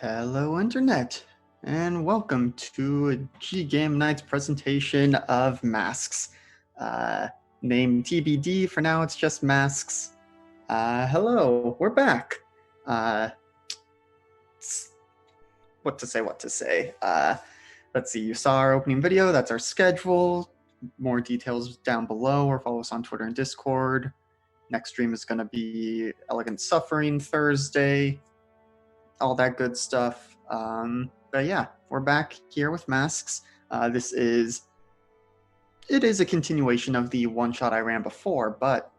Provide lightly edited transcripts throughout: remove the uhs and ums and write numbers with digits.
Hello, Internet, and welcome to a Ggameknights presentation of masks. Name TBD, for now it's just masks. Hello, we're back. What to say. Let's see, you saw our opening video, that's our schedule. More details down below, or follow us on Twitter and Discord. Next stream is going to be Elegant Suffering Thursday. All that good stuff. But yeah, we're back here with masks. It is a continuation of the one shot I ran before, but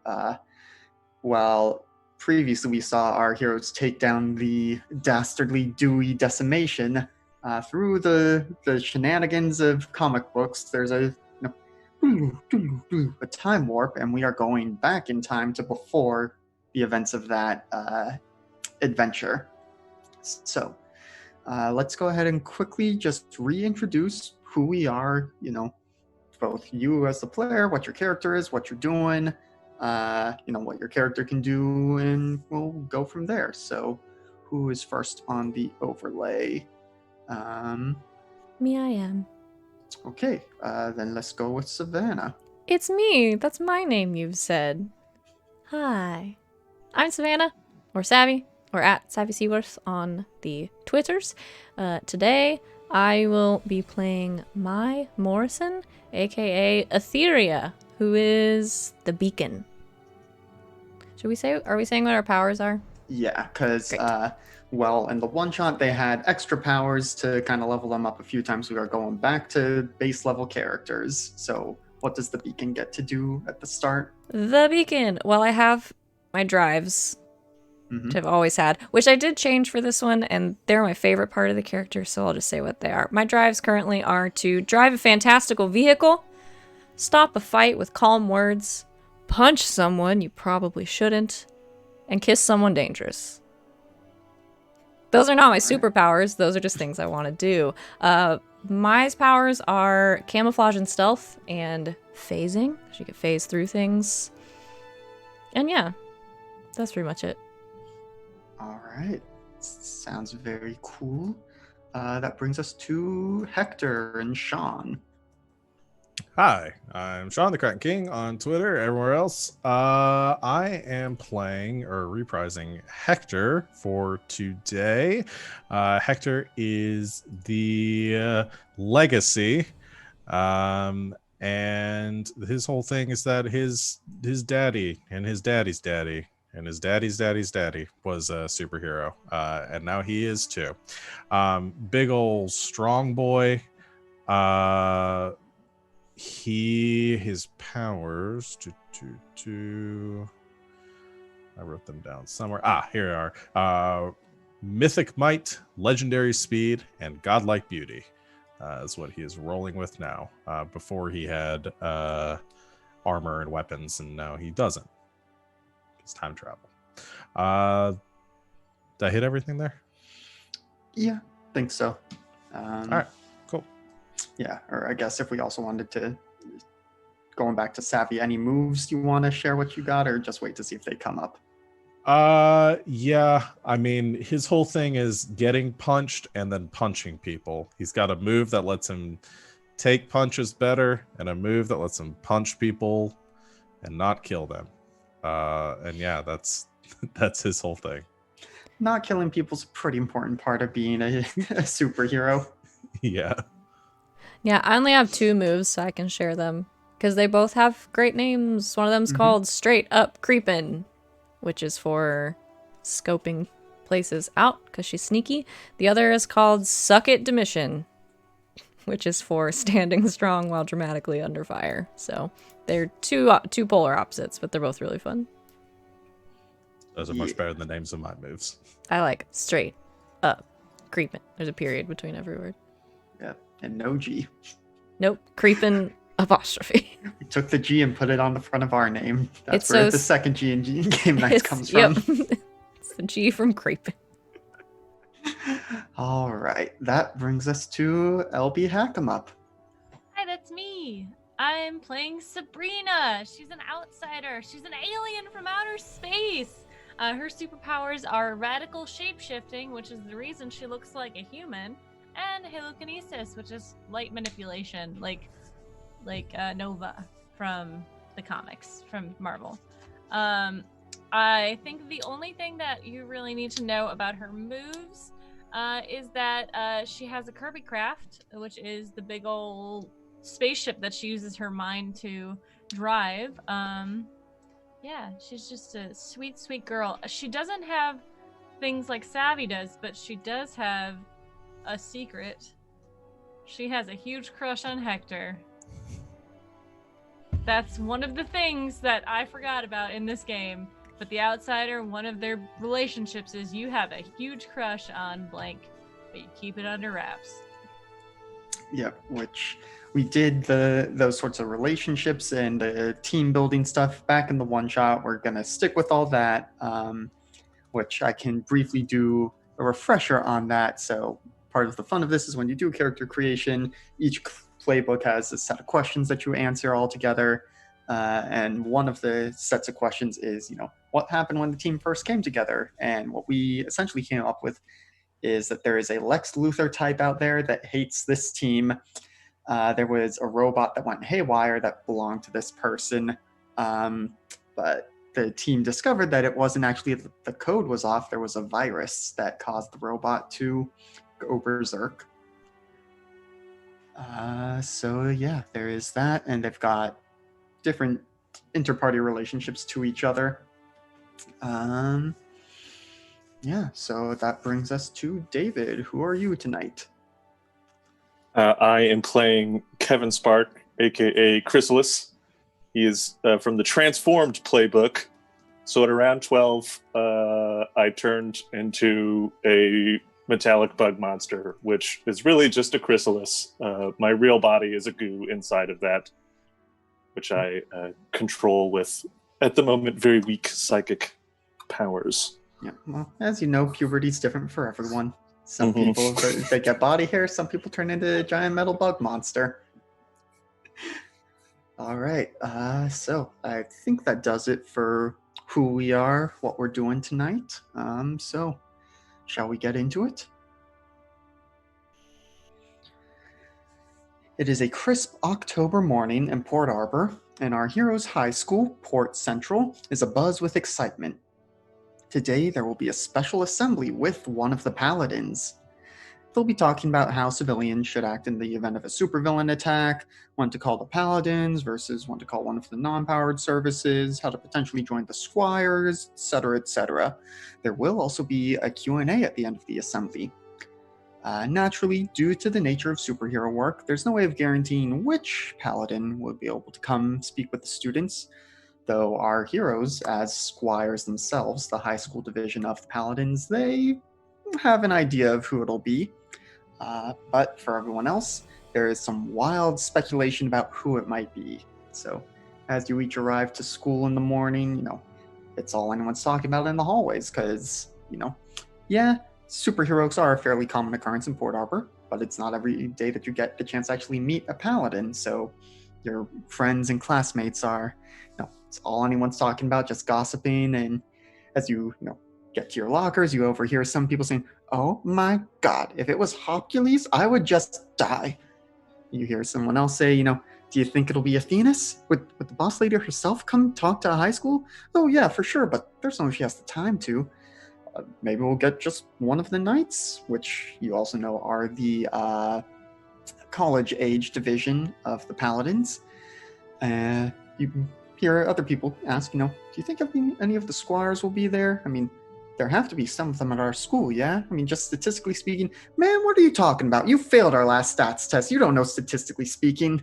while previously we saw our heroes take down the dastardly Dewey decimation, through the shenanigans of comic books, there's a time warp, and we are going back in time to before the events of that adventure. So let's go ahead and quickly just reintroduce who we are, both you as the player, what your character is, what you're doing, what your character can do, and we'll go from there. So who is first on the overlay? Me, I am. Okay, then let's go with Savannah. It's me. That's my name you've said. Hi. I'm Savannah, or Savvy, or at Savvy Seaworth on the Twitters. Today, I will be playing Mai Morrison, aka Etheria, who is the beacon. Are we saying what our powers are? Yeah, because, in the one shot, they had extra powers to kind of level them up a few times. We are going back to base level characters. So what does the beacon get to do at the start? The beacon. Well, I have my drives, which I've always had, which I did change for this one, and they're my favorite part of the character, so I'll just say what they are. My drives currently are to drive a fantastical vehicle, stop a fight with calm words, punch someone you probably shouldn't, and kiss someone dangerous. Those are not my superpowers, those are just things I want to do. My powers are camouflage and stealth, and phasing. She can phase through things. And yeah, that's pretty much it. All right. Sounds very cool. That brings us to Hector and Sean. Hi, I'm Sean the Kraken King on Twitter, everywhere else. I am playing or reprising Hector for today. Hector is the legacy, and his whole thing is that his daddy and his daddy's daddy and his daddy's daddy's daddy was a superhero, and now he is too. Big ol' strong boy. His powers I wrote them down somewhere. Here they are. Mythic might, legendary speed, and godlike beauty is what he is rolling with now. Before he had armor and weapons, and now he doesn't. It's time travel. Did I hit everything there? Yeah, I think so. All right, cool. Yeah, or I guess if we also wanted to, going back to Savvy, any moves you want to share what you got, or just wait to see if they come up? Yeah, I mean, his whole thing is getting punched and then punching people. He's got a move that lets him take punches better, and a move that lets him punch people and not kill them. And yeah, that's his whole thing. Not killing people's a pretty important part of being a superhero. Yeah. Yeah, I only have 2 moves, so I can share them. Because they both have great names. One of them's called Straight Up Creepin', which is for scoping places out, because she's sneaky. The other is called Suck It Demission, which is for standing strong while dramatically under fire. So they're two polar opposites, but they're both really fun. Those are much better than the names of my moves. I like Straight Up Creepin'. There's a period between every word. Yeah, and no G. Nope, creepin' apostrophe. We took the G and put it on the front of our name. That's It's where so the second G in Ggameknights comes from. Yep. It's the G from creepin'. All right, that brings us to LB Hackemup. Hi, that's me. I'm playing Subrina. She's an outsider. She's an alien from outer space. Her superpowers are radical shapeshifting, which is the reason she looks like a human, and halokinesis, which is light manipulation, like Nova from the comics from Marvel. I think the only thing that you really need to know about her moves is that she has a Kirby craft, which is the big old spaceship that she uses her mind to drive. Yeah, she's just a sweet, sweet girl. She doesn't have things like Savvy does, but she does have a secret. She has a huge crush on Hector. That's one of the things that I forgot about in this game. But the Outsider, one of their relationships is you have a huge crush on blank, but you keep it under wraps. Yep, which we did those sorts of relationships and the team building stuff back in the one shot. We're gonna stick with all that, which I can briefly do a refresher on that. So part of the fun of this is when you do character creation, each playbook has a set of questions that you answer all together. And one of the sets of questions is, what happened when the team first came together? And what we essentially came up with is that there is a Lex Luthor type out there that hates this team. There was a robot that went haywire that belonged to this person. But the team discovered that it wasn't actually the code was off. There was a virus that caused the robot to go berserk. So yeah, there is that. And they've got different inter-party relationships to each other. Yeah, so that brings us to David. Who are you tonight? I am playing Kevin Spark, aka Chrysalis. He is from the Transformed playbook. So at around 12, I turned into a metallic bug monster, which is really just a chrysalis. My real body is a goo inside of that, which I control with, at the moment, very weak psychic powers. Yeah, well, as you know, puberty's different for everyone. Some people, they get body hair. Some people turn into a giant metal bug monster. All right, so I think that does it for who we are, what we're doing tonight. So shall we get into it? It is a crisp October morning in Port Arbor, and our hero's high school, Port Central, is abuzz with excitement. Today, there will be a special assembly with one of the paladins. They'll be talking about how civilians should act in the event of a supervillain attack, when to call the paladins versus when to call one of the non-powered services, how to potentially join the squires, etc., etc. There will also be a Q&A at the end of the assembly. Naturally, due to the nature of superhero work, there's no way of guaranteeing which paladin would be able to come speak with the students, though our heroes, as squires themselves, the high school division of the paladins, they have an idea of who it'll be. But for everyone else, there is some wild speculation about who it might be. So as you each arrive to school in the morning, it's all anyone's talking about in the hallways, because, superheroes are a fairly common occurrence in Port Arbor, but it's not every day that you get the chance to actually meet a paladin. So your friends and classmates are, it's all anyone's talking about, just gossiping. And as you get to your lockers, you overhear some people saying, "Oh my God, if it was Hopcules, I would just die." You hear someone else say, "Do you think it'll be Athenas? Would the boss lady herself come talk to a high school? Oh yeah, for sure, but there's no way she has the time to. Maybe we'll get just one of the knights," which you also know are the college age division of the paladins. You hear other people ask, "Do you think any of the squires will be there? I mean, there have to be some of them at our school, yeah? I mean, just statistically speaking." "Man, what are you talking about? You failed our last stats test. You don't know statistically speaking."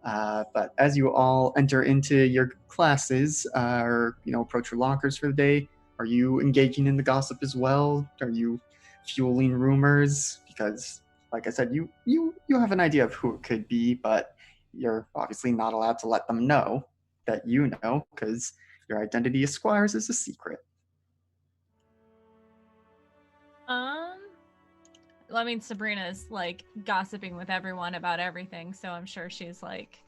But as you all enter into your classes, or approach your lockers for the day, are you engaging in the gossip as well? Are you fueling rumors? Because, like I said, you have an idea of who it could be, but you're obviously not allowed to let them know that you know, because your identity as squires is a secret. Well, I mean, Sabrina's gossiping with everyone about everything, so I'm sure she's like,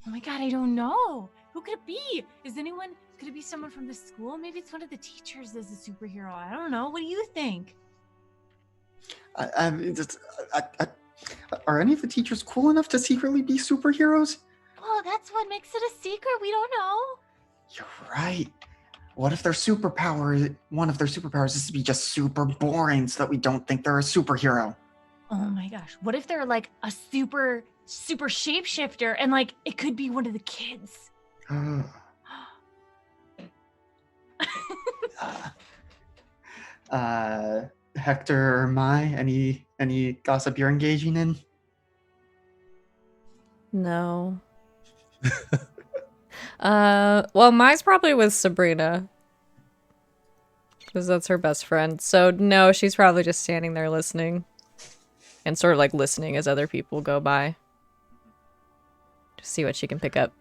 "Oh my God, I don't know. Who could it be? Is anyone Could it be someone from the school? Maybe it's one of the teachers as a superhero. I don't know. What do you think? I mean, are any of the teachers cool enough to secretly be superheroes? Well, that's what makes it a secret. We don't know. You're right. What if one of their superpowers is to be just super boring so that we don't think they're a superhero? Oh my gosh. What if they're like a super shapeshifter and like it could be one of the kids? Hector or Mai, any gossip you're engaging in? No. Well, Mai's probably with Subrina. Because that's her best friend. So, no, she's probably just standing there listening. And sort of like listening as other people go by. To see what she can pick up.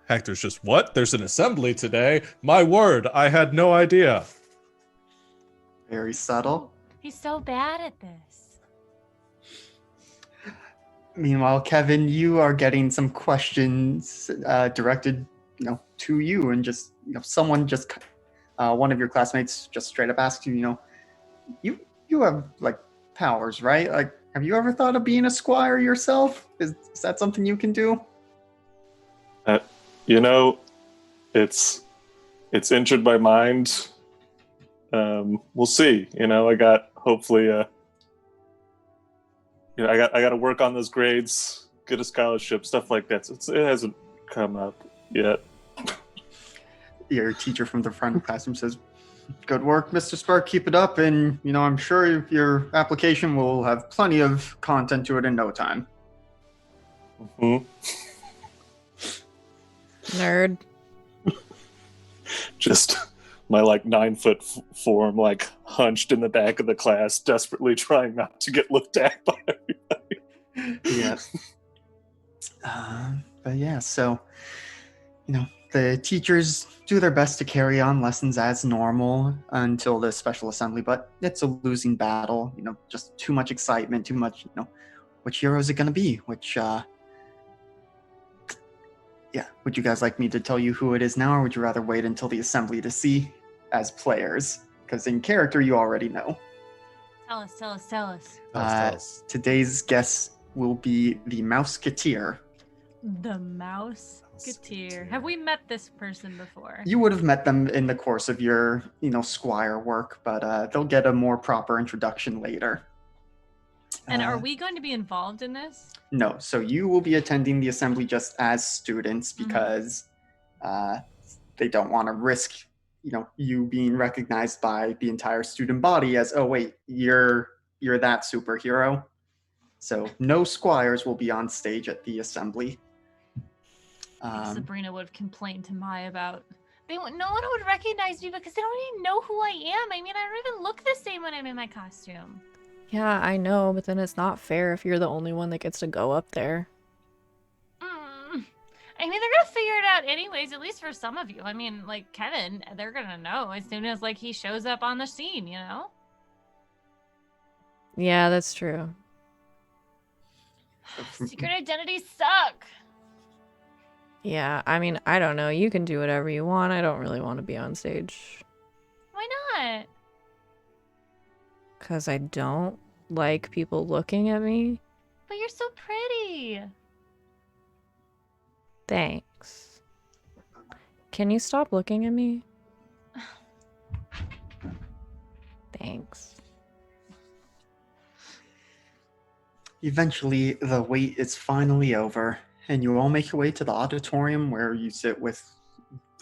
Hector's just, what? There's an assembly today? My word, I had no idea. Very subtle. He's so bad at this. Meanwhile, Kevin, you are getting some questions directed, to you, and just, someone just, one of your classmates just straight up asks you, you have like powers, right? Like, have you ever thought of being a squire yourself? Is that something you can do? It's entered my mind. We'll see. I got hopefully. I got to work on those grades, get a scholarship, stuff like that. So it hasn't come up yet. Your teacher from the front of the classroom says, "Good work, Mr. Spark. Keep it up, and I'm sure your application will have plenty of content to it in no time." Mm-hmm. Nerd. Just my 9-foot form hunched in the back of the class, desperately trying not to get looked at by everybody. Yeah. But yeah, so the teachers do their best to carry on lessons as normal until the special assembly, but it's a losing battle. Just too much excitement, too much. Which hero is it going to be? Would you guys like me to tell you who it is now, or would you rather wait until the assembly to see as players? Because in character, you already know. Tell us. Tell us. Today's guest will be the Mouseketeer. The Mouseketeer. Have we met this person before? You would have met them in the course of your, Squire work, but they'll get a more proper introduction later. And are we going to be involved in this? No, so you will be attending the assembly just as students because they don't want to risk, you being recognized by the entire student body as, oh wait, you're that superhero. So no squires will be on stage at the assembly. Subrina would have complained to Mai about. No one would recognize me because they don't even know who I am. I mean, I don't even look the same when I'm in my costume. Yeah, I know, but then it's not fair if you're the only one that gets to go up there. I mean, they're gonna figure it out anyways, at least for some of you. I mean, like Kevin, they're gonna know as soon as he shows up on the scene, Yeah, that's true. Secret identities suck. Yeah, I mean, I don't know. You can do whatever you want. I don't really want to be on stage. Why not? Because I don't like people looking at me. But you're so pretty. Thanks. Can you stop looking at me? Thanks. Eventually, the wait is finally over, and you all make your way to the auditorium where you sit with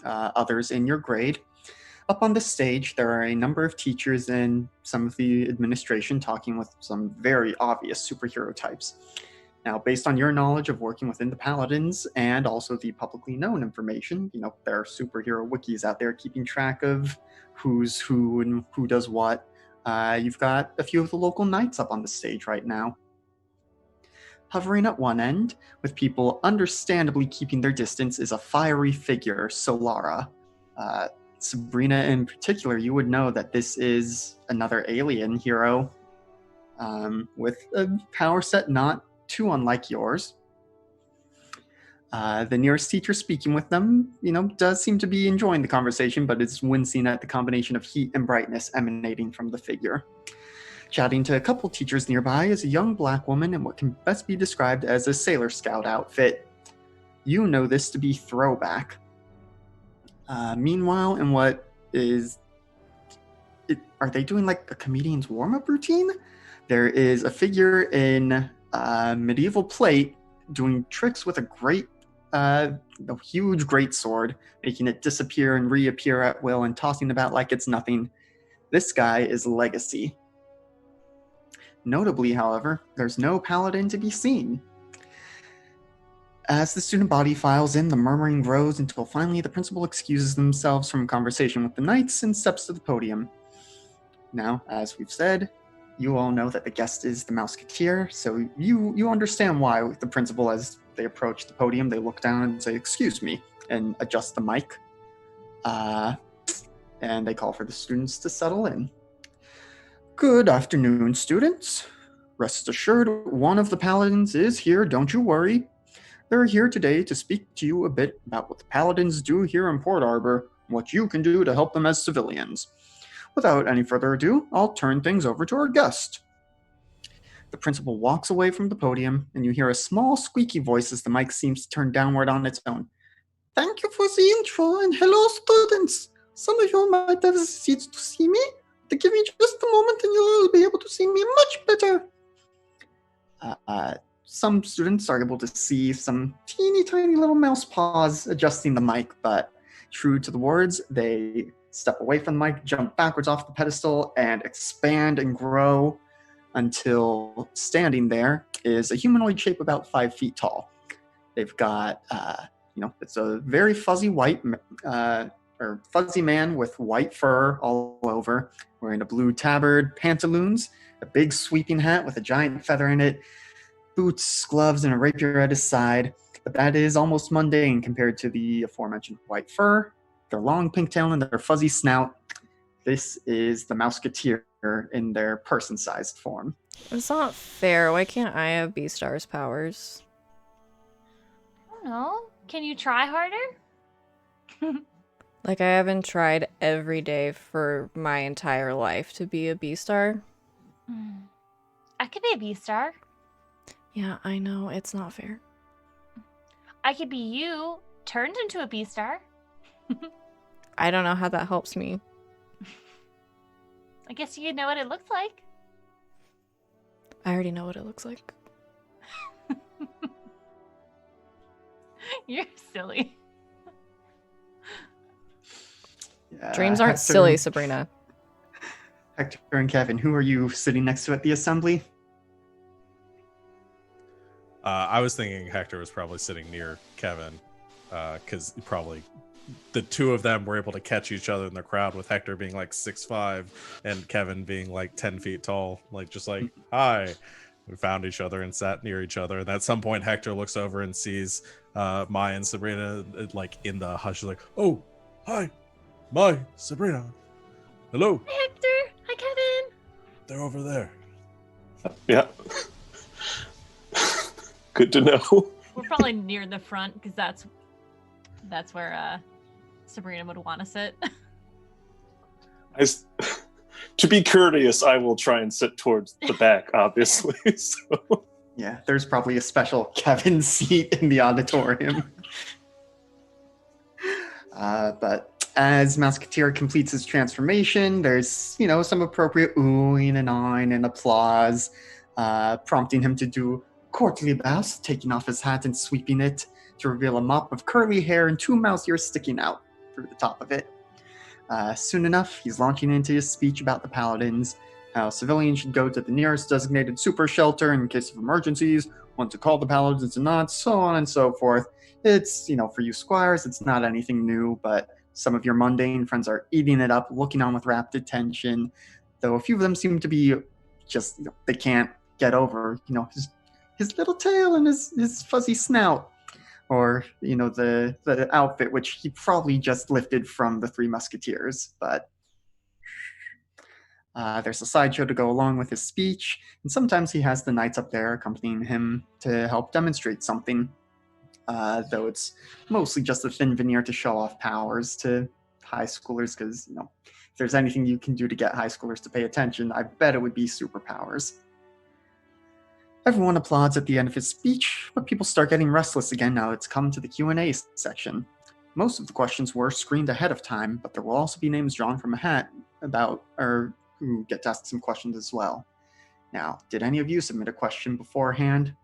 others in your grade. Up on the stage, there are a number of teachers and some of the administration talking with some very obvious superhero types. Now, based on your knowledge of working within the Paladins and also the publicly known information, there are superhero wikis out there keeping track of who's who and who does what. You've got a few of the local knights up on the stage right now. Hovering at one end, with people understandably keeping their distance, is a fiery figure, Solara. Subrina in particular, you would know that this is another alien hero with a power set not too unlike yours. The nearest teacher speaking with them, does seem to be enjoying the conversation, but is wincing at the combination of heat and brightness emanating from the figure. Chatting to a couple teachers nearby is a young black woman in what can best be described as a Sailor Scout outfit. You know this to be Throwback. Meanwhile, in what is... are they doing like a comedian's warm-up routine? There is a figure in medieval plate doing tricks with a huge great sword, making it disappear and reappear at will and tossing about like it's nothing. This guy is Legacy. Notably, however, there's no paladin to be seen. As the student body files in, the murmuring grows until finally the principal excuses themselves from conversation with the knights and steps to the podium. Now, as we've said, you all know that the guest is the Musketeer, so you understand why the principal, as they approach the podium, they look down and say, "Excuse me," and adjust the mic. And they call for the students to settle in. "Good afternoon, students. Rest assured, one of the paladins is here, don't you worry. They're here today to speak to you a bit about what the paladins do here in Port Arbor, and what you can do to help them as civilians. Without any further ado, I'll turn things over to our guest." The principal walks away from the podium, and you hear a small squeaky voice as the mic seems to turn downward on its own. "Thank you for the intro, and hello, students. Some of you might have seats to see me. But give me just a moment, and you'll be able to see me much better." Some students are able to see some teeny tiny little mouse paws adjusting the mic, but true to the words, they step away from the mic, jump backwards off the pedestal, and expand and grow until standing there is a humanoid shape about 5 feet tall. They've got, it's a very fuzzy fuzzy man with white fur all over, wearing a blue tabard, pantaloons, a big sweeping hat with a giant feather in it, boots, gloves, and a rapier at his side. But that is almost mundane compared to the aforementioned white fur, their long pink tail, and their fuzzy snout. This is the Musketeer in their person-sized form. It's not fair. Why can't I have Beastar's powers? I don't know. Can you try harder? Like, I haven't tried every day for my entire life to be a Beastar. I could be a Beastar. Yeah, I know. It's not fair. I could be you turned into a Beastar. I don't know how that helps me. I guess you know what it looks like. I already know what it looks like. You're silly. Yeah, Dreams aren't silly, Subrina. Hector and Kevin, who are you sitting next to at the assembly? I was thinking Hector was probably sitting near Kevin, because probably the two of them were able to catch each other in the crowd, with Hector being like 6'5" and Kevin being like 10 feet tall, like just like, "Hi." We found each other and sat near each other, and at some point Hector looks over and sees Maya and Sabrina like in the hush, like, "Oh, hi, Maya, Sabrina, hello." Hi, Hector. Hi, Kevin. They're over there. Yeah. Good to know. We're probably near the front because that's where Sabrina would want to sit. To be courteous, I will try and sit towards the back, obviously. So. Yeah, there's probably a special Kevin seat in the auditorium. But as Musketeer completes his transformation, there's, some appropriate oohing and ahhing and applause, prompting him to do courtly bows, taking off his hat and sweeping it to reveal a mop of curly hair and 2 mouse ears sticking out through the top of it. Soon enough, he's launching into his speech about the paladins, how civilians should go to the nearest designated super shelter in case of emergencies, when to call the paladins and not, so on and so forth. It's, for you squires, it's not anything new, but some of your mundane friends are eating it up, looking on with rapt attention, though a few of them seem to be just, they can't get over, his little tail and his fuzzy snout. Or, the outfit, which he probably just lifted from the 3 Musketeers. But there's a sideshow to go along with his speech, and sometimes he has the knights up there accompanying him to help demonstrate something. though it's mostly just a thin veneer to show off powers to high schoolers, because, if there's anything you can do to get high schoolers to pay attention, I bet it would be superpowers. Everyone applauds at the end of his speech, but people start getting restless again now it's come to the Q&A section. Most of the questions were screened ahead of time, but there will also be names drawn from a hat who get to ask some questions as well. Now, did any of you submit a question beforehand?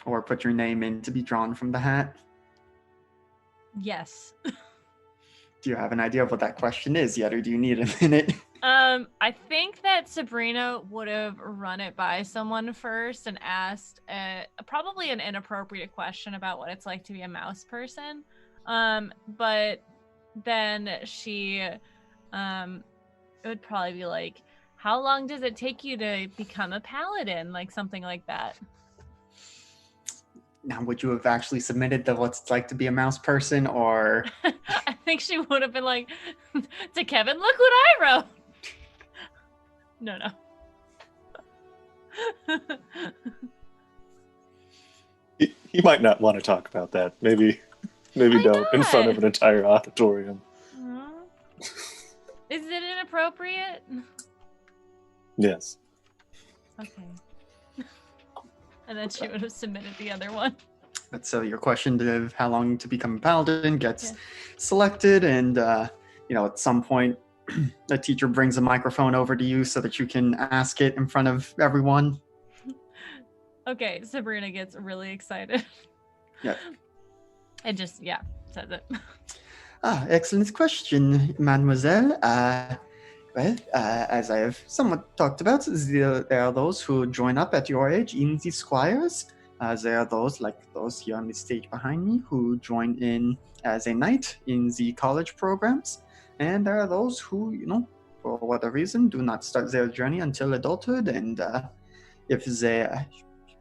Or put your name in to be drawn from the hat? Yes. Do you have an idea of what that question is yet, or do you need a minute? I think that Subrina would have run it by someone first and asked probably an inappropriate question about what it's like to be a mouse person. But then she it would probably be like, how long does it take you to become a paladin? Like something like that. Now, would you have actually submitted the what's it like to be a mouse person, or? I think she would have been like, to Kevin, look what I wrote. No. He might not want to talk about that. Maybe don't in front of an entire auditorium. Is it inappropriate? Yes. Okay. And then she would have submitted the other one. But so your question of how long to become a paladin gets selected, and at some point the teacher brings a microphone over to you so that you can ask it in front of everyone. Okay, Subrina gets really excited. Yeah. And just says it. Excellent question, mademoiselle. As I have somewhat talked about, there are those who join up at your age in the Squires. There are those, like those here on the stage behind me, who join in as a knight in the college programs. And there are those who, for whatever reason, do not start their journey until adulthood. And if they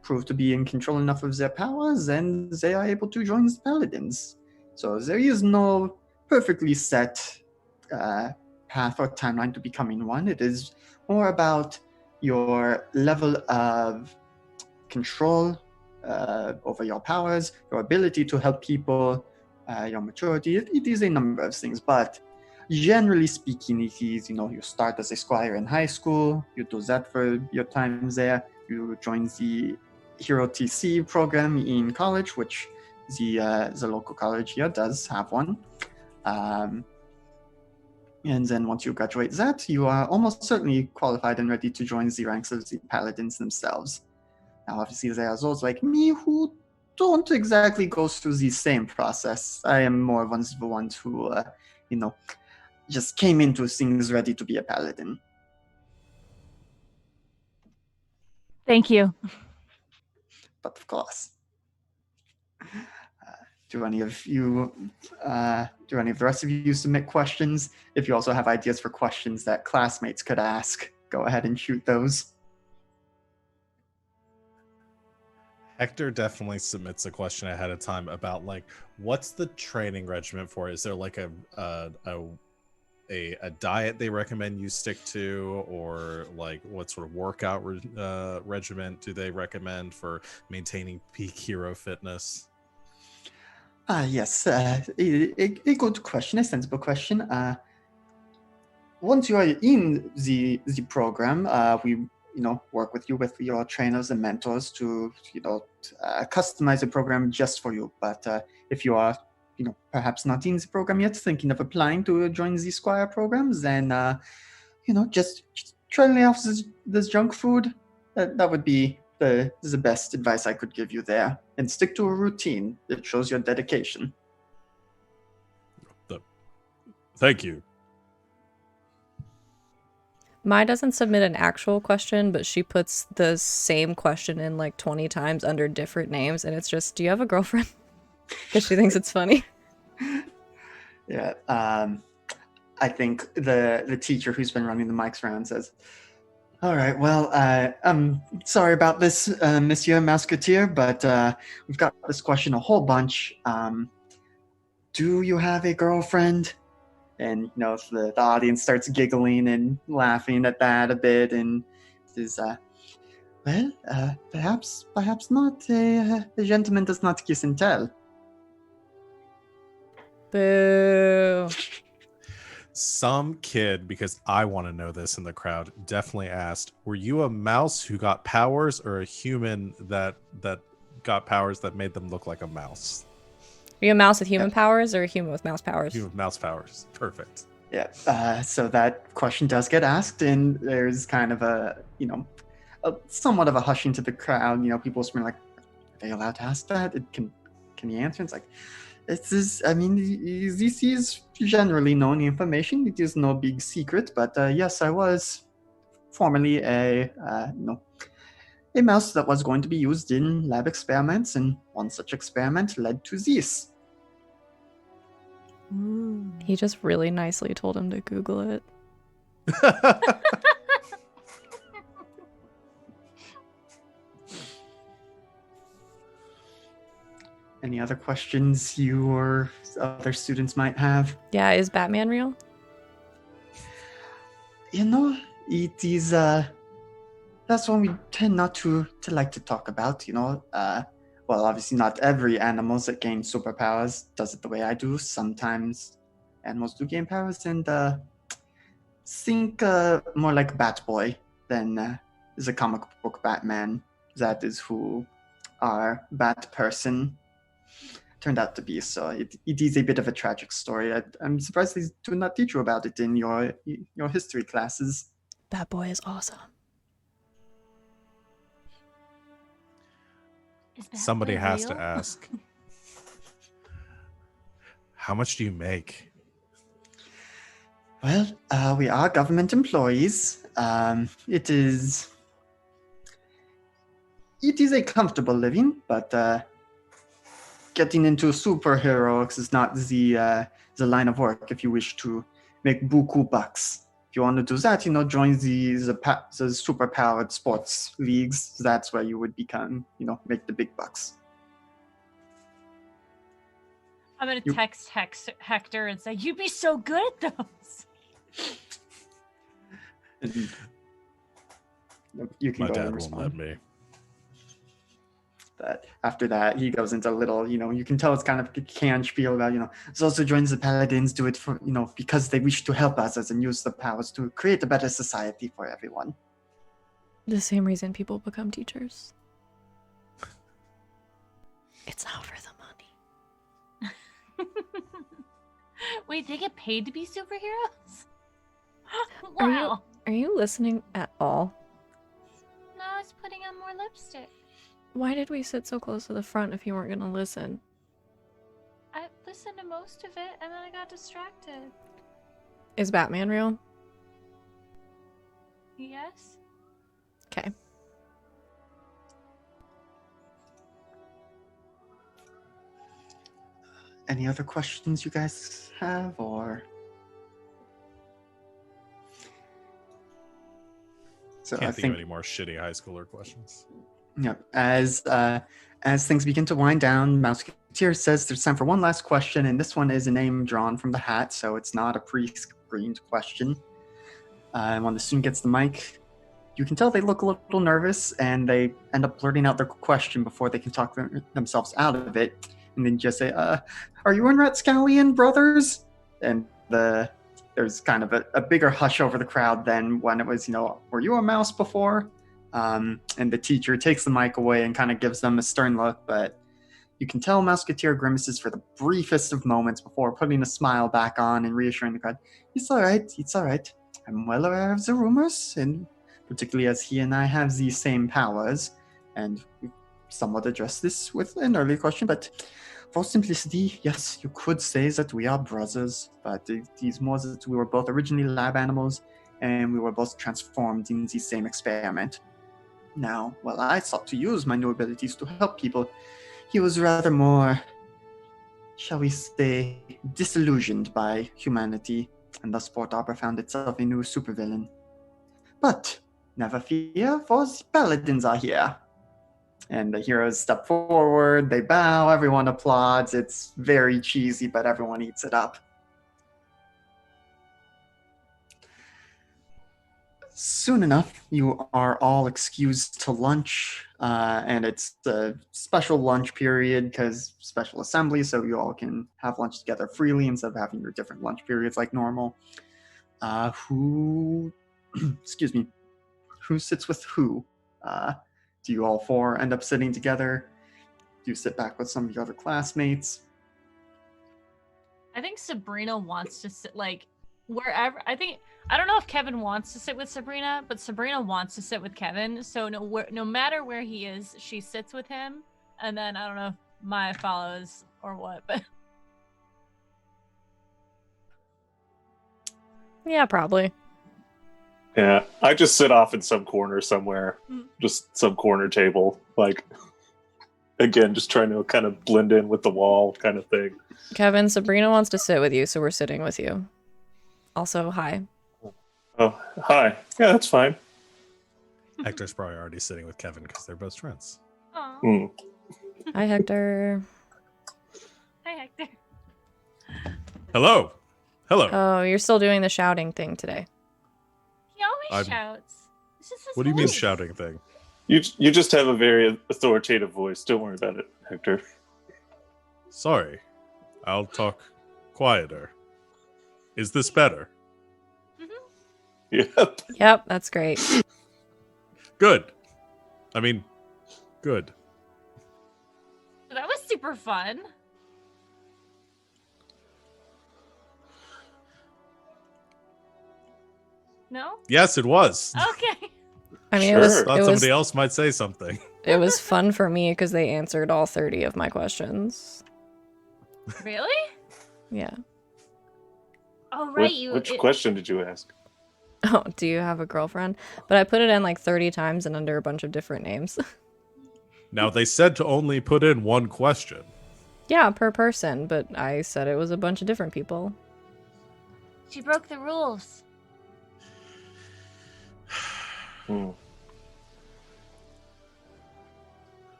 prove to be in control enough of their powers, then they are able to join the paladins. So there is no perfectly set path or timeline to becoming one. It is more about your level of control over your powers, your ability to help people, your maturity. It is a number of things, but generally speaking, it is, you start as a squire in high school, you do that for your time there, you join the Hero TC program in college, which the local college here does have one. And then once you graduate that, you are almost certainly qualified and ready to join the ranks of the paladins themselves. Now, obviously, there are those like me who don't exactly go through the same process. I am more one of the ones who, just came into things ready to be a paladin. Thank you. But of course. Do any of the rest of you submit questions? If you also have ideas for questions that classmates could ask, go ahead and shoot those. Hector definitely submits a question ahead of time about what's the training regimen for it? Is there a diet they recommend you stick to, or what sort of workout regimen do they recommend for maintaining peak hero fitness? Yes, a good question, a sensible question. Once you are in the program, we work with you with your trainers and mentors to customize the program just for you. But if you are perhaps not in the program yet, thinking of applying to join the Squire programs, then just try to lay off this junk food. That would be the best advice I could give you there, and stick to a routine that shows your dedication. Thank you. Mai doesn't submit an actual question, but she puts the same question in 20 times under different names, and it's just, do you have a girlfriend? Because she thinks it's funny. Yeah, I think the teacher who's been running the mics around says, all right, well, I'm sorry about this, Monsieur Musketeer, but we've got this question a whole bunch. Do you have a girlfriend? And, the audience starts giggling and laughing at that a bit, and says, Well, perhaps not. A gentleman does not kiss and tell. Boo. Some kid, because I want to know this in the crowd, definitely asked, were you a mouse who got powers or a human that got powers that made them look like a mouse? Are you a mouse with human powers or a human with mouse powers? Human with mouse powers. Perfect. Yeah. So that question does get asked, and there's kind of a somewhat of a hush into the crowd. People whispering like, "Are they allowed to ask that? Can he answer?" It's like, this is generally known information. It is no big secret, but yes, I was formerly a mouse that was going to be used in lab experiments, and one such experiment led to this. He just really nicely told him to Google it. Any other questions you or other students might have? Yeah, is Batman real? It is, that's one we tend not to like to talk about, well, obviously not every animal that gains superpowers does it the way I do. Sometimes animals do gain powers, and think more like Batboy than is a comic book Batman. That is who our Bat person turned out to be. So it is a bit of a tragic story. I'm surprised they do not teach you about it in your history classes. That boy is awesome. Somebody has to ask. How much do you make? Well, we are government employees. It is a comfortable living, but getting into superheroics is not the line of work if you wish to make buku bucks. If you want to do that, join the superpowered sports leagues. That's where you would become, make the big bucks. I'm going to text Hector and say, you'd be so good at those. You can My go dad and won't respond. let me. But after that, he goes into a little, you can tell it's kind of a canned spiel about, Zozo joins the Paladins, do it for, because they wish to help us and use the powers to create a better society for everyone. The same reason people become teachers. It's not for the money. Wait, they get paid to be superheroes? Wow. Are you listening at all? No, I was putting on more lipstick. Why did we sit so close to the front if you weren't going to listen? I listened to most of it, and then I got distracted. Is Batman real? Yes? Okay. Any other questions you guys have, or? So Can't think of any more shitty high schooler questions. Yep. As things begin to wind down, Mouseketeer says there's time for one last question, and this one is a name drawn from the hat, so it's not a pre-screened question. When the student gets the mic, you can tell they look a little nervous, and they end up blurting out their question before they can talk themselves out of it, and then just say, "Are you and Ratscallion brothers?" And there's kind of a bigger hush over the crowd than when it was, were you a mouse before? And the teacher takes the mic away and kind of gives them a stern look, but you can tell Mouseketeer grimaces for the briefest of moments before putting a smile back on and reassuring the crowd, it's all right. I'm well aware of the rumors, and particularly as he and I have the same powers, and we somewhat addressed this with an earlier question, but for simplicity, yes, you could say that we are brothers, but it is more that we were both originally lab animals, and we were both transformed in the same experiment. Now, while I sought to use my new abilities to help people, he was rather more, shall we say, disillusioned by humanity, and thus Port Arbor found itself a new supervillain. But never fear, for the Paladins are here. And the heroes step forward, they bow, everyone applauds. It's very cheesy, but everyone eats it up. soon enough, you are all excused to lunch, and it's a special lunch period because special assembly, so you all can have lunch together freely instead of having your different lunch periods like normal. Excuse me, who sits with who? Do you all four end up sitting together? Do you sit back with some of your other classmates? I think Subrina wants to sit wherever. I don't know if Kevin wants to sit with Subrina, but Subrina wants to sit with Kevin. So no matter where he is, she sits with him. And then I don't know if Maya follows or what, but Yeah, probably. Yeah, I just sit off in some corner somewhere, just some corner table, again, just trying to kind of blend in with the wall kind of thing. Kevin, Sabrina wants to sit with you, so we're sitting with you. Also, hi. Oh, hi. Yeah, that's fine. Hector's probably already sitting with Kevin because they're best friends. Aw. Hi, Hector. Hi, Hector. Hello. Hello. Oh, you're still doing the shouting thing today. He always I'm- shouts. It's just his What do you mean voice. shouting thing? You just have a very authoritative voice. Don't worry about it, Hector. Sorry. I'll talk quieter. Is this better? Yep. Yep, that's great. Good. I mean, good. That was super fun. No? Yes, it was. Okay. I mean, Sure. Thought somebody else might say something. it was fun for me because they answered all 30 of my questions. Really? Yeah. Oh, right. Which question did you ask? Oh, do you have a girlfriend? But I put it in like 30 times and under a bunch of different names. Now, they said to only put in one question. Yeah, per person, but I said it was a bunch of different people. She broke the rules.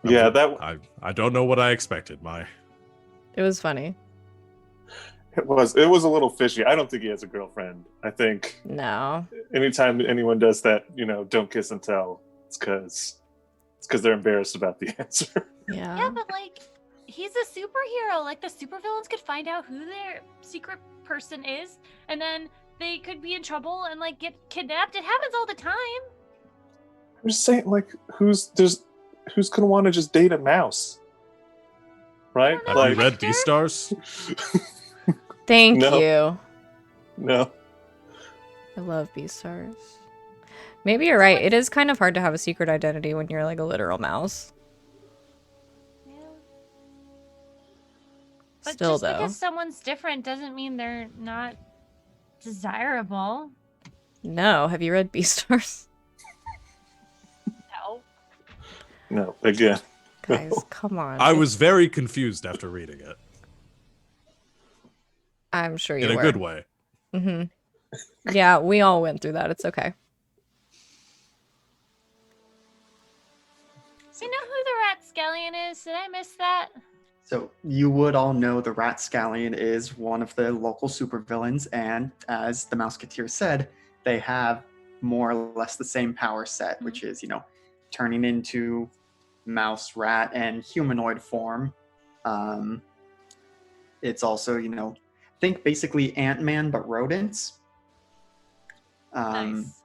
Yeah, that I don't know what I expected, It was funny. it was a little fishy. I don't think he has a girlfriend. I think No. anytime anyone does that, don't kiss and tell. It's because they're embarrassed about the answer. Yeah. Yeah, but he's a superhero. The supervillains could find out who their secret person is, and then they could be in trouble and get kidnapped. It happens all the time. I'm just saying, who's gonna want to just date a mouse, right? I don't know, Have you read Hector? Beastars? Thank No. you. No. I love Beastars. Maybe you're right. It is kind of hard to have a secret identity when you're like a literal mouse. Yeah. But Still, just though. because someone's different doesn't mean they're not desirable. No. Have you read Beastars? No. No. Again. Guys, come on. I was very confused after reading it. I'm sure you In were. a good way. Mm-hmm. Yeah, we all went through that. It's okay. Do you know who the Ratscallion is? Did I miss that? So you would all know the Ratscallion is one of the local supervillains, and as the Mouseketeer said, they have more or less the same power set, which is, turning into mouse, rat, and humanoid form. It's also, think basically Ant-Man but rodents. Nice.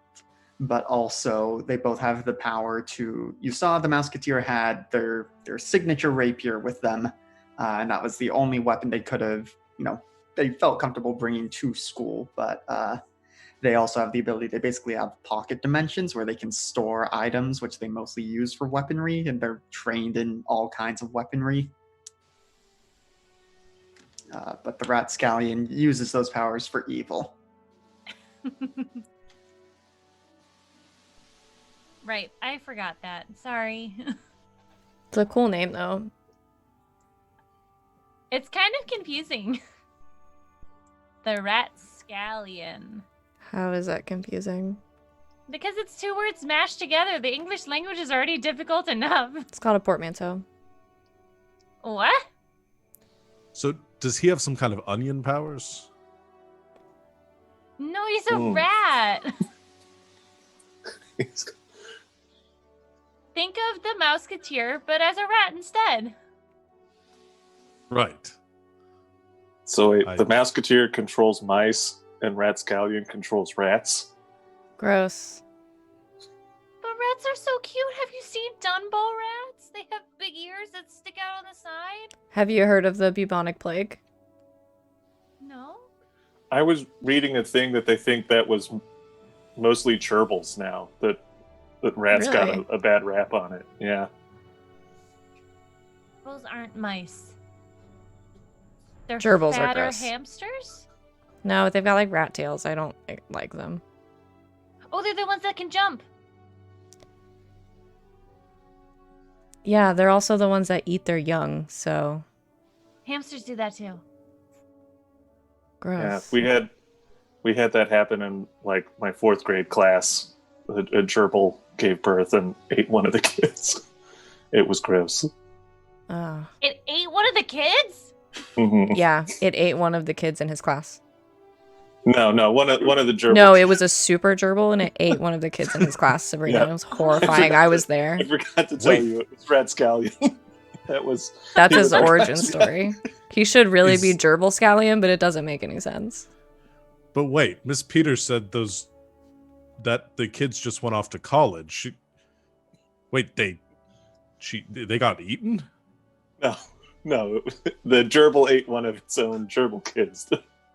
But also they both have the power to. You saw the Mouseketeer had their signature rapier with them, and that was the only weapon they could have. They felt comfortable bringing to school, but they also have the ability. They basically have pocket dimensions where they can store items, which they mostly use for weaponry, and they're trained in all kinds of weaponry. But the Ratscallion uses those powers for evil. Right. I forgot that. Sorry. It's a cool name, though. It's kind of confusing. The Ratscallion. How is that confusing? Because it's two words mashed together. The English language is already difficult enough. It's called a portmanteau. What? So, does he have some kind of onion powers? No, he's a rat. Think of the Mouseketeer, but as a rat instead. Right. So wait, the Mouseketeer controls mice, and Ratscallion controls rats. Gross. But rats are so cute. Have you seen Dunbow rats? They have big ears that stick out on the side. Have you heard of the bubonic plague? No. I was reading a thing that they think that was mostly gerbils now. That rats Really? got a bad rap on it. Yeah. Those aren't mice. They're Gerbils are fatter gross. hamsters? No, they've got like rat tails. I don't like them. Oh, they're the ones that can jump. Yeah, they're also the ones that eat their young, so Hamsters do that too. Yeah, gross. we had that happen in like my 4th grade class. A gerbil gave birth and ate one of the kids. It was gross. Oh. It ate one of the kids? Mhm. Yeah, it ate one of the kids in his class. No, one of the gerbils. No, it was a super gerbil, and it ate one of the kids in his class, Sabrina. Yeah. It was horrifying. I was there. I forgot to tell you, it was Ratscallion. That's he his was our origin class. story. He should really be Is- Gerbil Scallion, but it doesn't make any sense. But wait, Miss Peters said that the kids just went off to college. They got eaten? No, the gerbil ate one of its own gerbil kids.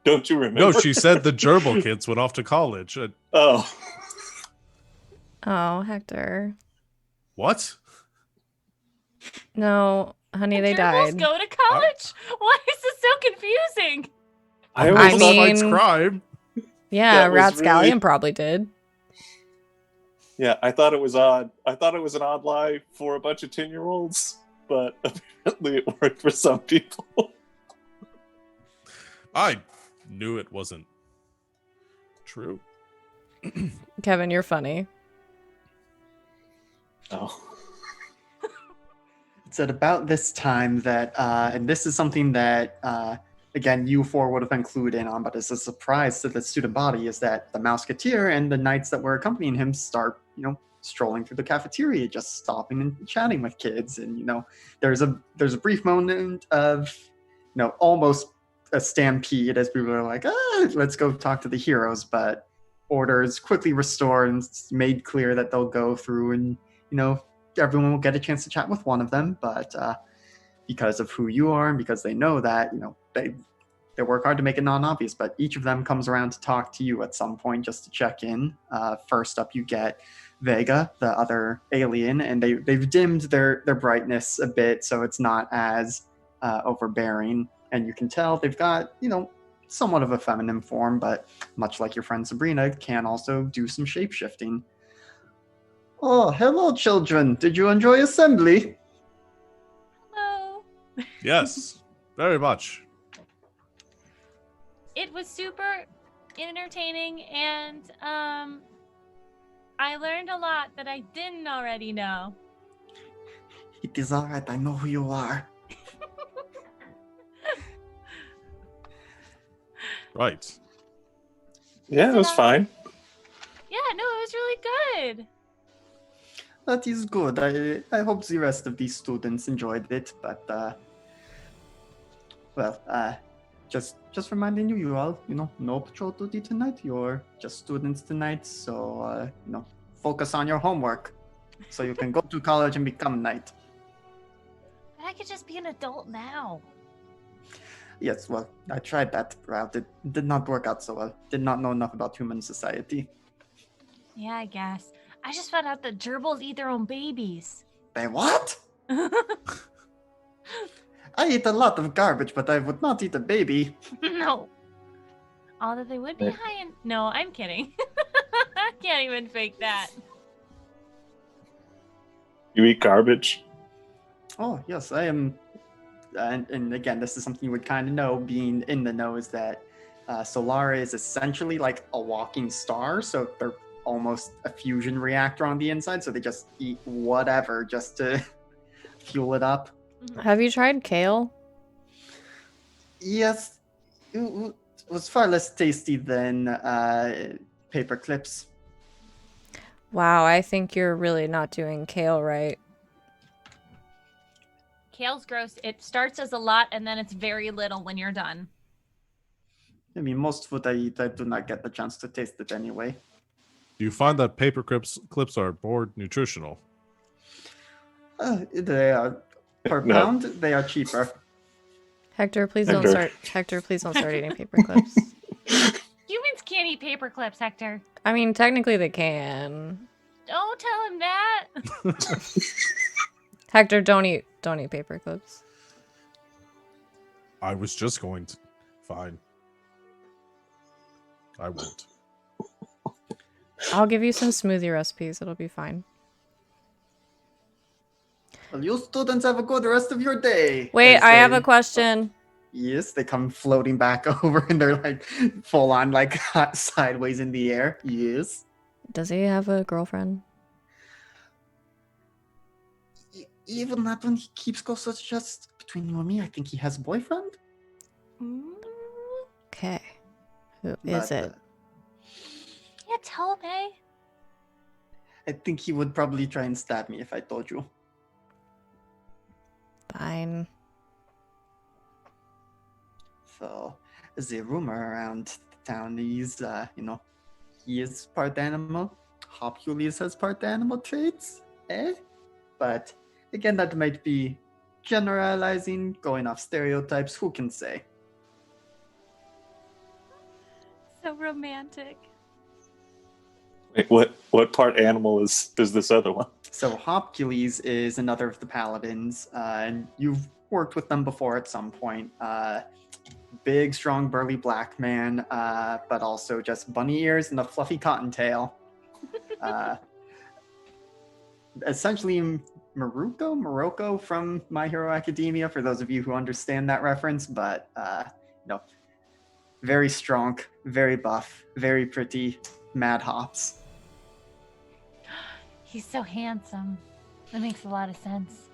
Don't you remember? No, she said the gerbil kids went off to college. Oh. Oh, Hector. What? No, honey, they Gerbils died. go to college? Why is this so confusing? I I always mean- Fights crime. Yeah, That was Rat Scallion really- probably did. Yeah, I thought it was odd. I thought it was an odd lie for a bunch of 10-year-olds, but apparently it worked for some people. I knew it wasn't true. Kevin, you're funny. Oh. It's at about this time that, and this is something that, again, you four would have been clued in on, but it's a surprise to the student body, is that the Mouseketeer and the knights that were accompanying him start, strolling through the cafeteria, just stopping and chatting with kids. And, there's a brief moment of, almost a stampede as people are like, let's go talk to the heroes, but order is quickly restored and it's made clear that they'll go through and, everyone will get a chance to chat with one of them, but because of who you are and because they know that, they work hard to make it non-obvious, but each of them comes around to talk to you at some point just to check in. First up, you get Vega, the other alien, and they've dimmed their brightness a bit, so it's not as overbearing, and you can tell they've got, somewhat of a feminine form, but much like your friend Sabrina, can also do some shape-shifting. Oh, hello, children. Did you enjoy assembly? Hello. Yes, very much. It was super entertaining, and I learned a lot that I didn't already know. It is all right. I know who you are. Right. Yeah, it was fine. Yeah, no, it was really good. That is good. I hope the rest of these students enjoyed it, but just reminding you all, no patrol duty tonight. You're just students tonight, so focus on your homework, so you can go to college and become a knight. But I could just be an adult now. Yes, well, I tried that route. It did not work out so well. Did not know enough about human society. Yeah, I guess. I just found out that gerbils eat their own babies. They what? I eat a lot of garbage, but I would not eat a baby. No. Although they would be high in... No, I'm kidding. I can't even fake that. You eat garbage? Oh, yes, I am. And again, this is something you would kind of know, being in the know, is that Solara is essentially like a walking star. So they're almost a fusion reactor on the inside. So they just eat whatever just to fuel it up. Have you tried kale? Yes, it was far less tasty than paper clips. Wow, I think you're really not doing kale right. Kale's gross. It starts as a lot and then it's very little when you're done. I mean, most food I eat, I do not get the chance to taste it anyway. Do you find that paper clips are more nutritional? They are per No. pound. They are cheaper. Hector, please Hector. don't start. Hector, please don't start eating paper clips. Humans can't eat paper clips, Hector. I mean, technically they can. Don't tell him that. Hector, don't eat paper clips. I was just going to. Fine. I won't. I'll give you some smoothie recipes. It'll be fine. Well, you students have a good rest of your day. Wait, as I have they- a question. Yes, they come floating back over and they're like full on like sideways in the air. Yes. Does he have a girlfriend? Even that when he keeps close just between you and me, I think he has a boyfriend. Okay. Who is But, it? Yeah, tell me. I think he would probably try and stab me if I told you. Fine. So, the rumor around town is, he is part animal. Hopulus has part animal traits, But again, that might be generalizing, going off stereotypes. Who can say? So romantic. Wait, what part animal is this other one? So Hopulus is another of the paladins, and you've worked with them before at some point. Big, strong, burly black man, but also just bunny ears and a fluffy cottontail. Essentially Morocco from My Hero Academia, for those of you who understand that reference, but very strong, very buff, very pretty, mad hops. He's so handsome. That makes a lot of sense.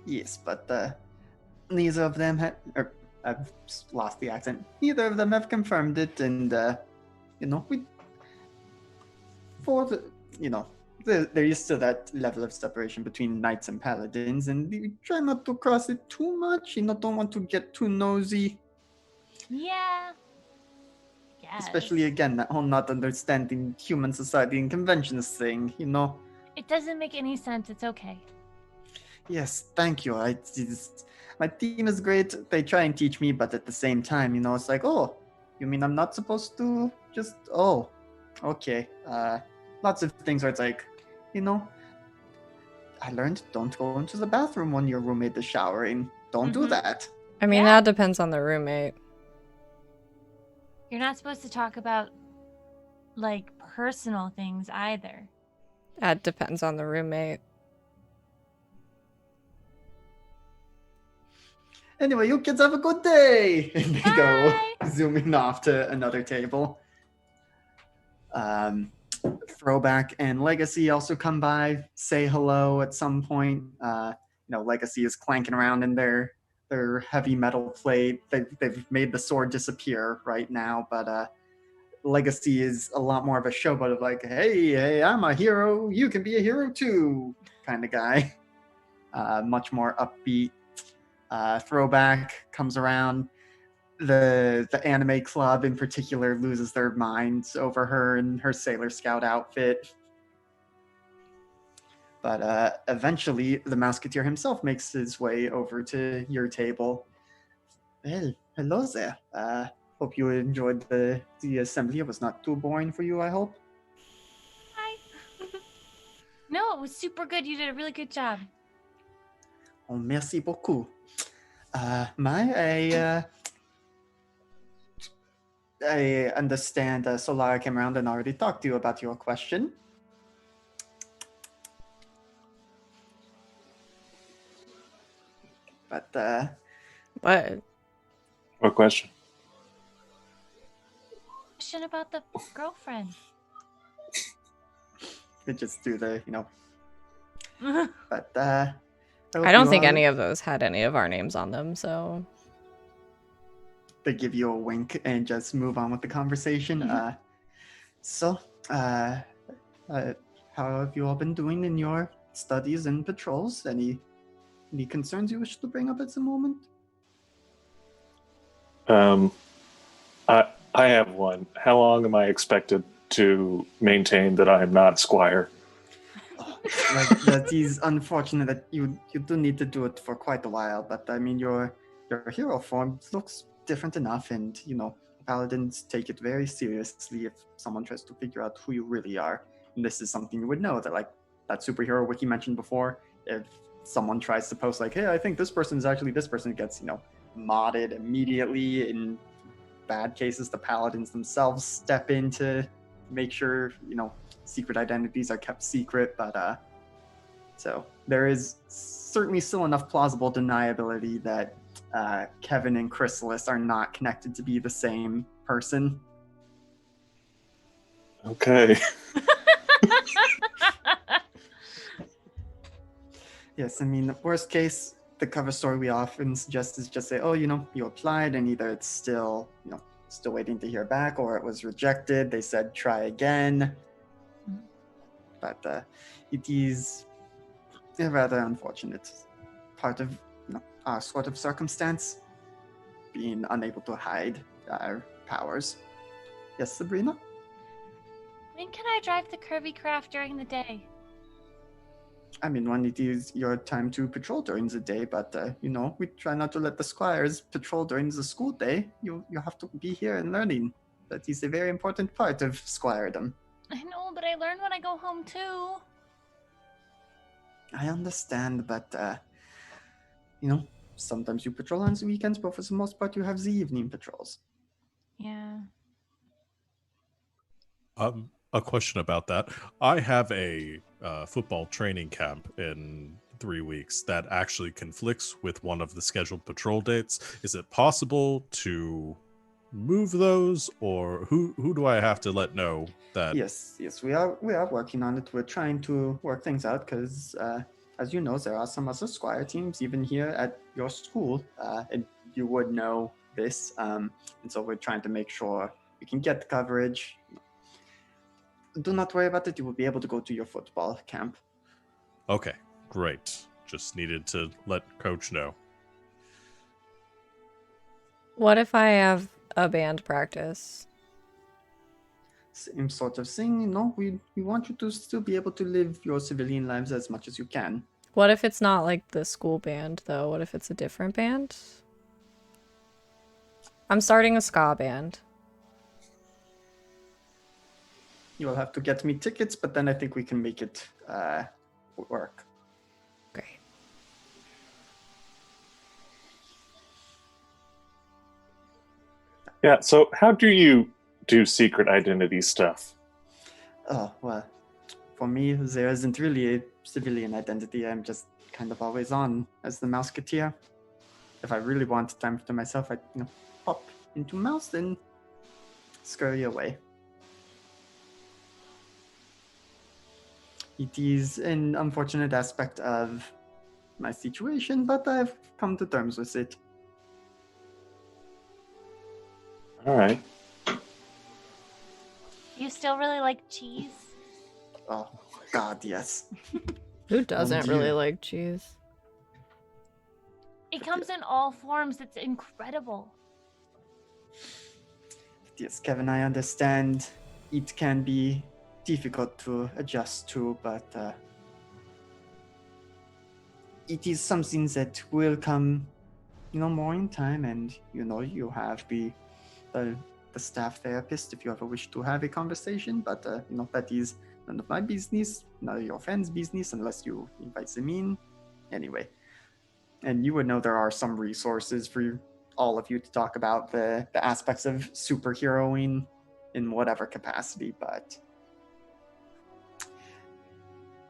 Yes, but neither of them I've lost the accent. Neither of them have confirmed it, and there is still that level of separation between knights and paladins, and we try not to cross it too much. Don't want to get too nosy. Yeah. Yes. Especially again, that whole not understanding human society and conventions thing. It doesn't make any sense. It's okay. Yes, thank you. My team is great. They try and teach me, but at the same time, it's like, oh, you mean I'm not supposed to just, oh, okay. Lots of things where it's like, I learned don't go into the bathroom when your roommate is showering. Don't do that. I mean, Yeah. that depends on the roommate. You're not supposed to talk about, like, personal things either. That depends on the roommate. Anyway, you kids have a good day. And they go Bye. zooming off to another table. Throwback and Legacy also come by, say hello at some point. Legacy is clanking around in their heavy metal plate. They've made the sword disappear right now, but Legacy is a lot more of a showboat of like, hey, I'm a hero. You can be a hero too, kind of guy. Much more upbeat. Throwback comes around. The anime club in particular loses their minds over her and her Sailor Scout outfit. But eventually, the Musketeer himself makes his way over to your table. Well, hello there. Hope you enjoyed the assembly. It was not too boring for you, I hope. Hi. No, it was super good. You did a really good job. Oh, merci beaucoup. I understand Solara came around and already talked to you about your question. But, What? What question? Question about the girlfriend. we just do the, But, I I don't think any of those had any of our names on them, so... They give you a wink and just move on with the conversation. So, Uh, how have you all been doing in your studies and patrols? Any concerns you wish to bring up at the moment? I have one. How long am I expected to maintain that I am not Squire? That is unfortunate that you do need to do it for quite a while, but I mean your hero form looks different enough, and paladins take it very seriously if someone tries to figure out who you really are. And this is something you would know, that like that superhero wiki mentioned before, if someone tries to post like, hey, I think this person is actually this person, it gets modded immediately. In bad cases, the paladins themselves step in to make sure secret identities are kept secret, but so there is certainly still enough plausible deniability that Kevin and Chrysalis are not connected to be the same person. Okay. Yes, I mean, the worst case, the cover story we often suggest is just say, oh, you applied, and either it's still waiting to hear back, or it was rejected. They said try again. But it is a rather unfortunate part of our sort of circumstance, being unable to hide our powers. Yes, Subrina? When can I drive the curvy craft during the day? I mean, when it is your time to patrol during the day, but we try not to let the squires patrol during the school day. You have to be here and learning. That is a very important part of squiredom. I know, but I learn when I go home too. I understand, but sometimes you patrol on the weekends, but for the most part you have the evening patrols. Yeah. A question about that. I have a football training camp in 3 weeks that actually conflicts with one of the scheduled patrol dates. Is it possible to move those, or who do I have to let know that? Yes, we are working on it. We're trying to work things out because, as you know, there are some other Squire teams even here at your school, and you would know this. And so we're trying to make sure we can get the coverage. Do not worry about it. You will be able to go to your football camp. Okay, great. Just needed to let Coach know. What if I have a band practice? Same sort of thing, we want you to still be able to live your civilian lives as much as you can. What if it's not like the school band, though? What if it's a different band? I'm starting a ska band. You'll have to get me tickets, but then I think we can make it work. Great. Yeah, so how do you do secret identity stuff? Oh, well, for me, there isn't really a civilian identity. I'm just kind of always on as the Mouseketeer. If I really want time to myself, I pop into Mouse and scurry away. It is an unfortunate aspect of my situation, but I've come to terms with it. All right. You still really like cheese? Oh, God, yes. Who doesn't dear. really like cheese? It comes in all forms. It's incredible. Yes, Kevin, I understand it can be difficult to adjust to, but it is something that will come, more in time, and, you have the staff therapist if you ever wish to have a conversation, but, that is none of my business, none of your friends' business, unless you invite them in. Anyway, and you would know there are some resources for all of you to talk about the aspects of superheroing in whatever capacity, but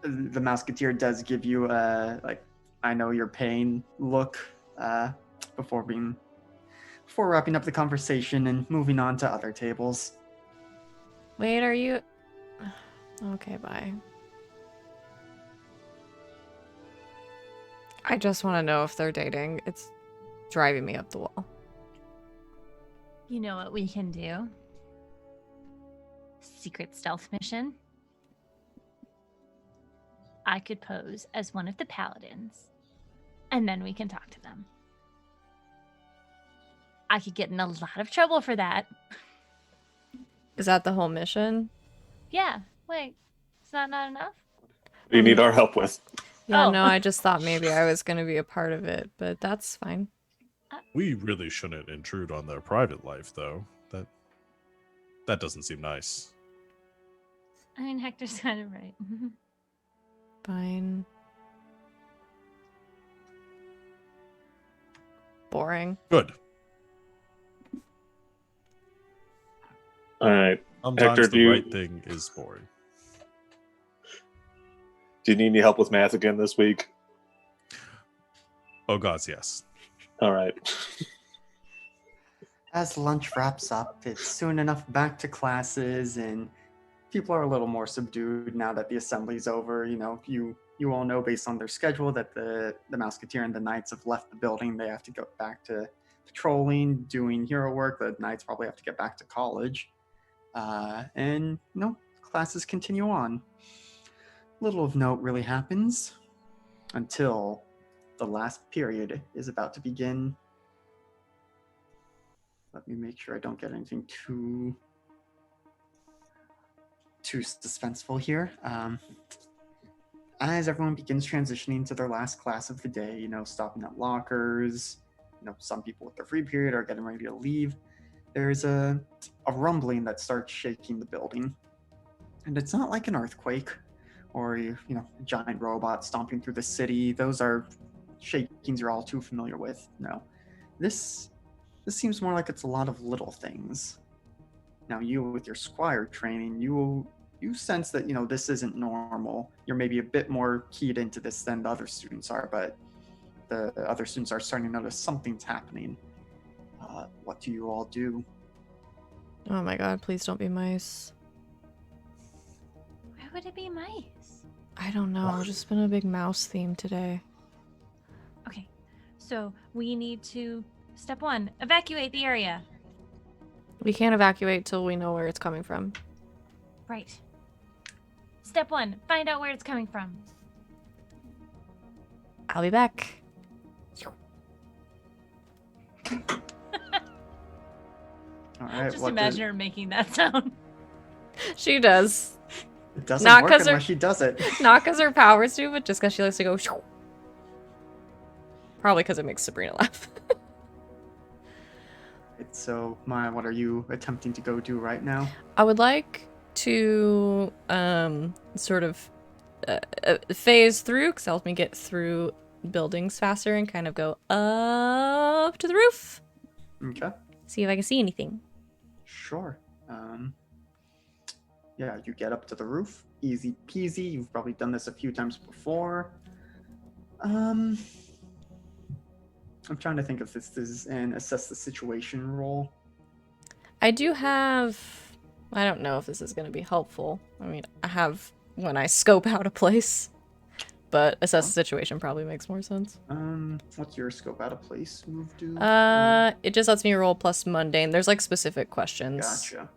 the Mouseketeer does give you a, I know your pain look before wrapping up the conversation and moving on to other tables. Wait, are you... Okay, bye. I just want to know if they're dating. It's driving me up the wall. You know what we can do? secret stealth mission. I could pose as one of the paladins, and then we can talk to them. I could get in a lot of trouble for that. Is that the whole mission? Yeah, wait, is that not enough? What do you need our help with? Yeah, Oh. no, I just thought maybe I was going to be a part of it, but that's fine. We really shouldn't intrude on their private life, though. That doesn't seem nice. I mean, Hector's kind of right. Fine. Boring. Good. All right. Sometimes Hector, the right thing is boring. Do you need any help with math again this week? Oh, gods, yes. All right. As lunch wraps up, it's soon enough back to classes, and people are a little more subdued now that the assembly's over. You know, you all know based on their schedule that the Musketeer and the Knights have left the building. They have to go back to patrolling, doing hero work. The Knights probably have to get back to college. And, you know, classes continue on. Little of note really happens until the last period is about to begin. Let me make sure I don't get anything too suspenseful here. As everyone begins transitioning to their last class of the day, you know, stopping at lockers, you know, some people with their free period are getting ready to leave. There's a rumbling that starts shaking the building. And it's not like an earthquake or, you know, a giant robot stomping through the city. Those are shakings you're all too familiar with. No. This seems more like it's a lot of little things. Now, you with your Squire training, you sense that, you know, this isn't normal. You're maybe a bit more keyed into this than the other students are, but the other students are starting to notice something's happening. What do you all do? Oh my god, please don't be mice. Why would it be mice? I don't know, it's just been a big mouse theme today. Okay, so we need to, step 1, evacuate the area. We can't evacuate till we know where it's coming from. Right. Step 1, find out where it's coming from. I'll be back. All right. Just imagine her making that sound. She does. It doesn't Not work 'cause unless she does it. Not because her powers do, but just because she likes to go. Probably because it makes Subrina laugh. So, Maya, what are you attempting to go do right now? I would like to sort of phase through, because it helps me get through buildings faster and kind of go up to the roof. Okay. See if I can see anything. Sure. Yeah, you get up to the roof. Easy peasy. You've probably done this a few times before. I'm trying to think if this is an assess the situation roll. I do have... I don't know if this is going to be helpful. I mean, I have when I scope out a place. But assess the situation probably makes more sense. What's your scope out of place move do? It just lets me roll plus mundane. There's like specific questions. Gotcha.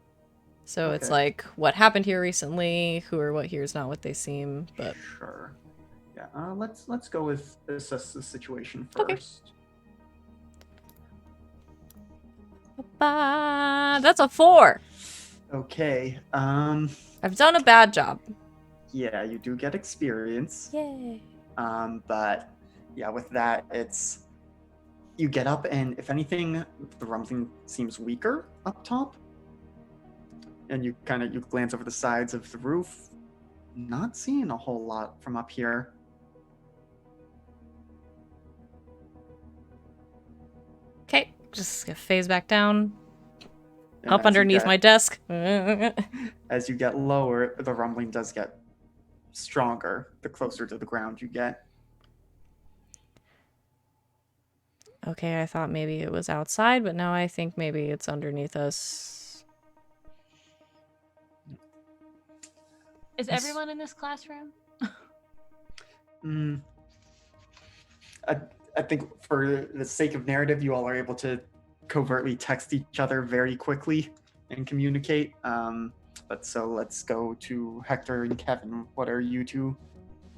So it's Okay. like, what happened here recently? Who or what here is not what they seem, but... Sure. Yeah, let's go with assess the situation Okay. first. That's a 4! Okay. I've done a bad job. Yeah, you do get experience. Yay. But yeah, with that, it's you get up, and if anything, the rumbling seems weaker up top. And you glance over the sides of the roof, not seeing a whole lot from up here. Okay, just gonna phase back down. And Up as you underneath get- my desk. As you get lower, the rumbling does get stronger the closer to the ground you get. Okay, I thought maybe it was outside, but now I think maybe it's underneath us. Is everyone in this classroom? I think for the sake of narrative, you all are able to covertly text each other very quickly and communicate. But so let's go to Hector and Kevin. What are you two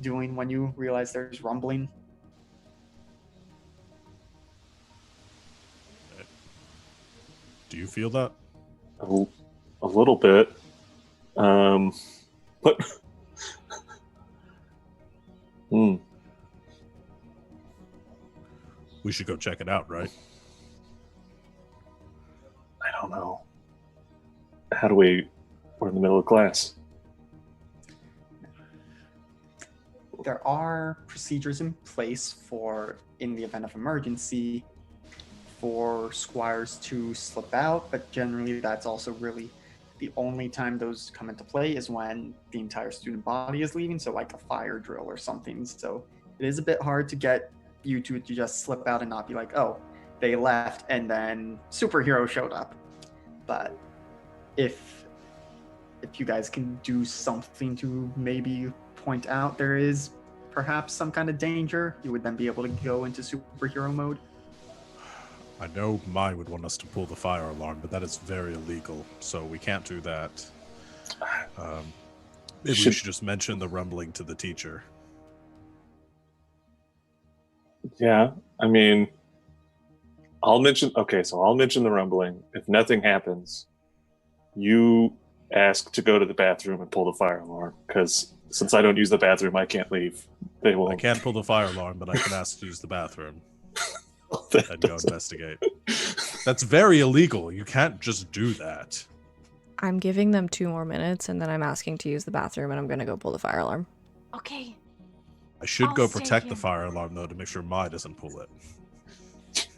doing when you realize there's rumbling? Do you feel that? A little bit. What? We should go check it out, right? I don't know. How do we... We're in the middle of class. There are procedures in place for, in the event of emergency, for squires to slip out, but generally that's also really the only time those come into play is when the entire student body is leaving, so like a fire drill or something. So it is a bit hard to get you two to just slip out and not be like, oh, they left and then superhero showed up. But if you guys can do something to maybe point out there is perhaps some kind of danger, you would then be able to go into superhero mode. I know mine would want us to pull the fire alarm, but that is very illegal, so we can't do that. Maybe we should just mention the rumbling to the teacher. Yeah, I mean, I'll mention the rumbling. If nothing happens, you ask to go to the bathroom and pull the fire alarm, because since I don't use the bathroom, I can't leave. They will. I can't pull the fire alarm, but I can ask to use the bathroom. And go investigate. That's very illegal. You can't just do that. I'm giving them 2 more minutes, and then I'm asking to use the bathroom, and I'm gonna go pull the fire alarm. Okay. I should I'll go stay protect the here. fire alarm, though, to make sure Mai doesn't pull it.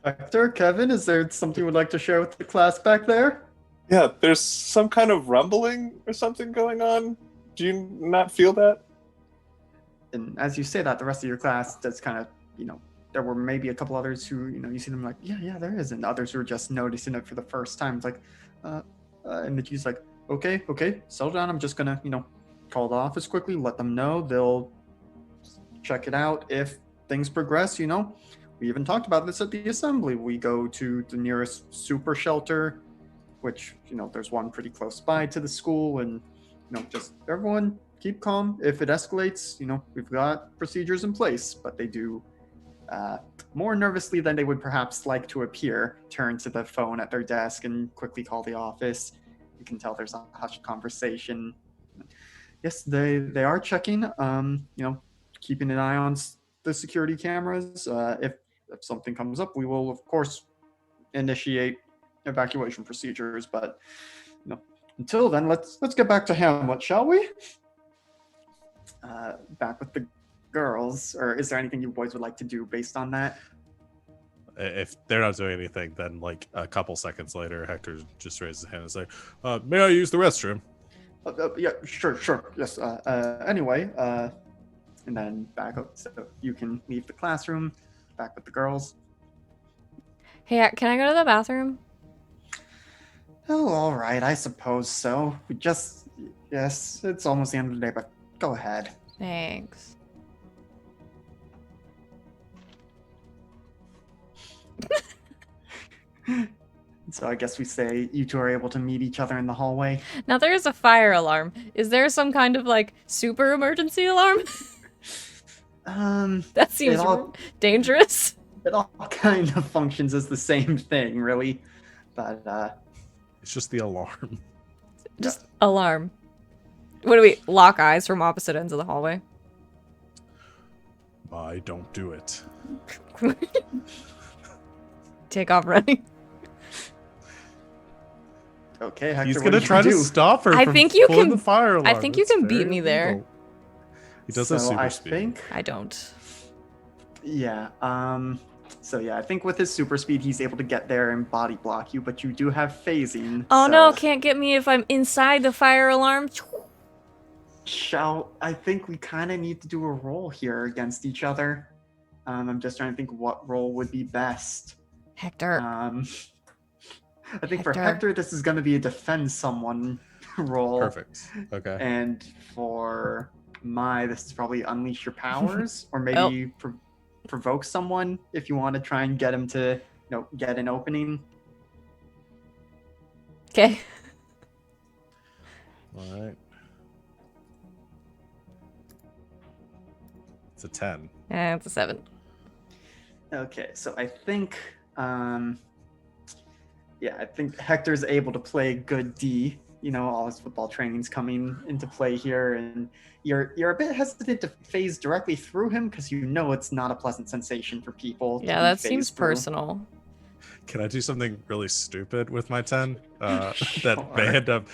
Hector, Kevin, is there something you would like to share with the class back there? Yeah, there's some kind of rumbling or something going on. Do you not feel that? And as you say that, the rest of your class does kind of, there were maybe a couple others who, you see them like, yeah, there is. And others who are just noticing it for the first time. It's like, and the teacher's like, okay, settle down. I'm just going to, call the office quickly, let them know. They'll check it out. If things progress, we even talked about this at the assembly. We go to the nearest super shelter, which, there's one pretty close by to the school. And, just everyone keep calm. If it escalates, we've got procedures in place, but they do more nervously than they would perhaps like to appear, turn to the phone at their desk and quickly call the office. You can tell there's a hushed conversation. Yes, they are checking, keeping an eye on the security cameras. If something comes up, we will, of course, initiate evacuation procedures. But, until then, let's get back to Hamlet, shall we? Back with the girls, or is there anything you boys would like to do based on that? If they're not doing anything, then like a couple seconds later, Hector just raises his hand and say, may I use the restroom? Yeah, sure. Yes. Anyway, and then back up so you can leave the classroom, back with the girls. Hey, can I go to the bathroom? Oh, all right, I suppose so. Yes, it's almost the end of the day, but go ahead. Thanks. So I guess we say you two are able to meet each other in the hallway. Now there is a fire alarm. Is there some kind of like super emergency alarm? That seems dangerous. It all kind of functions as the same thing, really. But It's just the alarm. Just alarm. What do we lock eyes from opposite ends of the hallway? I don't do it. Take off running. Okay, Hector, He's what gonna do try you to do? stop her I from think you pulling can- the fire alarm. I think you It's can beat very me there. illegal. He does have So super I speed. think, I don't. yeah. So yeah, I think with his super speed, he's able to get there and body block you, but you do have phasing. Oh so no, can't get me if I'm inside the fire alarm. I think we kind of need to do a roll here against each other. I'm just trying to think what role would be best. Hector. I think for Hector. Hector, this is going to be a defend someone role. Perfect. Okay. And for Mai, this is probably unleash your powers, or maybe provoke someone if you want to try and get him to, get an opening. Okay. All right. It's a 10. It's a 7. Okay, so I think, I think Hector's able to play good D. You know, all his football training's coming into play here, and you're a bit hesitant to phase directly through him because you know it's not a pleasant sensation for people. Yeah, to that phase seems through. personal. Can I do something really stupid with my 10? That Sure. may end up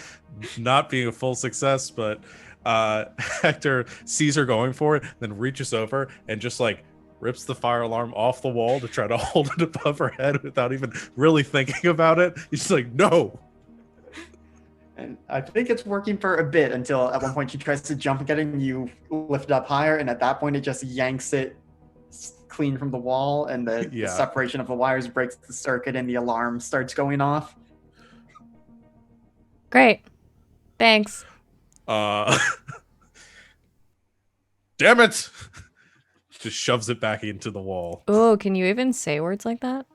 not being a full success, but Hector sees her going for it, then reaches over and just like rips the fire alarm off the wall to try to hold it above her head without even really thinking about it. He's just like, no. And I think it's working for a bit until at one point she tries to jump and get it, and you lift it up higher, and at that point it just yanks it clean from the wall, and the separation of the wires breaks the circuit, and the alarm starts going off. Great. Thanks. Damn it! Just shoves it back into the wall. Oh, can you even say words like that?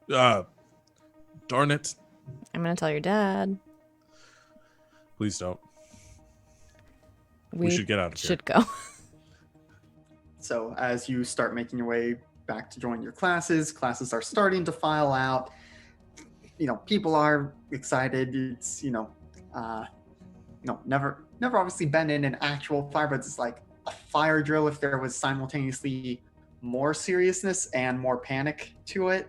Darn it. I'm gonna tell your dad. Please don't. We should get out of here. Should go. So as you start making your way back to join your classes are starting to file out. You know, people are excited. It's, never obviously been in an actual fire, but it's like a fire drill if there was simultaneously more seriousness and more panic to it.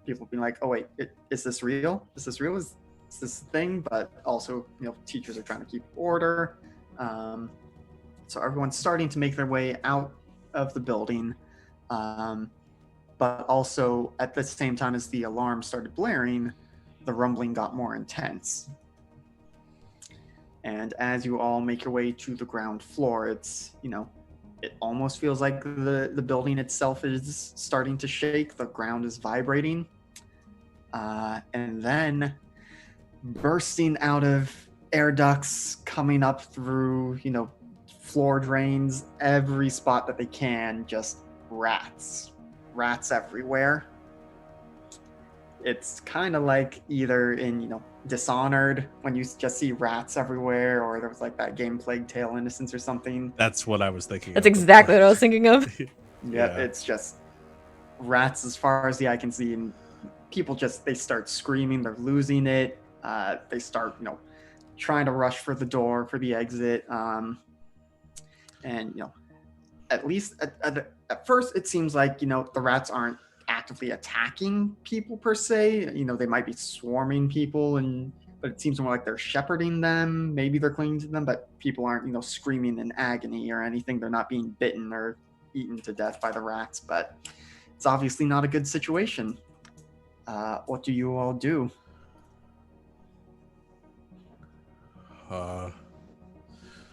People being like, oh wait, is this real? Is this real? Is this a thing? But also, teachers are trying to keep order. So everyone's starting to make their way out of the building. But also at the same time as the alarm started blaring, the rumbling got more intense. And as you all make your way to the ground floor, it's, it almost feels like the building itself is starting to shake. The ground is vibrating. And then bursting out of air ducts, coming up through, floor drains, every spot that they can, just rats everywhere. It's kind of like either in, Dishonored, when you just see rats everywhere, or there was like that game Plague Tale Innocence or something. That's what I was thinking. That's exactly what I was thinking of. Yeah, it's just rats as far as the eye can see, and people they start screaming, they're losing it. They start, trying to rush for the door, for the exit. And, at least at first it seems like, the rats aren't actively attacking people per se. They might be swarming people, but it seems more like they're shepherding them. Maybe they're clinging to them, but people aren't, screaming in agony or anything. They're not being bitten or eaten to death by the rats, but it's obviously not a good situation. What do you all do? I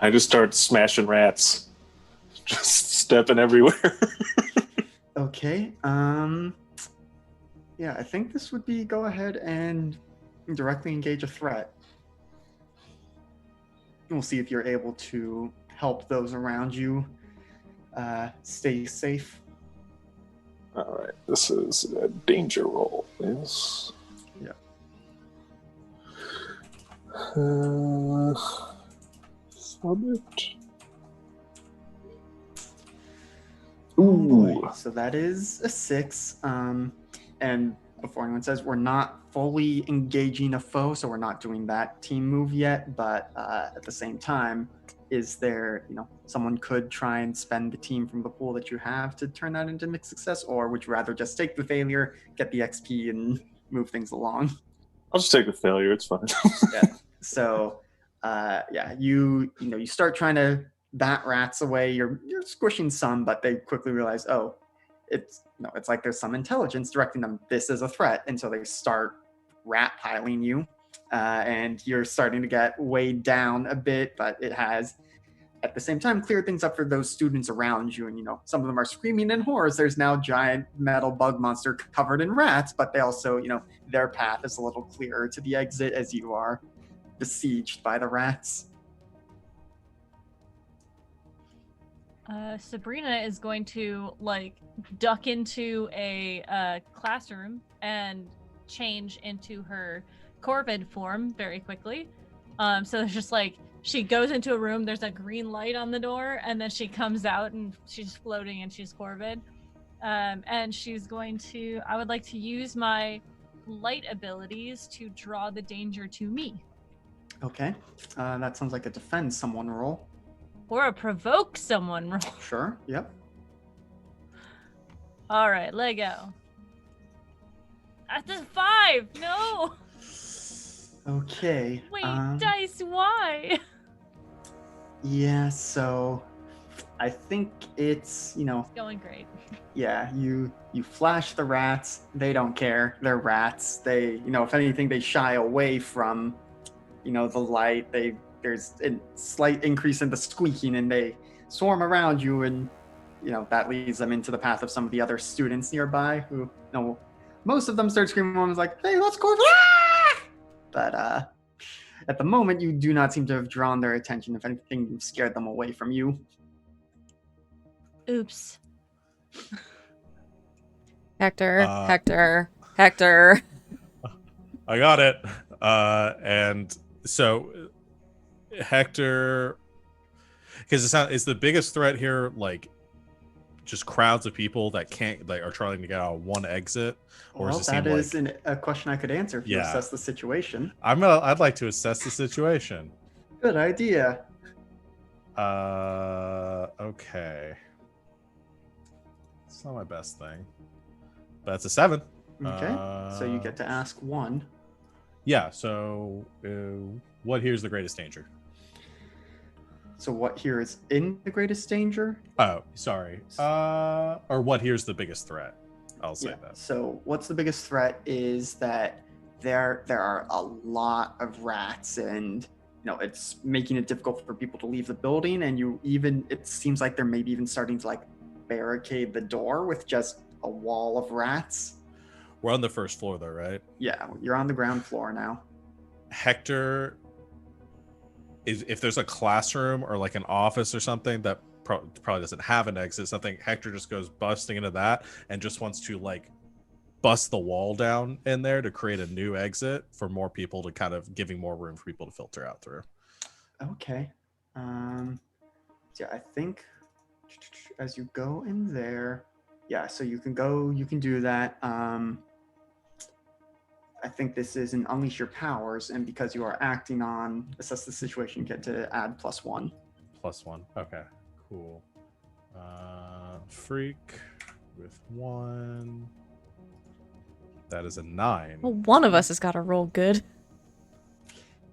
just start smashing rats. Just stepping everywhere. Okay. Yeah, I think this would be go ahead and directly engage a threat. We'll see if you're able to help those around you stay safe. All right, this is a danger roll. Yes. Yeah. Summit. Ooh. So that is a 6. And before anyone says, we're not fully engaging a foe, so we're not doing that team move yet. But at the same time, is there, someone could try and spend the team from the pool that you have to turn that into mixed success, or would you rather just take the failure, get the XP, and move things along? I'll just take the failure. It's fine. Yeah. So, you start trying to bat rats away. You're squishing some, but they quickly realize, it's like there's some intelligence directing them. This is a threat, and so they start rat piling you, and you're starting to get weighed down a bit. But it has, at the same time, cleared things up for those students around you. And some of them are screaming in horror. There's now a giant metal bug monster covered in rats, but they also, their path is a little clearer to the exit as you are besieged by the rats. Subrina is going to duck into a classroom and change into her Corvid form very quickly, So there's just like, she goes into a room, there's a green light on the door, and then she comes out and she's floating and she's Corvid. And she's going to, I would like to use my light abilities to draw the danger to me. Okay. That sounds like a defend someone roll. Or a provoke someone roll. Sure. Yep. All right, Lego. That's a 5. No. Okay. Wait, dice. Why? Yeah. So, I think it's It's going great. Yeah. You flash the rats. They don't care. They're rats. They if anything, they shy away from the light. There's a slight increase in the squeaking, and they swarm around you, and that leads them into the path of some of the other students nearby who most of them start screaming. One was like, hey, let's go. Ah! But at the moment, you do not seem to have drawn their attention. If anything, you've scared them away from you. Oops. Hector. I got it. And so Hector, because it's the biggest threat here, like just crowds of people that are trying to get out one exit, or Well, does it seem that is like a question I could answer if you Yeah. assess the situation. I'd like to assess the situation. Good idea. Okay. It's not my best thing, but it's a 7. Okay. So you get to ask one. Yeah. So, what here's the greatest danger? So what here is in the greatest danger? Oh, sorry. Or what here's the biggest threat? I'll say that. So what's the biggest threat is that there are a lot of rats, and it's making it difficult for people to leave the building, and it seems like they're maybe even starting to like barricade the door with just a wall of rats. We're on the first floor though, right? Yeah, you're on the ground floor now. Hector, if there's a classroom or like an office or something that probably doesn't have an exit, something, Hector just goes busting into that and just wants to like bust the wall down in there to create a new exit for more people, to kind of giving more room for people to filter out through. Okay. Yeah, I think as you go in there, so you can do that. I think this is an unleash your powers, and because you are acting on assess the situation, you get to add +1. +1. Okay, cool. Freak with 1. That is a 9. Well, one of us has got to roll good.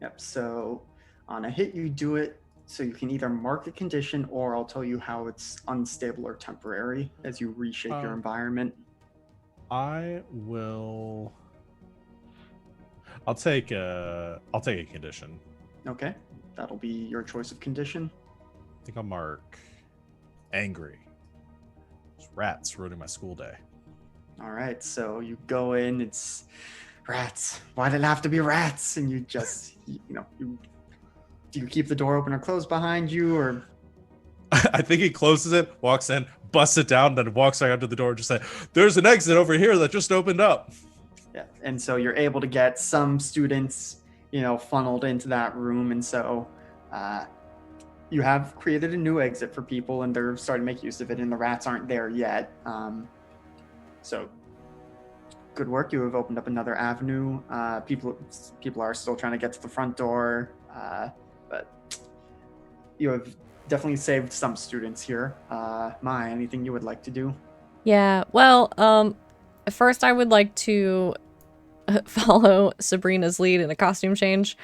Yep. So on a hit, you do it. So you can either mark a condition, or I'll tell you how it's unstable or temporary as you reshape your environment. I'll take a condition. Okay, that'll be your choice of condition. I think I'll mark angry. There's rats ruining my school day. All right, so you go in. It's rats. Why did it have to be rats? And you just, do you keep the door open or closed behind you, or? I think he closes it, walks in, busts it down, then walks right out to the door and just say, "There's an exit over here that just opened up." Yeah, and so you're able to get some students, funneled into that room, and so you have created a new exit for people, and they're starting to make use of it, and the rats aren't there yet. So good work. You have opened up another avenue. People are still trying to get to the front door, but you have definitely saved some students here. Mai, anything you would like to do? Yeah, well, first I would like to follow Subrina's lead in a costume change.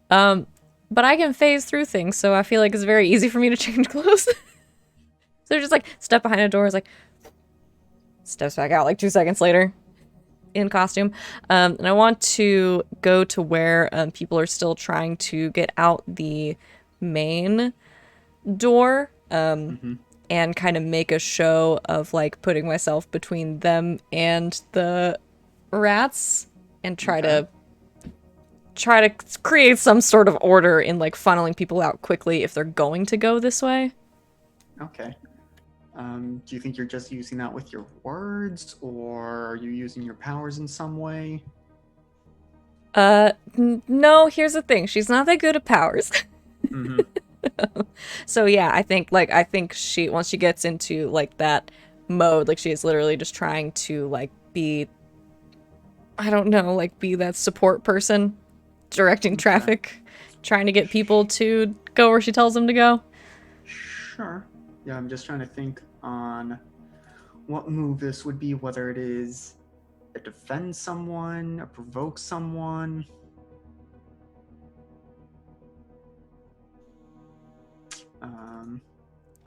But I can phase through things, so I feel like it's very easy for me to change clothes. So just like step behind a door, is like steps back out like 2 seconds later in costume. And I want to go to where people are still trying to get out the main door, and kind of make a show of like putting myself between them and the rats, and try to create some sort of order in like funneling people out quickly if they're going to go this way. Okay. Do you think you're just using that with your words, or are you using your powers in some way? No, here's the thing. She's not that good at powers. Mm-hmm. So yeah, I think she, once she gets into like that mode, like she is literally just trying to like be, I don't know, like be that support person, directing traffic, trying to get people to go where she tells them to go. Sure. Yeah, I'm just trying to think on what move this would be, whether it is a defend someone, a provoke someone.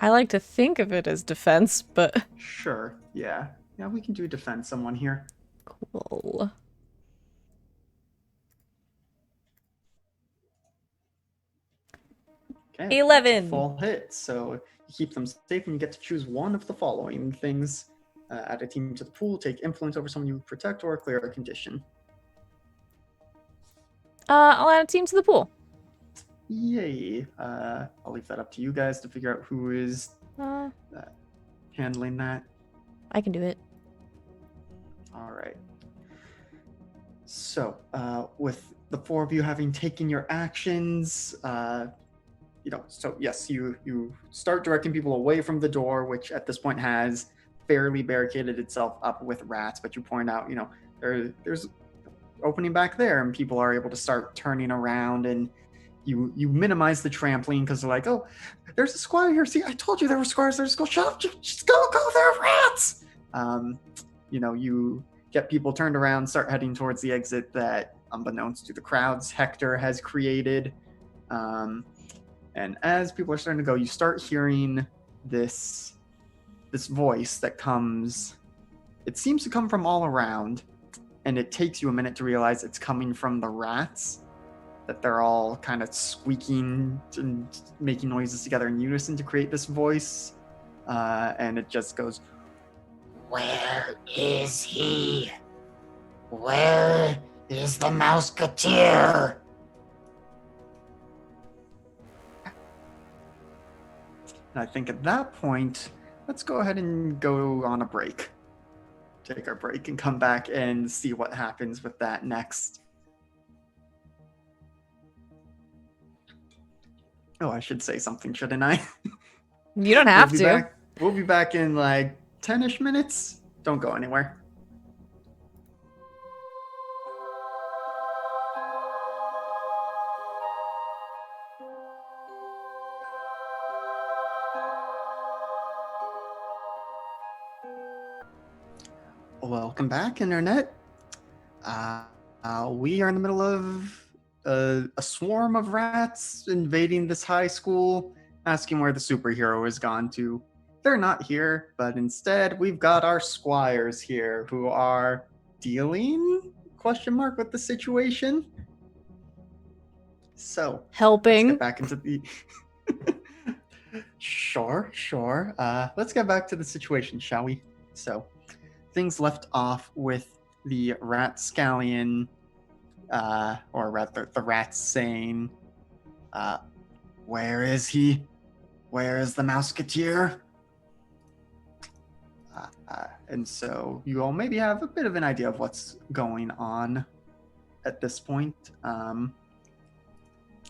I like to think of it as defense, but Sure. Yeah. Yeah, we can do defend someone here. cool. Okay. 11. That's a full hit. So you keep them safe, and you get to choose one of the following things: add a team to the pool, take influence over someone you protect, or clear a condition. I'll add a team to the pool. Yay! I'll leave that up to you guys to figure out who is handling that. I can do it. All right. So, with the four of you having taken your actions, so yes, you start directing people away from the door, which at this point has fairly barricaded itself up with rats. But you point out, there's opening back there, and people are able to start turning around, and you minimize the trampling because they're like, oh, there's a squire here. See, I told you there were squires there. Just go, shut up, just go, there are rats. You get people turned around, start heading towards the exit that, unbeknownst to the crowds, Hector has created. And as people are starting to go, you start hearing this voice that comes. It seems to come from all around, and it takes you a minute to realize it's coming from the rats, that they're all kind of squeaking and making noises together in unison to create this voice. And it just goes, "Where is he? Where is the Mouseketeer?" And I think at that point, let's go ahead and go on a break. Take our break and come back and see what happens with that next. Oh, I should say something, shouldn't I? You don't have to. We'll be back in like 10-ish minutes. Don't go anywhere. Welcome back, Internet. We are in the middle of a swarm of rats invading this high school, asking where the superhero has gone to. They're not here, but instead we've got our squires here who are dealing ? With the situation. So Helping. let's get back into the Sure. Let's get back to the situation, shall we? So things left off with the rat scallion, or rather the rats saying, where is he? Where is the Mouseketeer? And so you all maybe have a bit of an idea of what's going on at this point.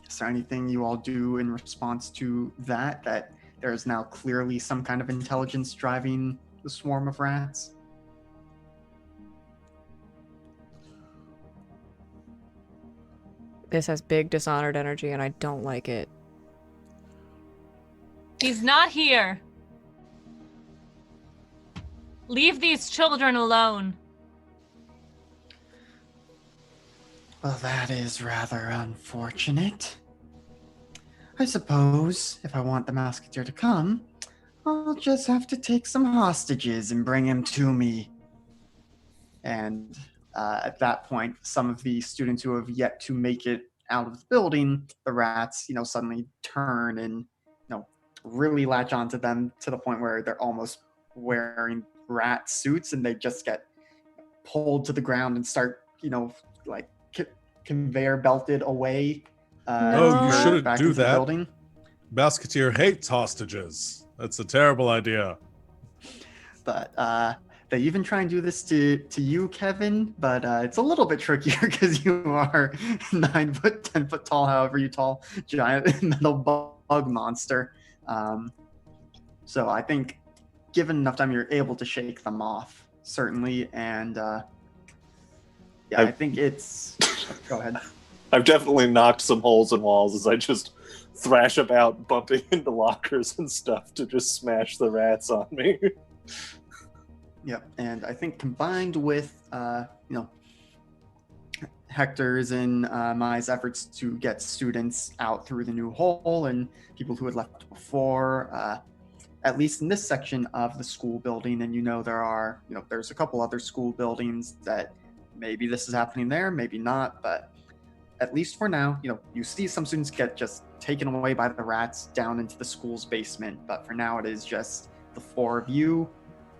Is there anything you all do in response to that there is now clearly some kind of intelligence driving the swarm of rats? This has big dishonored energy, and I don't like it. He's not here. Leave these children alone. Well, that is rather unfortunate. I suppose if I want the Mouseketeer to come, I'll just have to take some hostages and bring him to me. And at that point, some of the students who have yet to make it out of the building, the rats, suddenly turn and, really latch onto them to the point where they're almost wearing rat suits, and they just get pulled to the ground and start, conveyor belted away. You shouldn't do that. Building. Mouseketeer hates hostages. That's a terrible idea. But they even try and do this to you, Kevin, but it's a little bit trickier because you are 9 foot, 10 foot tall, however you tall, giant metal bug monster. So I think given enough time, you're able to shake them off, certainly. And I think it's... Go ahead. I've definitely knocked some holes in walls as I just thrash about, bumping into lockers and stuff to just smash the rats on me. Yep, and I think combined with, Hector's and Mai's efforts to get students out through the new hole and people who had left before, at least in this section of the school building, and there's a couple other school buildings that maybe this is happening there, maybe not, but at least for now, you see some students get just taken away by the rats down into the school's basement, but for now it is just the 4 of you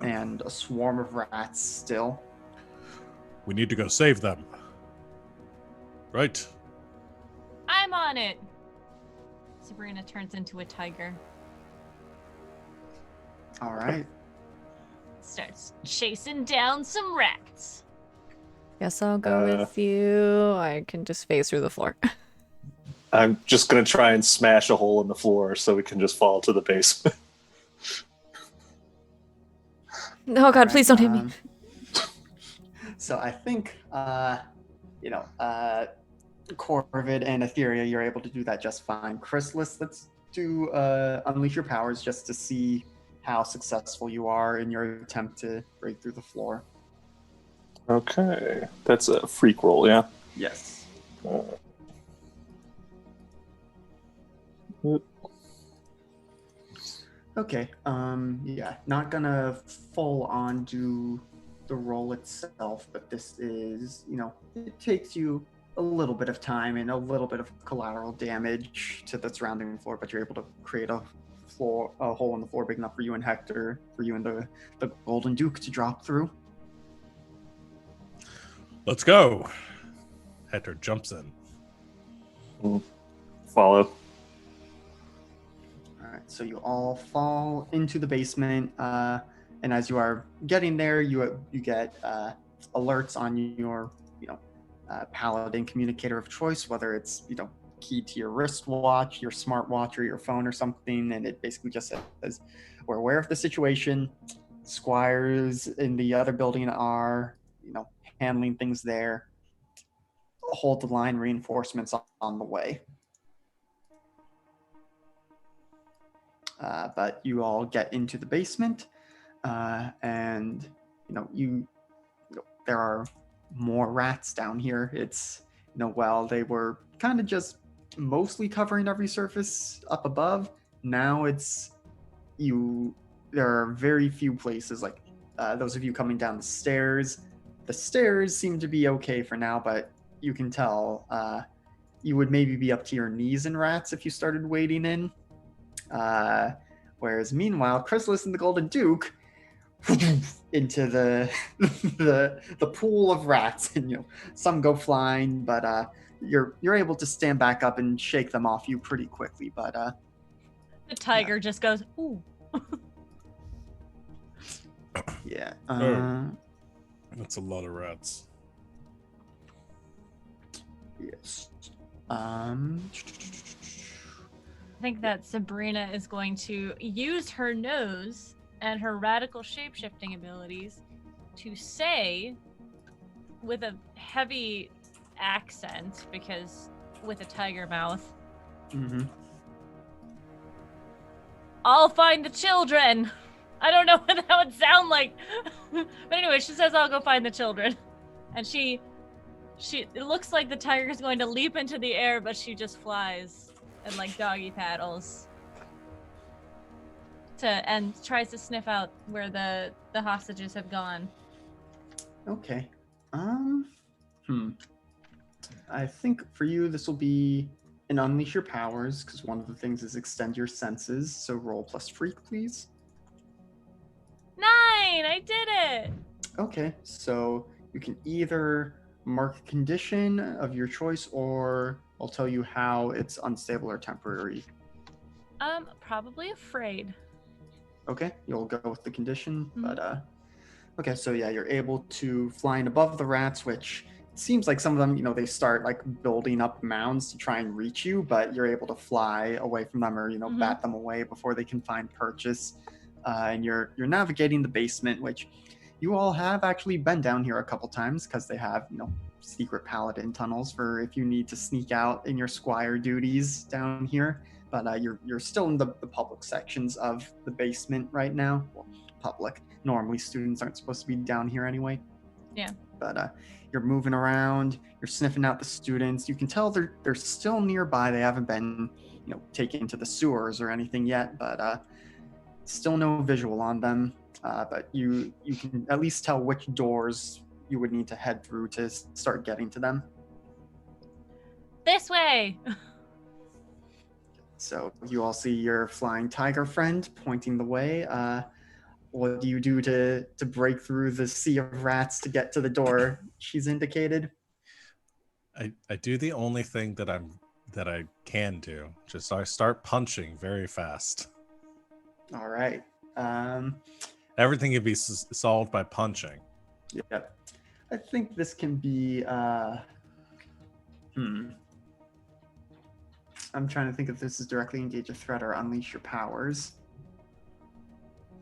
and a swarm of rats still. We need to go save them. Right. I'm on it. Subrina turns into a tiger. All right. Starts chasing down some rats. Guess I'll go with you. I can just phase through the floor. I'm just going to try and smash a hole in the floor so we can just fall to the basement. Oh God, please don't hit me. So I think, Corvid and Etheria, you're able to do that just fine. Chrysalis, let's do Unleash Your Powers just to see how successful you are in your attempt to break through the floor. Okay. That's a freak roll, yeah? Yes. Okay. Not gonna full on do the roll itself, but this is, it takes you a little bit of time and a little bit of collateral damage to the surrounding floor, but you're able to create a hole in the floor big enough for you and Hector, for you and the Golden Duke to drop through. Let's go. Hector jumps in. Follow. All right, so you all fall into the basement, and as you are getting there, you get alerts on your paladin communicator of choice, whether it's keyed to your wristwatch, your smartwatch, or your phone or something, and it basically just says, "We're aware of the situation. Squires in the other building are handling things there. Hold the line, reinforcements on the way." But you all get into the basement, and there are more rats down here. It's while they were kind of just mostly covering every surface up above, now there are very few places, like those of you coming down the stairs. The stairs seem to be okay for now, but you can tell you would maybe be up to your knees in rats if you started wading in. Whereas meanwhile, Chrysalis and the Golden Duke into the pool of rats, and some go flying, but you're able to stand back up and shake them off you pretty quickly. But the tiger just goes, ooh. Yeah. That's a lot of rats. Yes. I think that Subrina is going to use her nose and her radical shape-shifting abilities to say, with a heavy accent, because with a tiger mouth, "I'll find the children." I don't know what that would sound like. But anyway, she says, "I'll go find the children." And it looks like the tiger is going to leap into the air, but she just flies and doggy paddles and tries to sniff out where the hostages have gone. Okay. I think for you this will be an Unleash Your Powers, because one of the things is extend your senses. So roll plus freak, please. 9! I did it! Okay, so you can either mark a condition of your choice, or I'll tell you how it's unstable or temporary. Probably afraid. Okay, you'll go with the condition, but Okay, so yeah, you're able to fly in above the rats, which seems like some of them, they start like building up mounds to try and reach you, but you're able to fly away from them or, bat them away before they can find purchase. And you're navigating the basement, which you all have actually been down here a couple times because they have, secret paladin tunnels for if you need to sneak out in your squire duties down here. But you're still in the public sections of the basement right now. Well, public. Normally, students aren't supposed to be down here anyway. Yeah. But you're moving around. You're sniffing out the students. You can tell they're still nearby. They haven't been, taken to the sewers or anything yet. But still no visual on them. But you can at least tell which doors you would need to head through to start getting to them. This way. So you all see your flying tiger friend pointing the way. What do you do to break through the sea of rats to get to the door she's indicated? I do the only thing that I can do. Just I start punching very fast. All right. Everything can be solved by punching. Yeah. I think this can be. I'm trying to think if this is directly engage a threat or unleash your powers.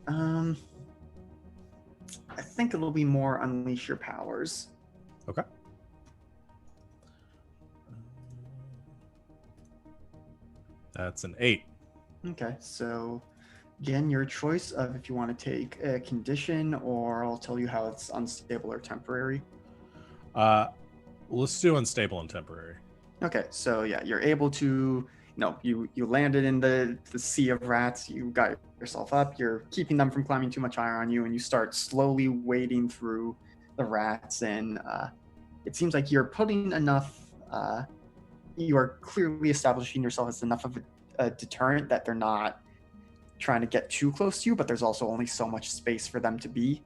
I think it'll be more unleash your powers. Okay. That's an 8. Okay, so again, your choice of if you want to take a condition or I'll tell you how it's unstable or temporary. Let's do unstable and temporary. Okay, so yeah, you're able to, you landed in the sea of rats, you got yourself up, you're keeping them from climbing too much higher on you, and you start slowly wading through the rats, and it seems like you're putting enough, you are clearly establishing yourself as enough of a deterrent that they're not trying to get too close to you, but there's also only so much space for them to be.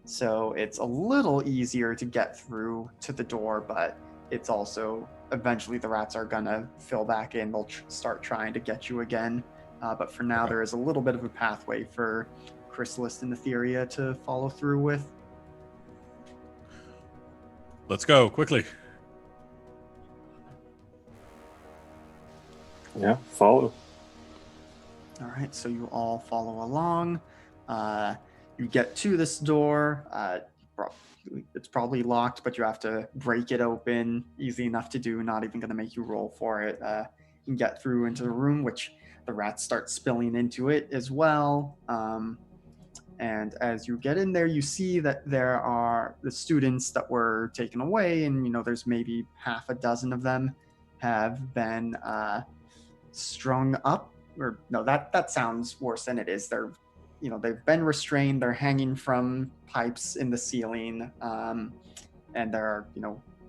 So it's a little easier to get through to the door, but it's also eventually the rats are gonna fill back in. They'll start trying to get you again. But for now, there is a little bit of a pathway for Chrysalis and Etheria to follow through with. Let's go quickly. Yeah, follow. All right, so you all follow along. You get to this door. It's probably locked, but you have to break it open. Easy enough to do, not even going to make you roll for it. You can get through into the room, which the rats start spilling into it as well. And as you get in there, you see that there are the students that were taken away, and there's maybe half a dozen of them have been strung up. Or no, that sounds worse than it is. They're they've been restrained. They're hanging from pipes in the ceiling, and there are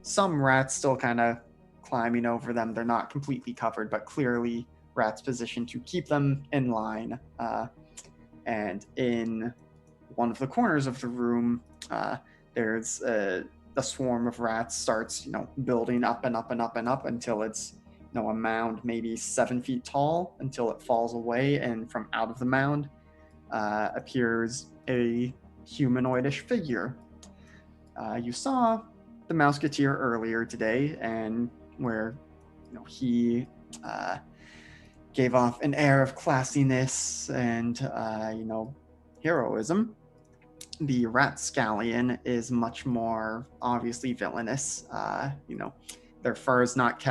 some rats still kind of climbing over them. They're not completely covered, but clearly rats positioned to keep them in line. And in one of the corners of the room, there's a swarm of rats starts building up and up and up and up until it's a mound maybe 7 feet tall, until it falls away, and from out of the mound appears a humanoidish figure. You saw the Mouseketeer earlier today, and where he gave off an air of classiness and heroism. The Rat Scallion is much more obviously villainous. Their fur is not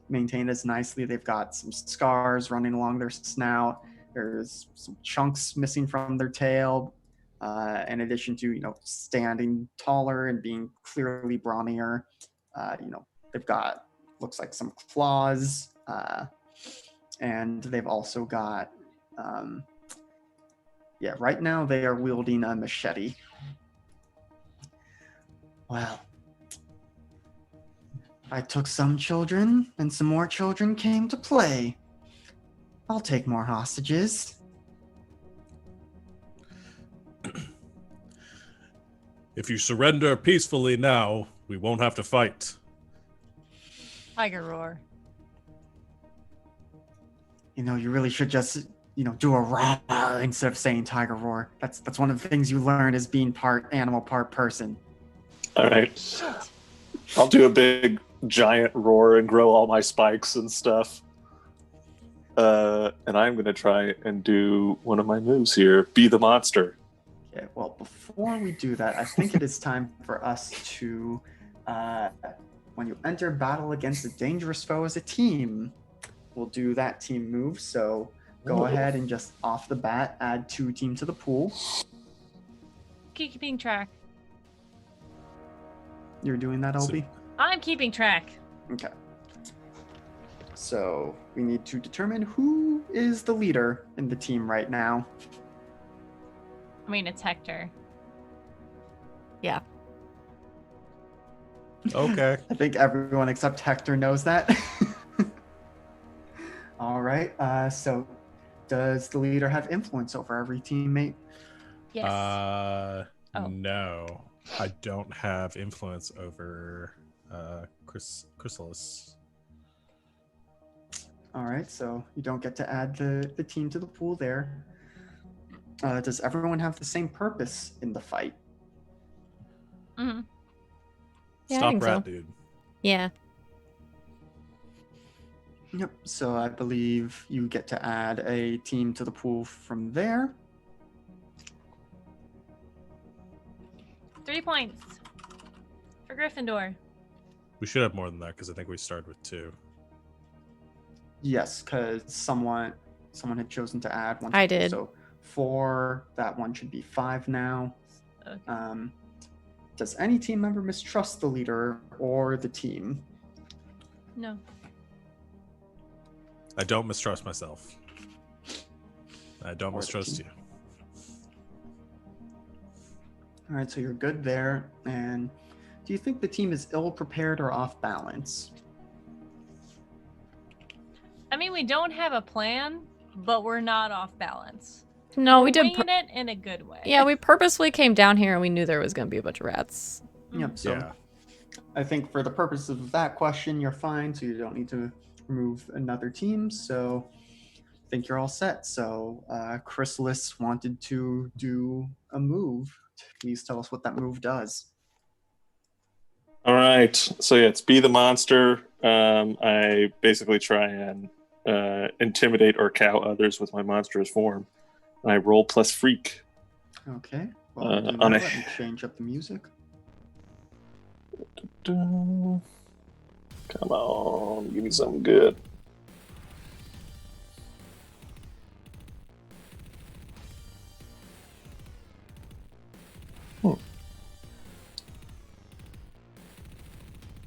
maintained as nicely. They've got some scars running along their snout. There's some chunks missing from their tail, in addition to, standing taller and being clearly brawnier. They've got, looks like some claws, and they've also got, right now they are wielding a machete. Well, I took some children, and some more children came to play. I'll take more hostages. If you surrender peacefully now, we won't have to fight. Tiger roar. You really should just do a roar instead of saying tiger roar. That's one of the things you learn as being part animal, part person. All right. I'll do a big giant roar and grow all my spikes and stuff. And I'm going to try and do one of my moves here, be the monster. Okay, well, before we do that, I think it is time for us to, when you enter battle against a dangerous foe as a team, we'll do that team move. So go ahead and just off the bat, add 2 team to the pool. Keeping track. You're doing that, Obi? I'm keeping track. Okay. So we need to determine who is the leader in the team right now. I mean, it's Hector. Yeah. Okay. I think everyone except Hector knows that. All right. So does the leader have influence over every teammate? Yes. No. I don't have influence over Chrysalis. All right. So you don't get to add the team to the pool there. Does everyone have the same purpose in the fight? Mm-hmm. Yeah, I Stop think rat, so. dude. Yeah. Yep. So I believe you get to add a team to the pool from there. 3 points for Gryffindor. We should have more than that because I think we started with 2. Yes, because someone had chosen to add one. I did. So 4. That one should be 5 now. Okay. Does any team member mistrust the leader or the team? No. I don't mistrust myself. I don't Or the mistrust team. you. All right, so you're good there. And do you think the team is ill-prepared or off balance? I mean, we don't have a plan, but we're not off balance. No, we We're did. winging it in a good way. Yeah, we purposely came down here and we knew there was going to be a bunch of rats. Yep, so Yeah. I think for the purpose of that question, you're fine, so you don't need to remove another team. So I think you're all set. So Chrysalis wanted to do a move. Please tell us what that move does. All right. So yeah, it's be the monster. I basically try and intimidate or cow others with my monstrous form. And I roll plus freak. Okay. Well, do on that. a- Let me change up the music. Come on, give me something good.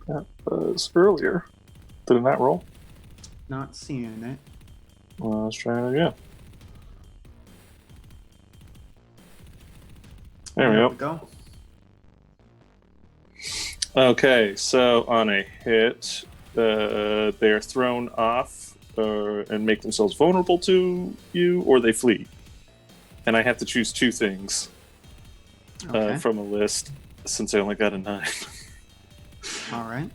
That was earlier. Did it not roll? Not seeing it. Well, let's try it again. There we go. Okay, so on a hit, they're thrown off and make themselves vulnerable to you, or they flee. And I have to choose 2 things Okay. from a list, since I only got a 9. All right.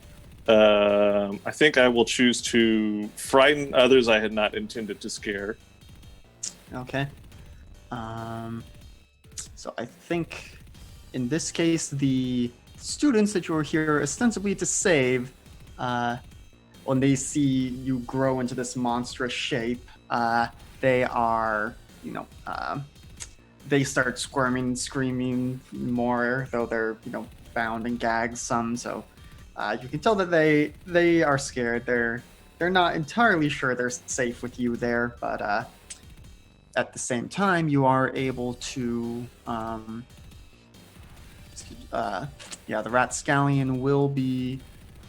I think I will choose to frighten others I had not intended to scare. Okay. So I think in this case, the students that you're here ostensibly to save, when they see you grow into this monstrous shape, they are, they start squirming, screaming more, though they're, bound and gagged some. So you can tell that they are scared. They're not entirely sure they're safe with you there, but at the same time, you are able to, the rat scallion will be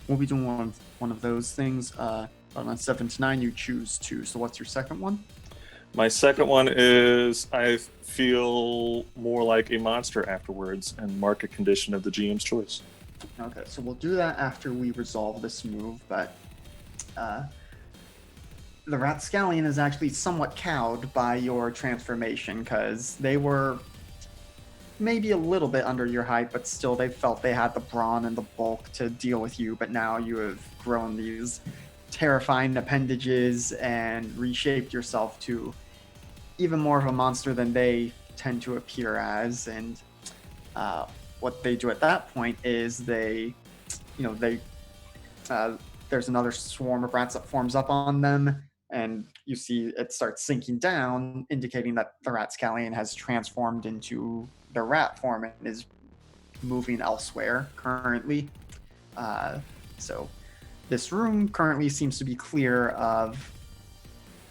doing one of those things. But on 7 to 9, you choose 2. So what's your second one? My second one is I feel more like a monster afterwards and mark a condition of the GM's choice. Okay, so we'll do that after we resolve this move, but the rat scallion is actually somewhat cowed by your transformation because they were maybe a little bit under your height, but still they felt they had the brawn and the bulk to deal with you, but now you have grown these terrifying appendages and reshaped yourself to even more of a monster than they tend to appear as. And what they do at that point is they there's another swarm of rats that forms up on them, and you see it starts sinking down, indicating that the rat scallion has transformed into the rat form and is moving elsewhere currently. So this room currently seems to be clear of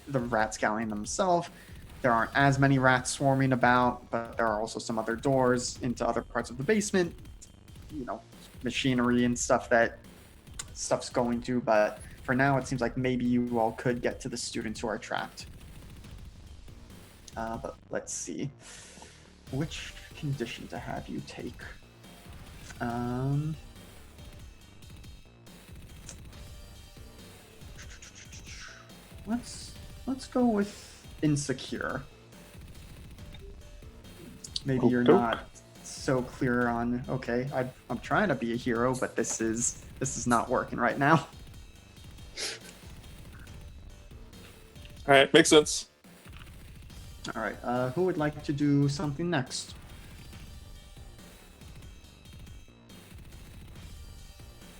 the rat scallion themselves. There aren't as many rats swarming about, but there are also some other doors into other parts of the basement, machinery and stuff's going to, but for now it seems like maybe you all could get to the students who are trapped. But let's see. Which condition to have you take? Let's go with insecure. Maybe you're not so clear on, okay, I'm trying to be a hero, but this is not working right now. All right, makes sense. All right, who would like to do something next?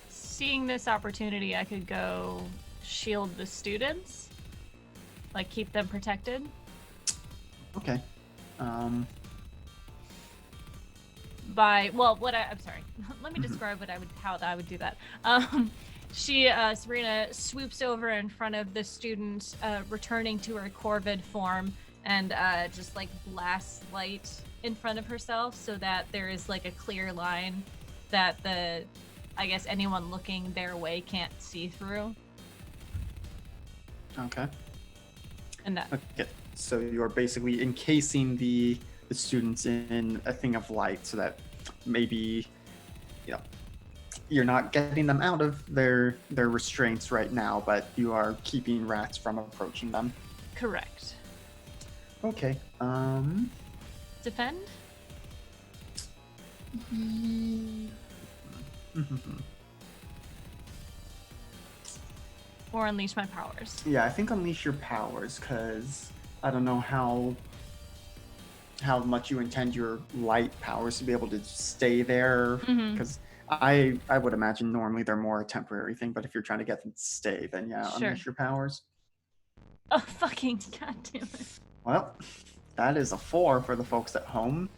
Seeing this opportunity, I could go shield the students, like keep them protected. Okay. I'm sorry. Let me describe how I would do that. Subrina swoops over in front of the student, returning to her corvid form, and just like blasts light in front of herself so that there is like a clear line that anyone looking their way can't see through. Okay. And that. Okay. So you're basically encasing the students in a thing of light so that maybe you're not getting them out of their restraints right now, but you are keeping rats from approaching them. Correct. Okay. Defend? Or unleash my powers. Yeah, I think unleash your powers, because I don't know how much you intend your light powers to be able to stay there, because I would imagine normally they're more a temporary thing, but if you're trying to get them to stay, then yeah, Sure. Unleash your powers. Oh, fucking goddamn it. Well, that is a 4 for the folks at home.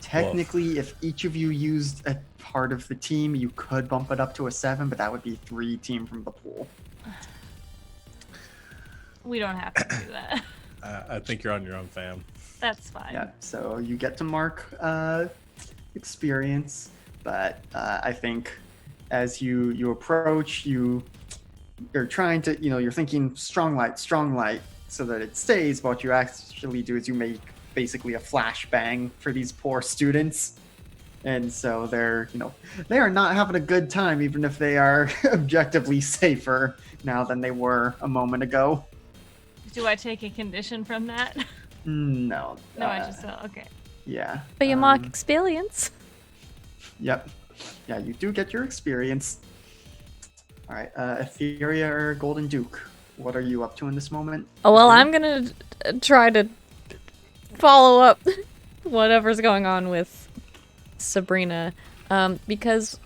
Technically, if each of you used a part of the team, you could bump it up to a 7, but that would be 3 team from the pool. We don't have to do that. I think you're on your own, fam. That's fine. Yeah, so you get to mark experience, but I think as you approach, you're trying to, you're thinking strong light, so that it stays, but what you actually do is you make basically a flashbang for these poor students. And so they are not having a good time, even if they are objectively safer now than they were a moment ago. Do I take a condition from that? No. No, I just okay. Yeah. But you mark experience. Yep. Yeah, you do get your experience. All right, Etheria or Golden Duke, what are you up to in this moment? Oh, well, I'm gonna try to follow up whatever's going on with Subrina, because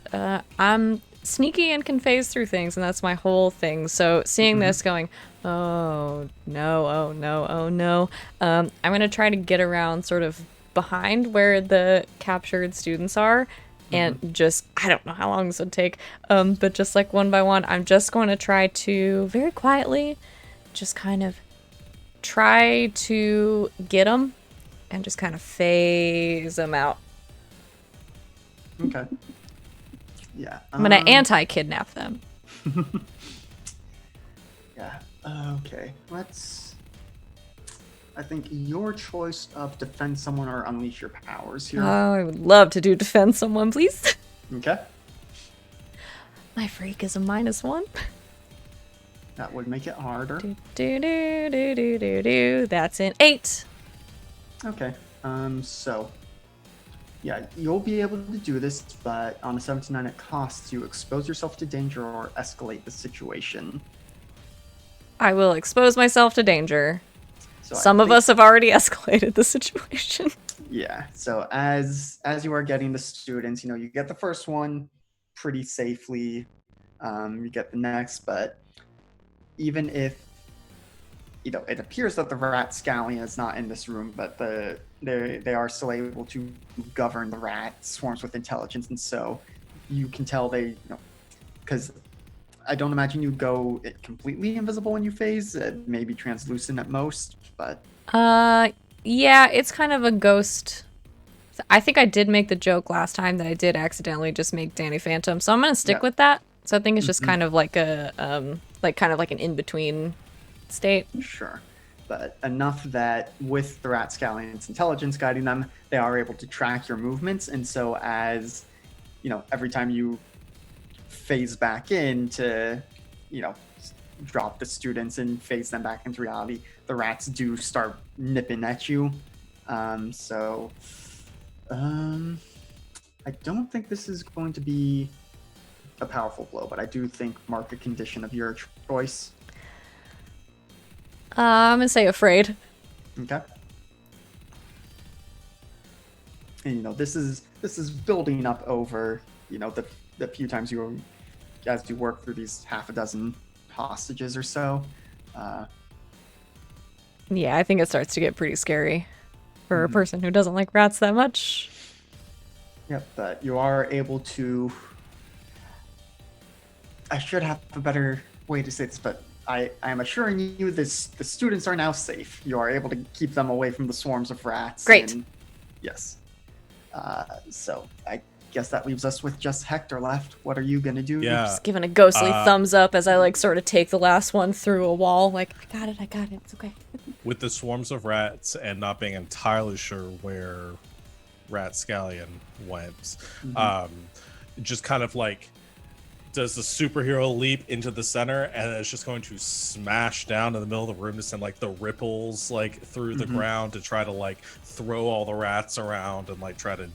I'm sneaky and can phase through things, and that's my whole thing. So seeing this going, oh no, I'm gonna try to get around sort of behind where the captured students are, and just, I don't know how long this would take, but just like one by one, I'm just going to try to very quietly just kind of try to get them and just kind of phase them out. Okay. Yeah. I'm gonna anti-kidnap them. Yeah. Okay. I think your choice of defend someone or unleash your powers here. Oh, I would love to do defend someone, please. Okay. My freak is a -1. That would make it harder. Do. That's an 8. Okay. So, yeah, you'll be able to do this, but on a 7 to 9, it costs you expose yourself to danger or escalate the situation. I will expose myself to danger. So Some of us have already escalated the situation. Yeah. So as you are getting the students, you get the first one pretty safely. You get the next, but even if it appears that the rat scallion is not in this room, but they are still able to govern the rat swarms with intelligence, and so you can tell they, because I don't imagine you go completely invisible when you phase, maybe translucent at most, but yeah, it's kind of a ghost. I think I did make the joke last time that I did accidentally just make Danny Phantom, so I'm gonna stick with that. So I think it's just kind of like a kind of like an in-between state. Sure. But enough that with the rat scallion's intelligence guiding them, they are able to track your movements, and so as every time you phase back in to drop the students and phase them back into reality, the rats do start nipping at you. I don't think this is going to be a powerful blow, but I do think mark a condition of your choice. I'm gonna say afraid. Okay. And this is building up over the few times as you work through these half a dozen hostages or so. Yeah, I think it starts to get pretty scary for a person who doesn't like rats that much. Yep, but you are able to. I should have a better way to say this, but I am assuring you the students are now safe. You are able to keep them away from the swarms of rats. Great. Yes. So I guess that leaves us with just Hector left. What are you gonna do? Yeah. Just giving a ghostly thumbs up as I sort of take the last one through a wall. Like, I got it. It's okay. With the swarms of rats and not being entirely sure where Rat Scallion went, just kind of does the superhero leap into the center, and it's just going to smash down in the middle of the room to send the ripples through the ground to try to throw all the rats around and try to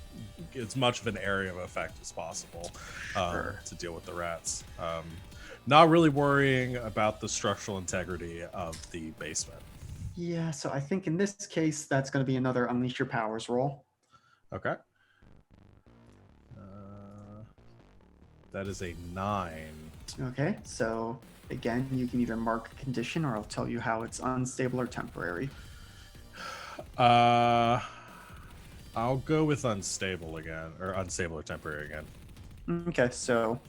get as much of an area of effect as possible to deal with the rats. Not really worrying about the structural integrity of the basement. Yeah, so I think in this case that's going to be another Unleash Your Powers roll. Okay. That is a 9. Okay, so again, you can either mark a condition or I'll tell you how it's unstable or temporary. I'll go with unstable again, or unstable or temporary again. Okay, so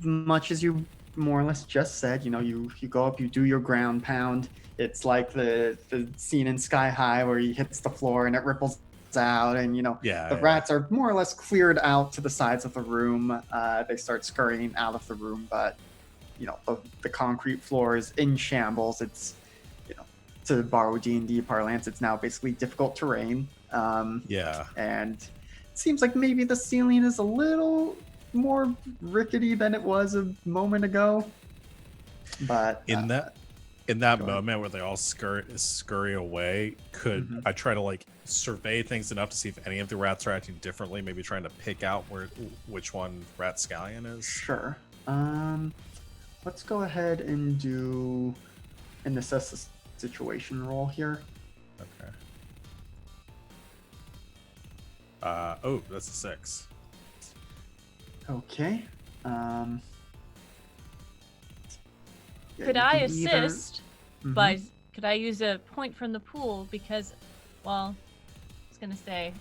much as you more or less just said, you go up, you do your ground pound. It's like the scene in Sky High where he hits the floor and it ripples out, and the rats are more or less cleared out to the sides of the room. They start scurrying out of the room, but the concrete floor is in shambles. It's to borrow D&D parlance, it's now basically difficult terrain. And it seems like maybe the ceiling is a little more rickety than it was a moment ago. But in that moment where they all scurry away, could I try to survey things enough to see if any of the rats are acting differently, maybe trying to pick out which one Rat Scallion is? Sure. Let's go ahead and do an assess the situation roll here. Okay. Oh, that's a 6. Okay. Could I assist by, could I use a point from the pool? Because, well, I was going to say,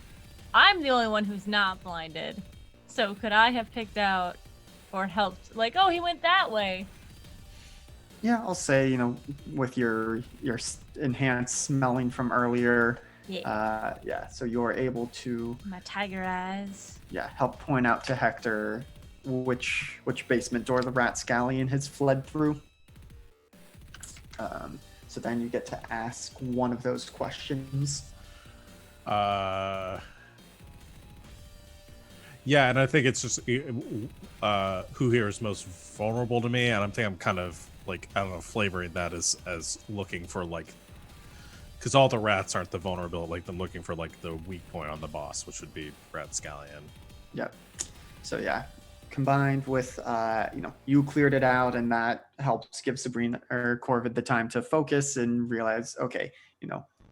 I'm the only one who's not blinded. So could I have picked out or helped, oh, he went that way? Yeah, I'll say, with your enhanced smelling from earlier. So you're able to... My tiger eyes. Yeah, help point out to Hector which basement door the Rat Scallion has fled through. So then you get to ask one of those questions. Yeah, and I think it's just who here is most vulnerable to me, and I'm kind of I don't know, flavoring that as looking for because all the rats aren't the vulnerability, them looking for the weak point on the boss, which would be Rat Scallion. Yep. So yeah, combined with you cleared it out, and that helps give Subrina or Corvid the time to focus and realize, okay,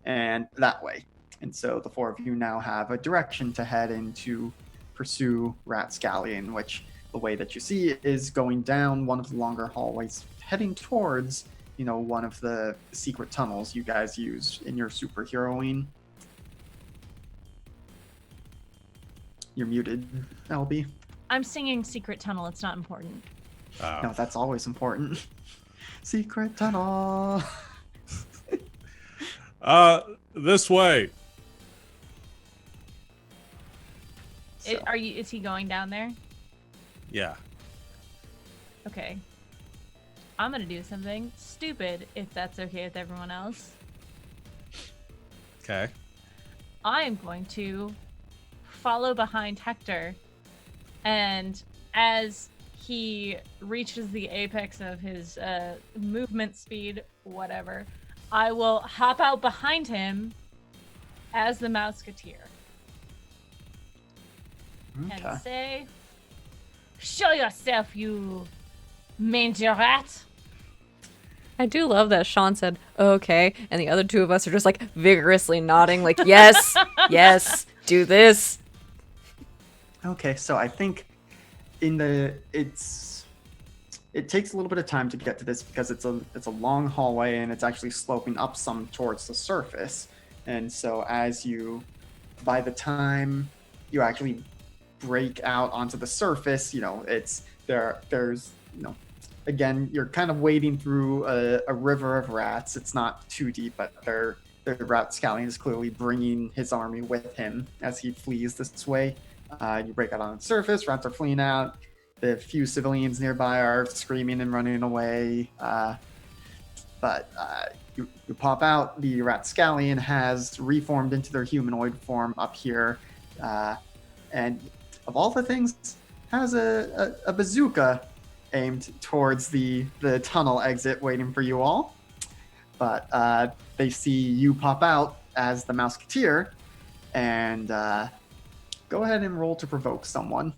and that way. And so the four of you now have a direction to head in to pursue Ratscallion, which the way that you see is going down one of the longer hallways, heading towards, one of the secret tunnels you guys use in your superheroing. You're muted, LB. I'm singing Secret Tunnel. It's not important. No, that's always important. Secret tunnel. This way. So, Is he going down there? Yeah. Okay. I'm gonna do something stupid if that's okay with everyone else. Okay. I am going to follow behind Hector, and as he reaches the apex of his movement speed, whatever, I will hop out behind him as the Mouseketeer and say, "Show yourself, you mangy rat!" I do love that Sean said, okay, and the other two of us are just like vigorously nodding, like, yes, yes, do this. Okay, so I think it takes a little bit of time to get to this because it's a long hallway and it's actually sloping up some towards the surface. And so by the time you actually break out onto the surface, there's again, you're kind of wading through a river of rats. It's not too deep, but the Ratscallion is clearly bringing his army with him as he flees this way. You break out on the surface, rats are fleeing out. The few civilians nearby are screaming and running away. But you pop out. The Ratscallion has reformed into their humanoid form up here. And of all the things, has a bazooka aimed towards the tunnel exit waiting for you all. But they see you pop out as the Mouseketeer, and go ahead and roll to provoke someone.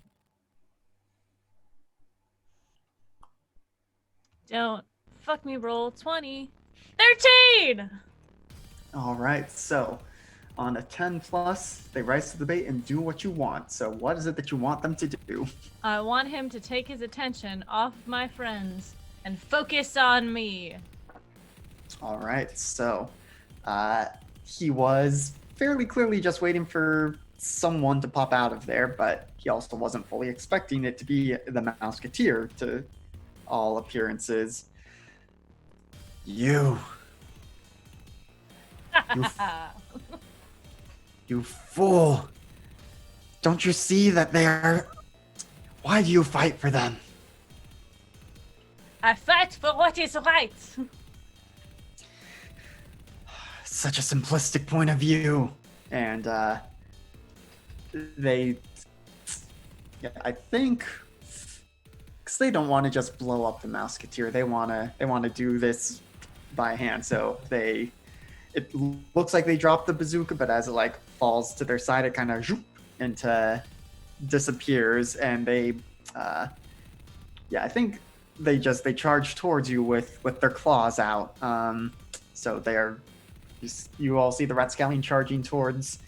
Don't fuck me, roll 20. 13! All right, so on a 10 plus, they rise to the bait and do what you want. So what is it that you want them to do? I want him to take his attention off my friends and focus on me. All right, so he was fairly clearly just waiting for someone to pop out of there, but he also wasn't fully expecting it to be the Mouseketeer to all appearances. You fool! Don't you see that they are... Why do you fight for them? I fight for what is right. Such a simplistic point of view. And I think, because they don't want to just blow up the Mouseketeer, they want to do this by hand. So it looks like they dropped the bazooka, but as it falls to their side, it kind of disappears, and they I think they charge towards you with their claws out. So you all see the Ratscallion charging towards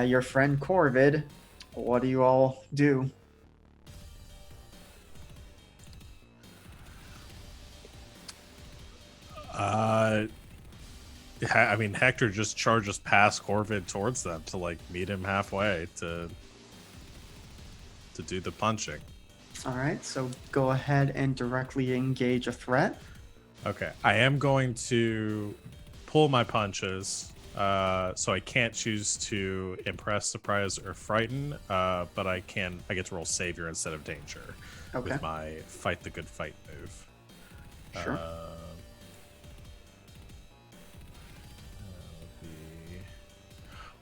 your friend Corvid. What do you all do? I mean, Hector just charges past Corvid towards them to meet him halfway to do the punching. All right, so go ahead and directly engage a threat. Okay, I am going to pull my punches, so I can't choose to impress, surprise, or frighten, but I get to roll savior instead of danger with my fight the good fight move. Sure.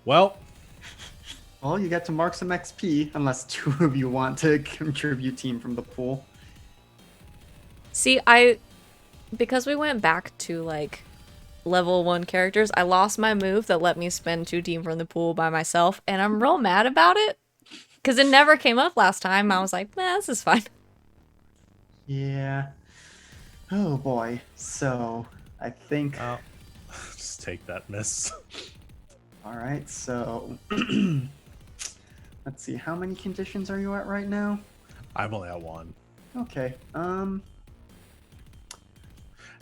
Well, you get to mark some XP, unless two of you want to contribute team from the pool. See, because we went back to level 1 characters, I lost my move that let me spend 2 team from the pool by myself, and I'm real mad about it. Because it never came up last time. I was like, nah, this is fine. Yeah. Oh boy. So I think Just take that miss. All right, so let's see. How many conditions are you at right now? I'm only at 1. Okay.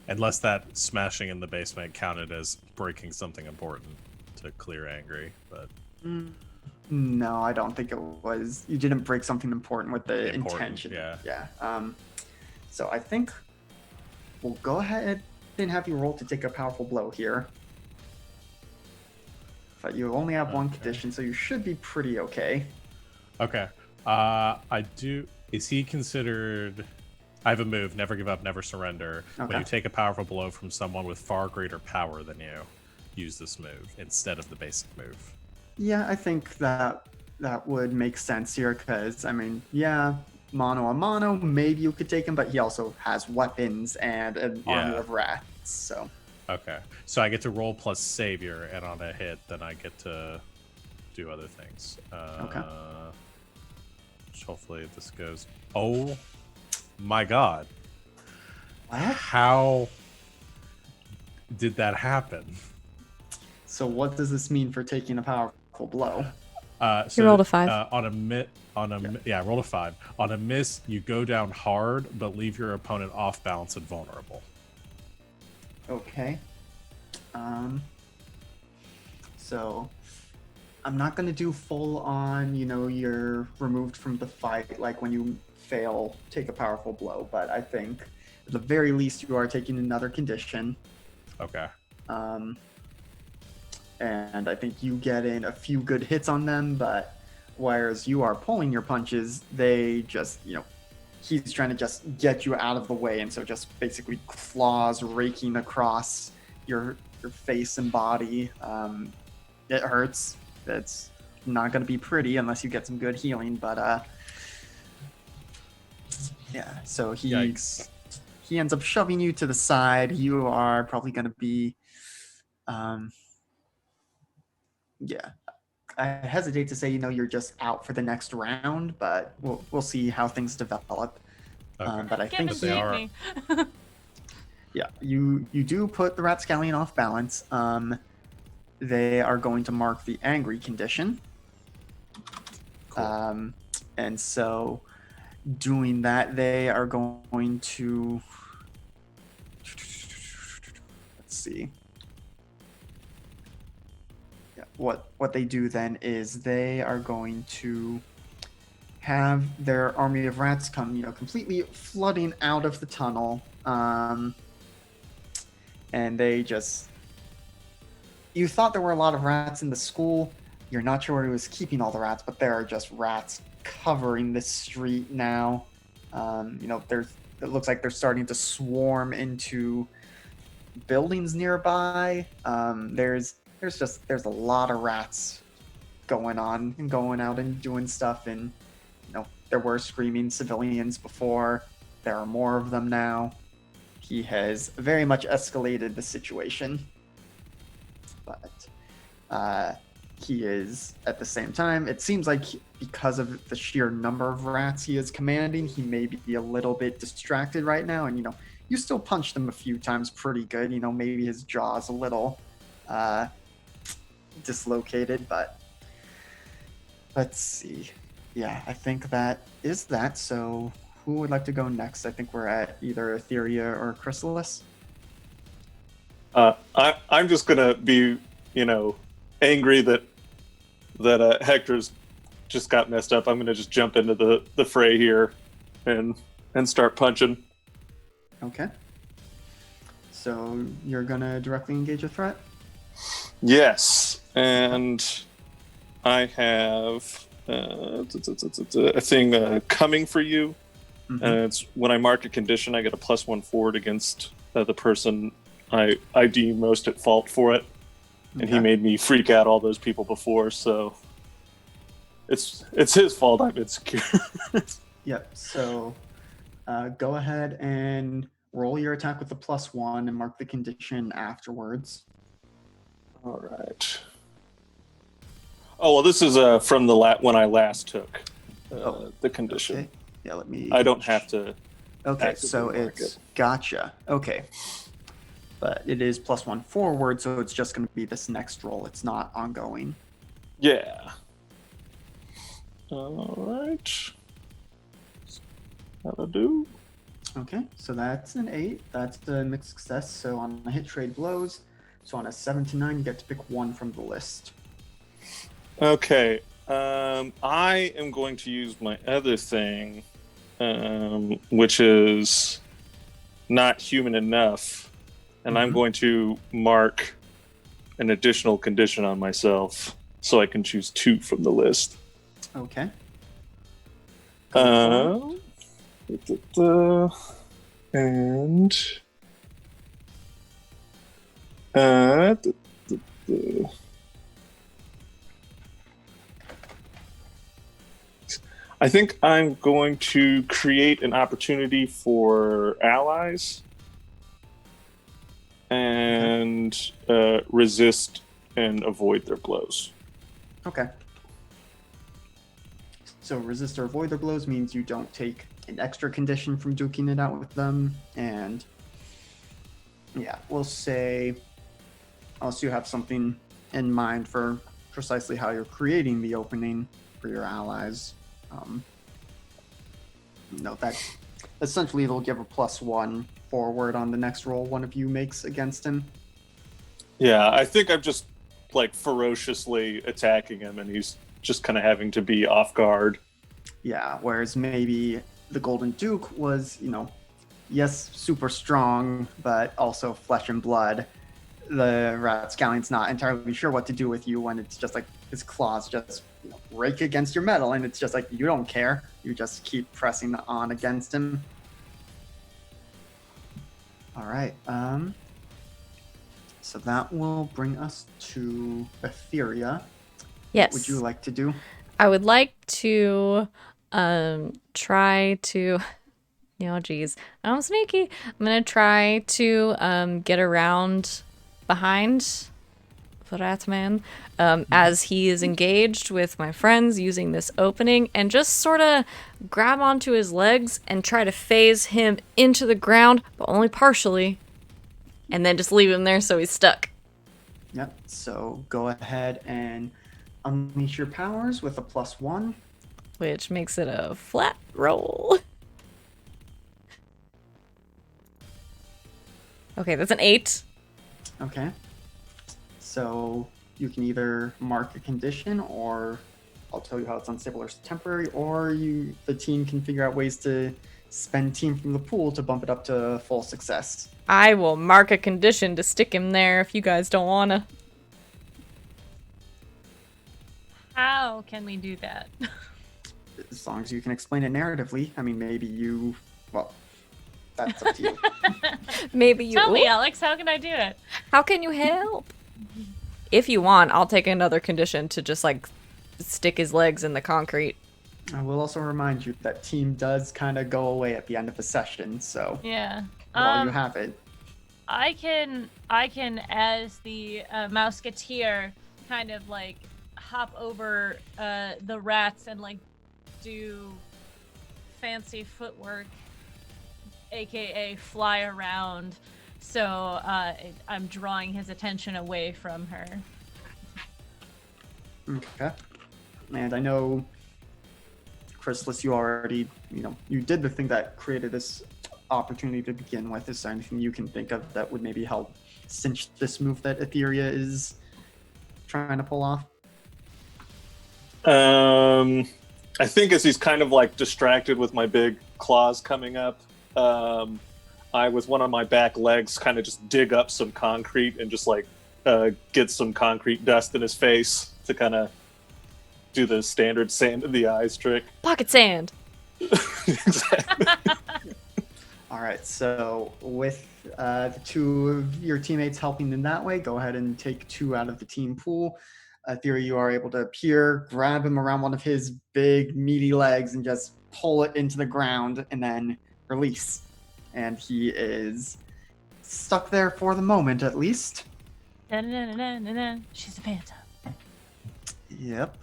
Unless that smashing in the basement counted as breaking something important to clear angry, but No, I don't think it was. You didn't break something important with the Important, intention. yeah. Yeah. So I think we'll go ahead and have you roll to take a powerful blow here. But you only have one condition, so you should be pretty okay. okay. Is he considered? I have a move, never give up, never surrender. Okay. When you take a powerful blow from someone with far greater power than you, use this move instead of the basic move. Yeah, I think that would make sense here, because, I mean, yeah, mono a mono, maybe you could take him, but he also has weapons and an army of rats, so. Okay, so I get to roll plus savior, and on a hit, then I get to do other things. Okay. Hopefully this goes. Oh my god. What? How did that happen? So what does this mean for taking a powerful blow? You rolled a 5. I rolled a 5. On a miss, you go down hard, but leave your opponent off balance and vulnerable. Okay. So I'm not going to do full on, you're removed from the fight, like when you fail, take a powerful blow, but I think at the very least you are taking another condition. Okay. And I think you get in a few good hits on them, but whereas you are pulling your punches, they just, he's trying to just get you out of the way, and so just basically claws raking across your face and body. It hurts. It's not going to be pretty unless you get some good healing, but yeah, so Yikes. he ends up shoving you to the side. You are probably going to be yeah, I hesitate to say, you're just out for the next round, but we'll see how things develop. Okay. But I think But they are. Yeah, you do put the Rapscallion off balance. They are going to mark the angry condition. Cool. And so doing that, they are going to, let's see. Yeah, what they do then is they are going to have their army of rats come, completely flooding out of the tunnel. And they just, you thought there were a lot of rats in the school. You're not sure where he was keeping all the rats, but there are just rats covering this street now. It looks like they're starting to swarm into buildings nearby. There's a lot of rats going on and going out and doing stuff, and there were screaming civilians before. There are more of them now. He has very much escalated the situation, but he is, at the same time, it seems like because of the sheer number of rats he is commanding, he may be a little bit distracted right now, and you still punched him a few times pretty good. Maybe his jaw's a little dislocated, but let's see. Yeah, I think that is that. So who would like to go next? I think we're at either Etheria or Chrysalis. I'm just gonna be, angry that Hector's just got messed up. I'm gonna just jump into the fray here and start punching. Okay. So you're gonna directly engage a threat? Yes, and I have a thing coming for you. Mm-hmm. And it's when I mark a condition, I get a +1 forward against the person I deem most at fault for it. And he made me freak out all those people before, so it's his fault I'm insecure. Yep. So go ahead and roll your attack with the +1 and mark the condition afterwards. All right. Oh well, this is from the when I last took the condition. Okay. Yeah, let me. I don't have to. Okay, so mark it's gotcha. Okay. but it is +1 forward, so it's just going to be this next roll. It's not ongoing. Yeah. All right. That'll do. Okay, so that's an 8. That's the mixed success. So on a hit, trade blows. So on a 7 to 9, you get to pick one from the list. Okay. I am going to use my other thing, which is not human enough, and I'm going to mark an additional condition on myself so I can choose 2 from the list. Okay. And I think I'm going to create an opportunity for allies and resist and avoid their blows. Okay. So resist or avoid their blows means you don't take an extra condition from duking it out with them. And yeah, we'll say, unless you have something in mind for precisely how you're creating the opening for your allies. No, that essentially it'll give a +1 forward on the next roll one of you makes against him. Yeah, I think I'm just like ferociously attacking him and he's just kind of having to be off guard. Yeah, whereas maybe the Golden Duke was, yes, super strong, but also flesh and blood. The Rapscallion's not entirely sure what to do with you when it's just like his claws just rake against your metal, and it's just like you don't care. You just keep pressing on against him. All right. So that will bring us to Etheria. Yes. What would you like to do? I would like to try to, geez, I'm sneaky. I'm going to try to get around behind the Ratman as he is engaged with my friends using this opening, and just sort of grab onto his legs and try to phase him into the ground, but only partially, and then just leave him there so he's stuck. Yep. So go ahead and unleash your powers with a +1. Which makes it a flat roll. Okay, that's an 8. Okay. So you can either mark a condition, or I'll tell you how it's unstable or temporary, or the team can figure out ways to spend team from the pool to bump it up to full success. I will mark a condition to stick him there if you guys don't wanna. How can we do that? As long as you can explain it narratively. I mean, that's up to you. Maybe you... Tell me, Alex, how can I do it? How can you help? If you want, I'll take another condition to just, stick his legs in the concrete. I will also remind you that team does kind of go away at the end of a session, so... Yeah. While you have it. I can, as the Mouseketeer, kind of, hop over the rats and, do fancy footwork, aka fly around, so I'm drawing his attention away from her. Okay. And I know, Chrysalis, you already, you did the thing that created this opportunity to begin with. Is there anything you can think of that would maybe help cinch this move that Etheria is trying to pull off? I think as he's kind of distracted with my big claws coming up, I, with one of my back legs, kind of just dig up some concrete and just get some concrete dust in his face to kind of do the standard sand in the eyes trick. Pocket sand. Exactly. All right, so with the 2 of your teammates helping in that way, go ahead and take 2 out of the team pool. Theory, you are able to appear, grab him around one of his big, meaty legs, and just pull it into the ground, and then release. And he is stuck there for the moment, at least. Na-na-na-na-na-na. She's a phantom. Yep.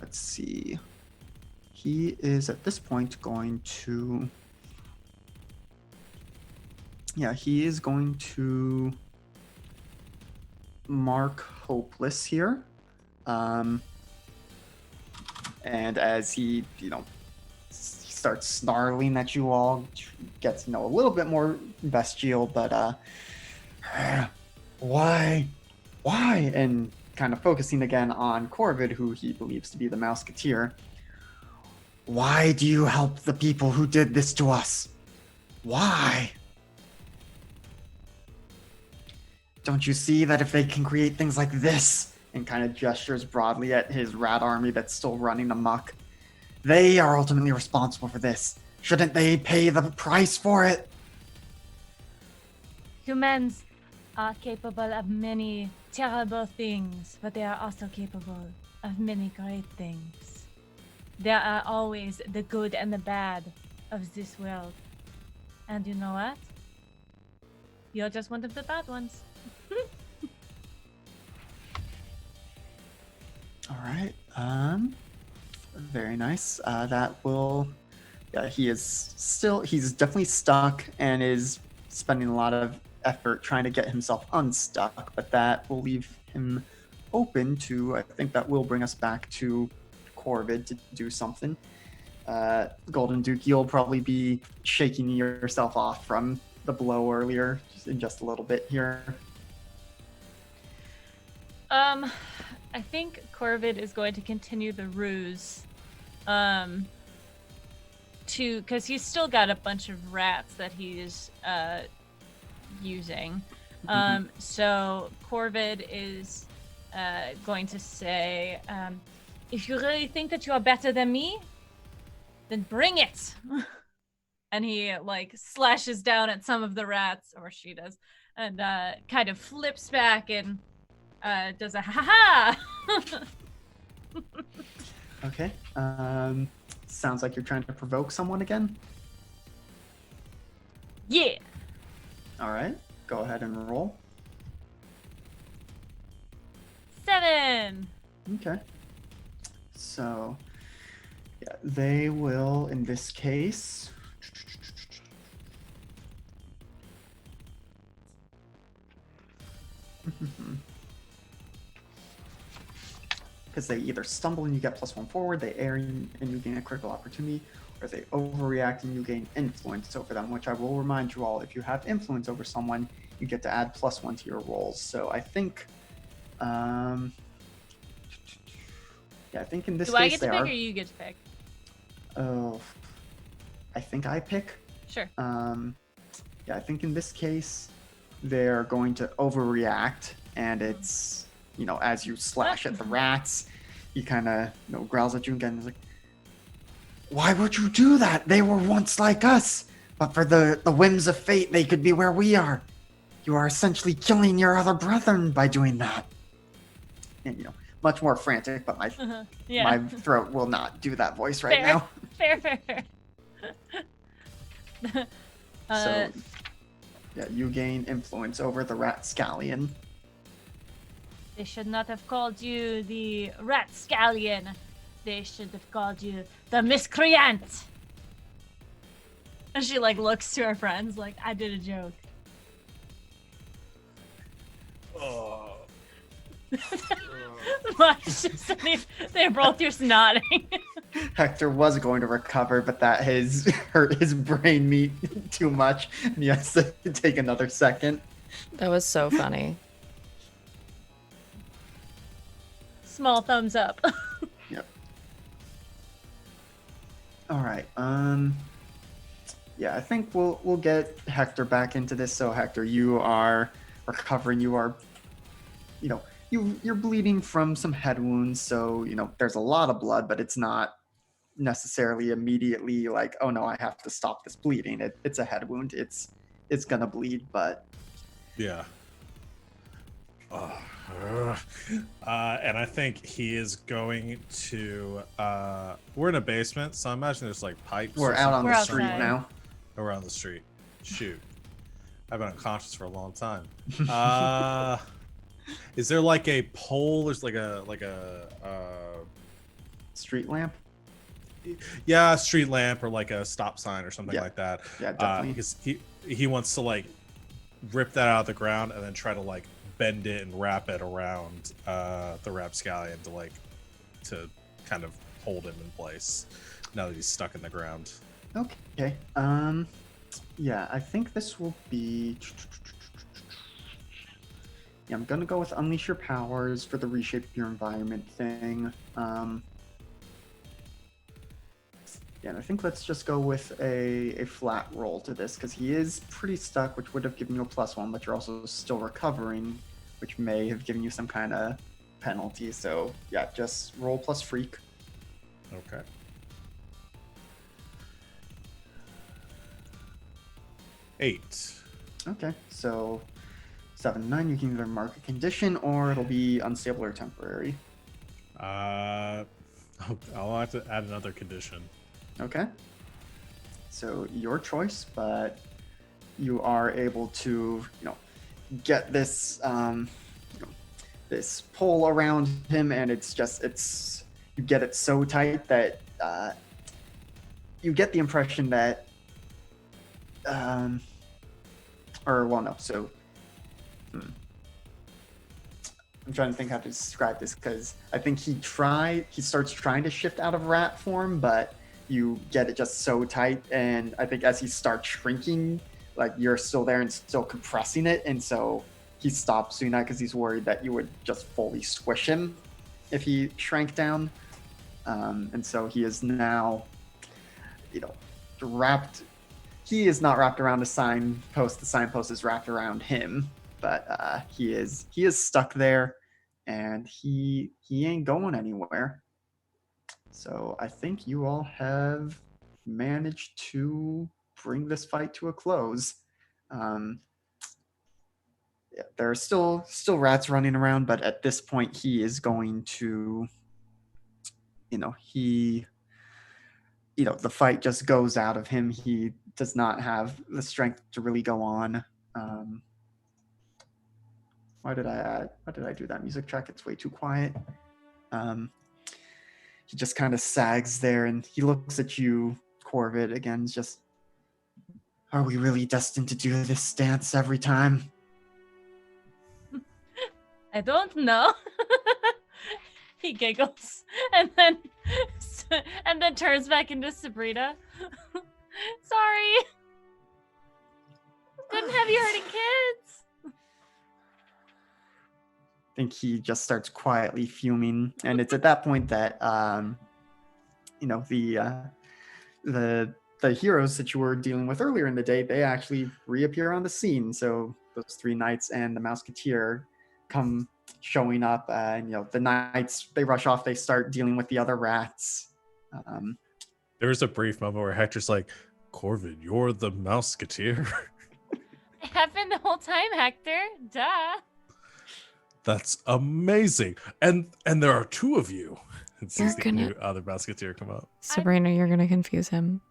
Let's see. He is, at this point, going to Yeah, he is going to mark hopeless here. And as he, starts snarling at you all, gets, a little bit more bestial, but, why? And kind of focusing again on Corvid, who he believes to be the Mouseketeer. Why do you help the people who did this to us? Why? Don't you see that if they can create things like this, and kind of gestures broadly at his rat army that's still running amok, they are ultimately responsible for this. Shouldn't they pay the price for it? Humans are capable of many terrible things, but they are also capable of many great things. There are always the good and the bad of this world. And you know what? You're just one of the bad ones. All right. Very nice. That will. Yeah, he's definitely stuck and is spending a lot of effort trying to get himself unstuck, but that will leave him open to. I think that will bring us back to Corvid to do something. Golden Duke, you'll probably be shaking yourself off from the blow earlier in just a little bit here. I think Corvid is going to continue the ruse, because he's still got a bunch of rats that he's using. So Corvid is going to say, if you really think that you are better than me, then bring it. And he slashes down at some of the rats, or she does, and kind of flips back and does a ha-ha. Okay. Sounds like you're trying to provoke someone again. Yeah. All right. Go ahead and roll. 7. Okay. So, yeah, they will, in this case... Because they either stumble and you get +1 forward, they err and you gain a critical opportunity, or they overreact and you gain influence over them, which I will remind you all, if you have influence over someone, you get to add +1 to your rolls. So I think, yeah, I think in this Do case I get to they pick are... or you get to pick? Oh, I think I pick. Sure. Yeah, I think in this case, they're going to overreact, and it's, as you slash at the rats, he kind of, growls at you again. He's like, why would you do that? They were once like us, but for the whims of fate, they could be where we are. You are essentially killing your other brethren by doing that. And, much more frantic, but my throat will not do that voice right now. Fair. So, yeah, you gain influence over the rat scallion. They should not have called you the rat scallion. They should have called you the miscreant. And she looks to her friends like, I did a joke. Oh. They're both just nodding. Hector was going to recover, but that has hurt his brain meat too much, and he has to take another second. That was so funny. Small thumbs up. Yep. All right. Yeah, I think we'll get Hector back into this. So Hector, you are recovering. You are, you're bleeding from some head wounds. So there's a lot of blood, but it's not necessarily immediately like, oh no, I have to stop this bleeding. It's a head wound. It's gonna bleed, but yeah. And I think he is going to we're in a basement, so I imagine there's pipes. We're out on the street outside now. Oh, we're on the street. Shoot. I've been unconscious for a long time. Is there a pole? There's a Street lamp? yeah, a street lamp or a stop sign or something like that. Yeah, definitely. Because he wants to rip that out of the ground and then try to like bend it and wrap it around the rapscallion to kind of hold him in place now that he's stuck in the ground. Okay. Yeah, I think this will be. Yeah, I'm gonna go with Unleash Your Powers for the reshape your environment thing. Yeah, and I think let's just go with a flat roll to this, because he is pretty stuck, which would have given you a +1, but you're also still recovering, which may have given you some kind of penalty. So yeah, just roll plus freak. Okay. Eight. Okay, so 7, 9, you can either mark a condition or it'll be unstable or temporary. I'll have to add another condition. Okay. So your choice, but you are able to, get this, this pole around him, and you get it so tight that you get the impression that, I'm trying to think how to describe this, because I think he starts trying to shift out of rat form, but you get it just so tight, and I think as he starts shrinking, like you're still there and still compressing it, and so he stops doing that because he's worried that you would just fully squish him if he shrank down. And so he is now, wrapped. He is not wrapped around a signpost. The signpost is wrapped around him, but he is stuck there, and he ain't going anywhere. So I think you all have managed to bring this fight to a close. Yeah, there are still rats running around, but at this point he is going to, the fight just goes out of him. He does not have the strength to really go on. Why did I do that music track? It's way too quiet. He just kind of sags there, and he looks at you, Corvid, again, just, are we really destined to do this dance every time? I don't know. He giggles and then turns back into Subrina. Sorry. Couldn't have you hurting kids. I think he just starts quietly fuming, and it's at that point that the heroes that you were dealing with earlier in the day, they actually reappear on the scene. So those 3 knights and the Mousquetaire come showing up, and the knights, they rush off, they start dealing with the other rats. There's a brief moment where Hector's like, Corvid, you're the Mousquetaire. I have been the whole time, Hector. Duh. That's amazing. And there are 2 of you. And sees the new other Mousquetaire come up. Subrina, you're gonna confuse him.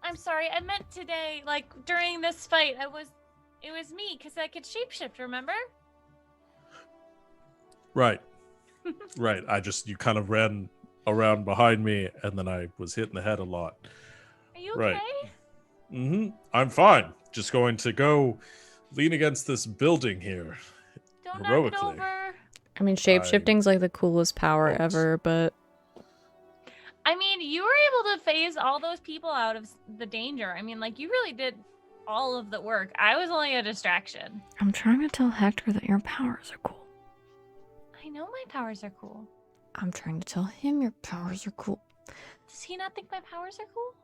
I'm sorry. I meant today, like during this fight, it was me because I could shapeshift. Remember? Right. Right. You kind of ran around behind me, and then I was hit in the head a lot. Are you okay? Mm-hmm. I'm fine. Just going to go lean against this building here. Don't heroically. knock it over. I mean, shapeshifting's like the coolest power ever, but... I mean, you were able to phase all those people out of the danger. I mean, like, you really did all of the work. I was only a distraction. I'm trying to tell Hector that your powers are cool. I know my powers are cool. I'm trying to tell him your powers are cool. Does he not think my powers are cool?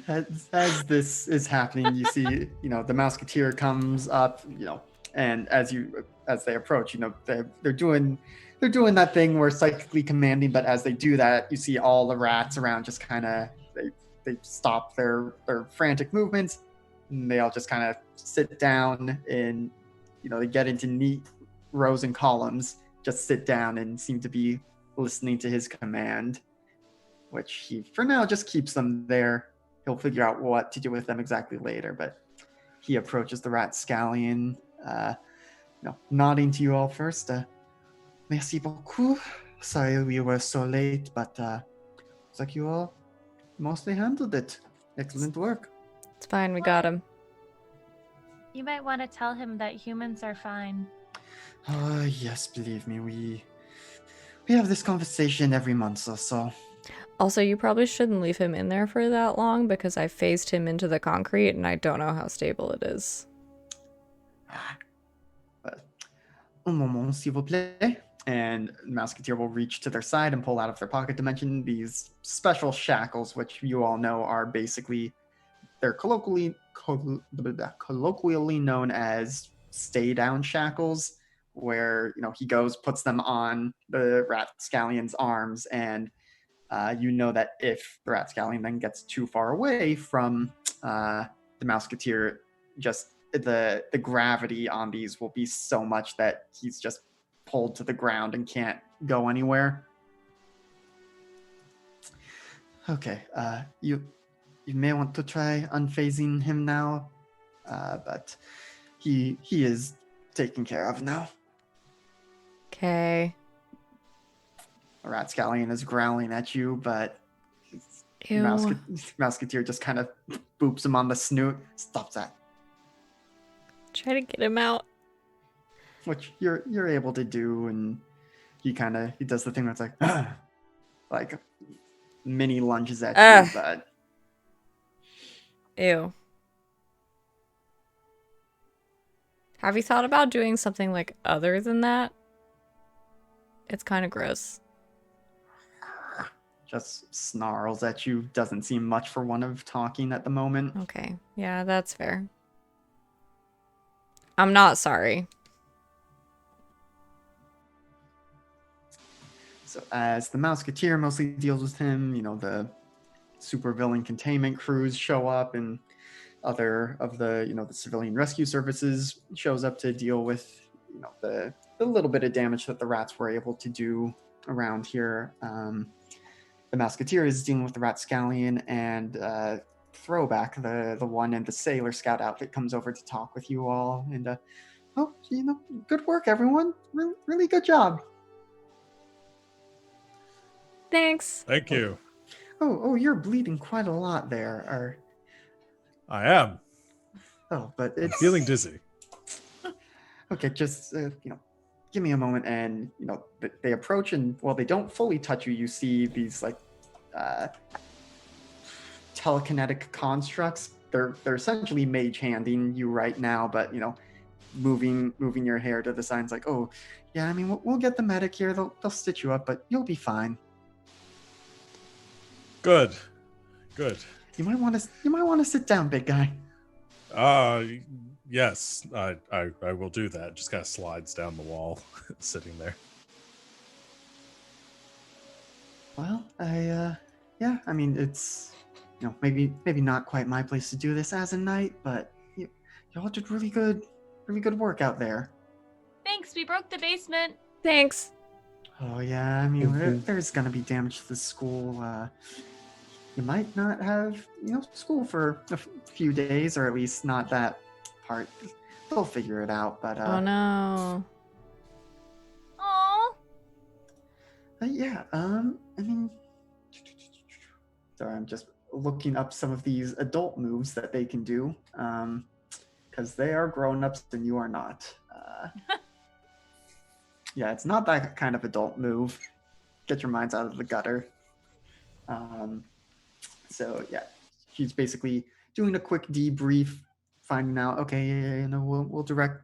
As this is happening, you see, the Mousquetaire comes up, and as they approach, they're doing that thing where psychically commanding, but as they do that, you see all the rats around just kind of they stop their frantic movements, and they all just kind of sit down, and they get into neat rows and columns, just sit down and seem to be listening to his command, which he for now just keeps them there. He'll figure out what to do with them exactly later, but he approaches the Ratscallion, nodding to you all first. Merci beaucoup. Sorry we were so late, but looks like you all mostly handled it. Excellent work. It's fine, we got him. You might want to tell him that humans are fine. Yes, believe me, we have this conversation every month or so. Also, you probably shouldn't leave him in there for that long because I phased him into the concrete and I don't know how stable it is. Un moment, s'il vous plaît. And Musketeer will reach to their side and pull out of their pocket dimension these special shackles, which you all know are basically, they're colloquially known as stay down shackles, where he goes, puts them on the Rapscallion's arms, and you know that if the Rapscallion then gets too far away from the Musketeer, just the gravity on these will be so much that he's just pulled to the ground and can't go anywhere. Okay, you may want to try unfazing him now, but he is taken care of now. Okay. The Rapscallion is growling at you, but Ew. Musketeer just kind of boops him on the snoot. Stop that. Try to get him out. Which you're able to do, and he does the thing where it's like, like mini lunges at you, but Ew. Have you thought about doing something like other than that? It's kind of gross. just snarls at you. Doesn't seem much for one of talking at the moment. Okay. Yeah, that's fair. I'm not sorry. So as the Musketeer mostly deals with him, the supervillain containment crews show up, and other of the, the civilian rescue services shows up to deal with, the little bit of damage that the rats were able to do around here. The Musketeer is dealing with the Rapscallion, and Throwback, the one in the Sailor Scout outfit, comes over to talk with you all. And good work, everyone. Really good job. Thanks. Thank you. Oh, you're bleeding quite a lot there. I am. Oh, but I'm it's feeling dizzy. Okay, just give me a moment. And they approach, and while they don't fully touch you, you see these telekinetic constructs. They're essentially mage handing you right now, but moving your hair to the sides, like, oh yeah, I mean, we'll get the medic here. They'll stitch you up, but you'll be fine. Good. You might want to sit down, big guy. Yes, I will do that. Just kind of slides down the wall, sitting there. Well, I mean, it's maybe not quite my place to do this as a knight, but y'all did really good work out there. Thanks, we broke the basement. Thanks. Oh yeah, I mean, there's gonna be damage to the school. You might not have school for a few days, or at least not that part. They'll figure it out. But Oh no. Aww. Yeah. I mean, sorry, I'm just looking up some of these adult moves that they can do, because they are grown-ups and you are not. Yeah, it's not that kind of adult move. Get your minds out of the gutter. So yeah, she's basically doing a quick debrief, finding out, okay, we'll direct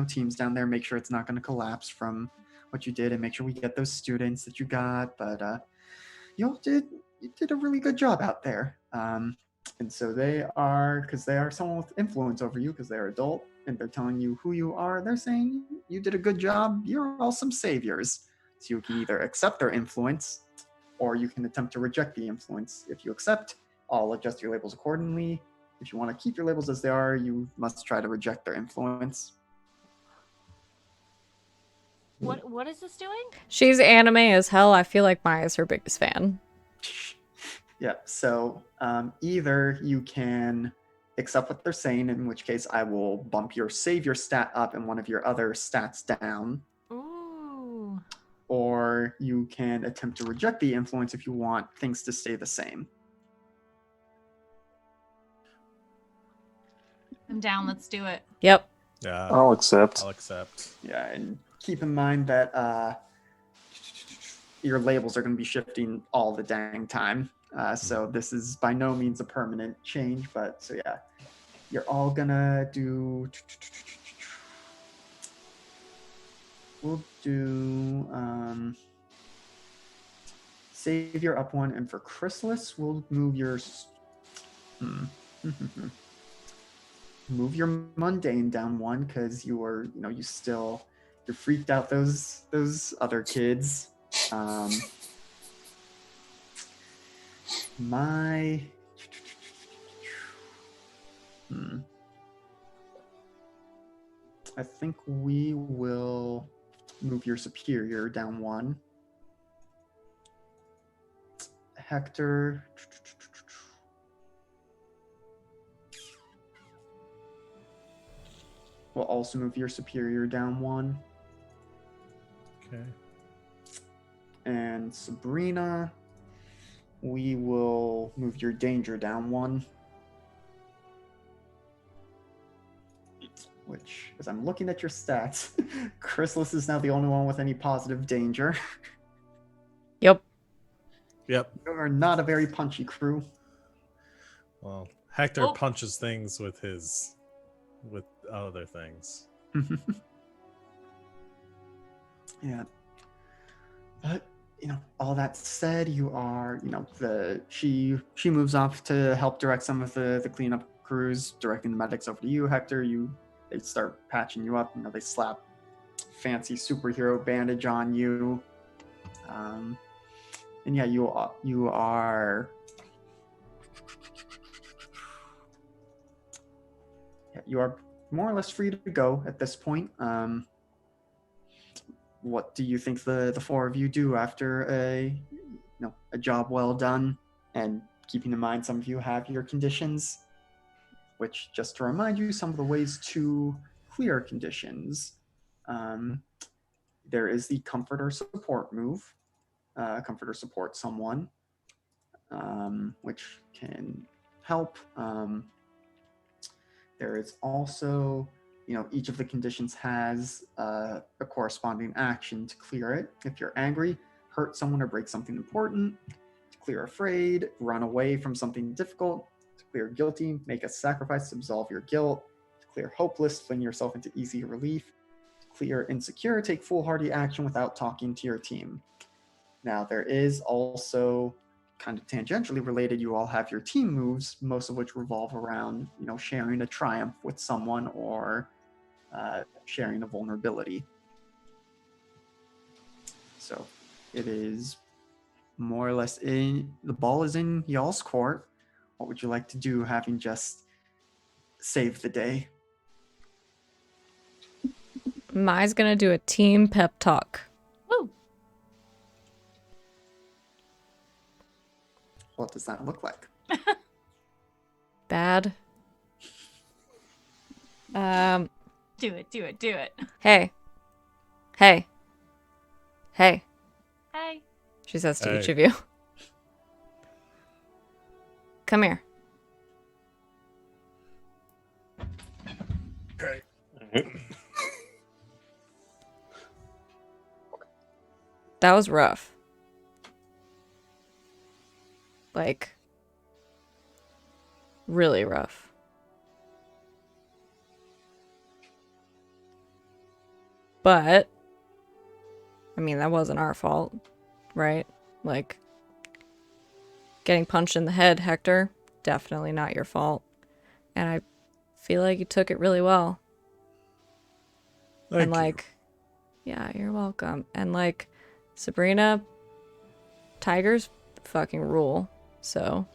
teams down there, make sure it's not going to collapse from what you did, and make sure we get those students that you got. But you did a really good job out there. And so because they are someone with influence over you, because they're adult and they're telling you who you are. They're saying you did a good job. You're all some saviors. So you can either accept their influence, or you can attempt to reject the influence. If you accept, I'll adjust your labels accordingly. If you want to keep your labels as they are, you must try to reject their influence. What is this doing? She's anime as hell. I feel like Maya's her biggest fan. Yeah, so either you can accept what they're saying, in which case I will bump your savior stat up and one of your other stats down. Ooh. Or you can attempt to reject the influence if you want things to stay the same. I'm down. Let's do it. Yep. Yeah, I'll accept. I'll accept. Yeah, and keep in mind that your labels are going to be shifting all the dang time. So this is by no means a permanent change, but so yeah, you're all gonna do. We'll do Savior up one, and for Chrysalis, we'll move your move your mundane down one because you are, you're freaked out those other kids. I think we will move your superior down one. Hector. We'll also move your superior down one. Okay. And Subrina, we will move your danger down one. Which, as I'm looking at your stats, Chrysalis is now the only one with any positive danger. Yep. Yep. You are not a very punchy crew. Well, Hector Oh. punches things with other things. Yeah. But, all that said, you are, she moves off to help direct some of the cleanup crews, directing the medics over to you, Hector. They start patching you up. They slap fancy superhero bandage on you. And yeah, you are more or less free to go at this point. What do you think the four of you do after a job well done? And keeping in mind, some of you have your conditions, which, just to remind you, some of the ways to clear conditions. There is the comfort or support move. Comfort or support someone, which can help. There is also, each of the conditions has a corresponding action to clear it. If you're angry, hurt someone or break something important. To clear afraid, run away from something difficult. To clear guilty, make a sacrifice to absolve your guilt. To clear hopeless, fling yourself into easy relief. To clear insecure, take foolhardy action without talking to your team. Now, there is also, kind of tangentially related, you all have your team moves, most of which revolve around, sharing a triumph with someone or sharing a vulnerability. So it is more or less the ball is in y'all's court. What would you like to do, having just saved the day? Mai's gonna do a team pep talk. Woo! What does that look like? Bad. Do it. Hey. Hey. Hey. Hey. She says to Hey. each of you. Come here. Okay. That was rough. Like, really rough. But, I mean, that wasn't our fault, right? Like, getting punched in the head, Hector, definitely not your fault. And I feel like you took it really well. Thank And you. like, yeah, you're welcome. And like, Subrina, tigers fucking rule. So,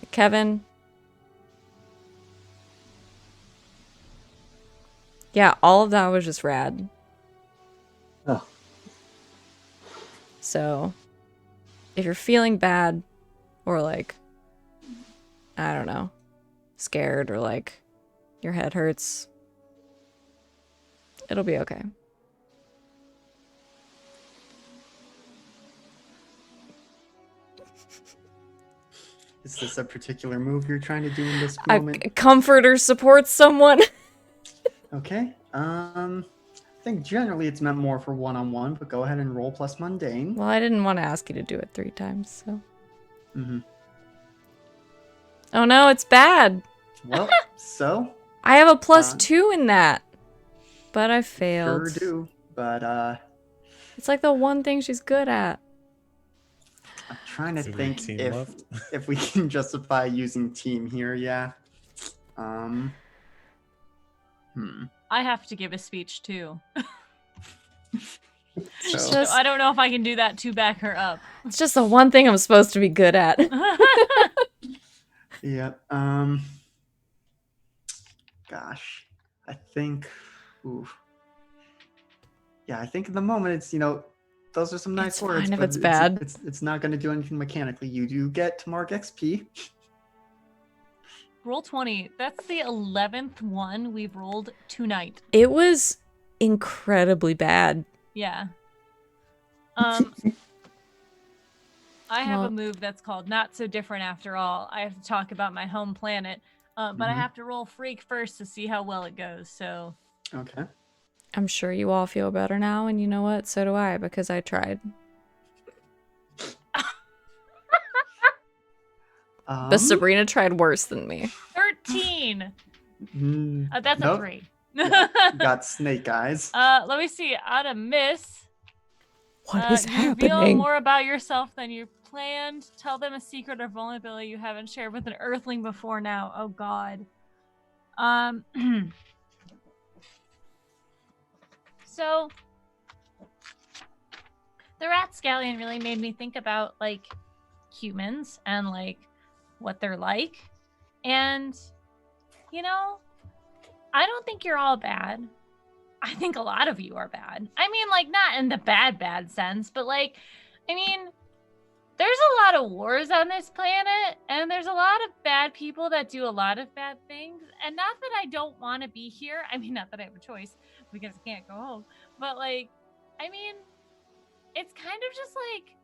Kevin, yeah, all of that was just rad. Oh. So, if you're feeling bad or like, I don't know, scared or like your head hurts, it'll be okay. Is this a particular move you're trying to do in this I moment? comfort or support someone. Okay. I think generally it's meant more for one-on-one, but go ahead and roll plus mundane. Well, I didn't want to ask you to do it 3 times, so. Mm-hmm. Oh no, it's bad. Well, so I have a +2 in that, but I failed. sure do. But It's like the one thing she's good at. I'm trying to Is there a think team left? if we can justify using team here. Yeah. I have to give a speech too. So, Just- I don't know if I can do that to back her up. It's just the one thing I'm supposed to be good at. yeah. Gosh, I think. Oof. Yeah, I think at the moment it's those are some nice It's words. fine if but it's bad. It's not going to do anything mechanically. You do get to mark XP. Roll 20. That's the 11th one we've rolled tonight. It was incredibly bad. Yeah. I have Well- a move that's called Not So Different After All. I have to talk about my home planet, but I Mhm. have to roll Freak first to see how well it goes. So Okay. I'm sure you all feel better now, and you know what? So do I, because I tried. But Subrina tried worse than me. 13. That's nope. a 3. Got snake eyes. Let me see. Out of miss. What is you reveal happening? more about yourself than you planned. Tell them a secret or vulnerability you haven't shared with an earthling before now. Oh God. So the rat scallion really made me think about like humans and like what they're like. And I don't think you're all bad. I think a lot of you are bad. I mean, like, not in the bad sense, but like, I mean, there's a lot of wars on this planet, and there's a lot of bad people that do a lot of bad things. And not that I don't want to be here. I mean, not that I have a choice because I can't go home. But like, I mean, it's kind of just like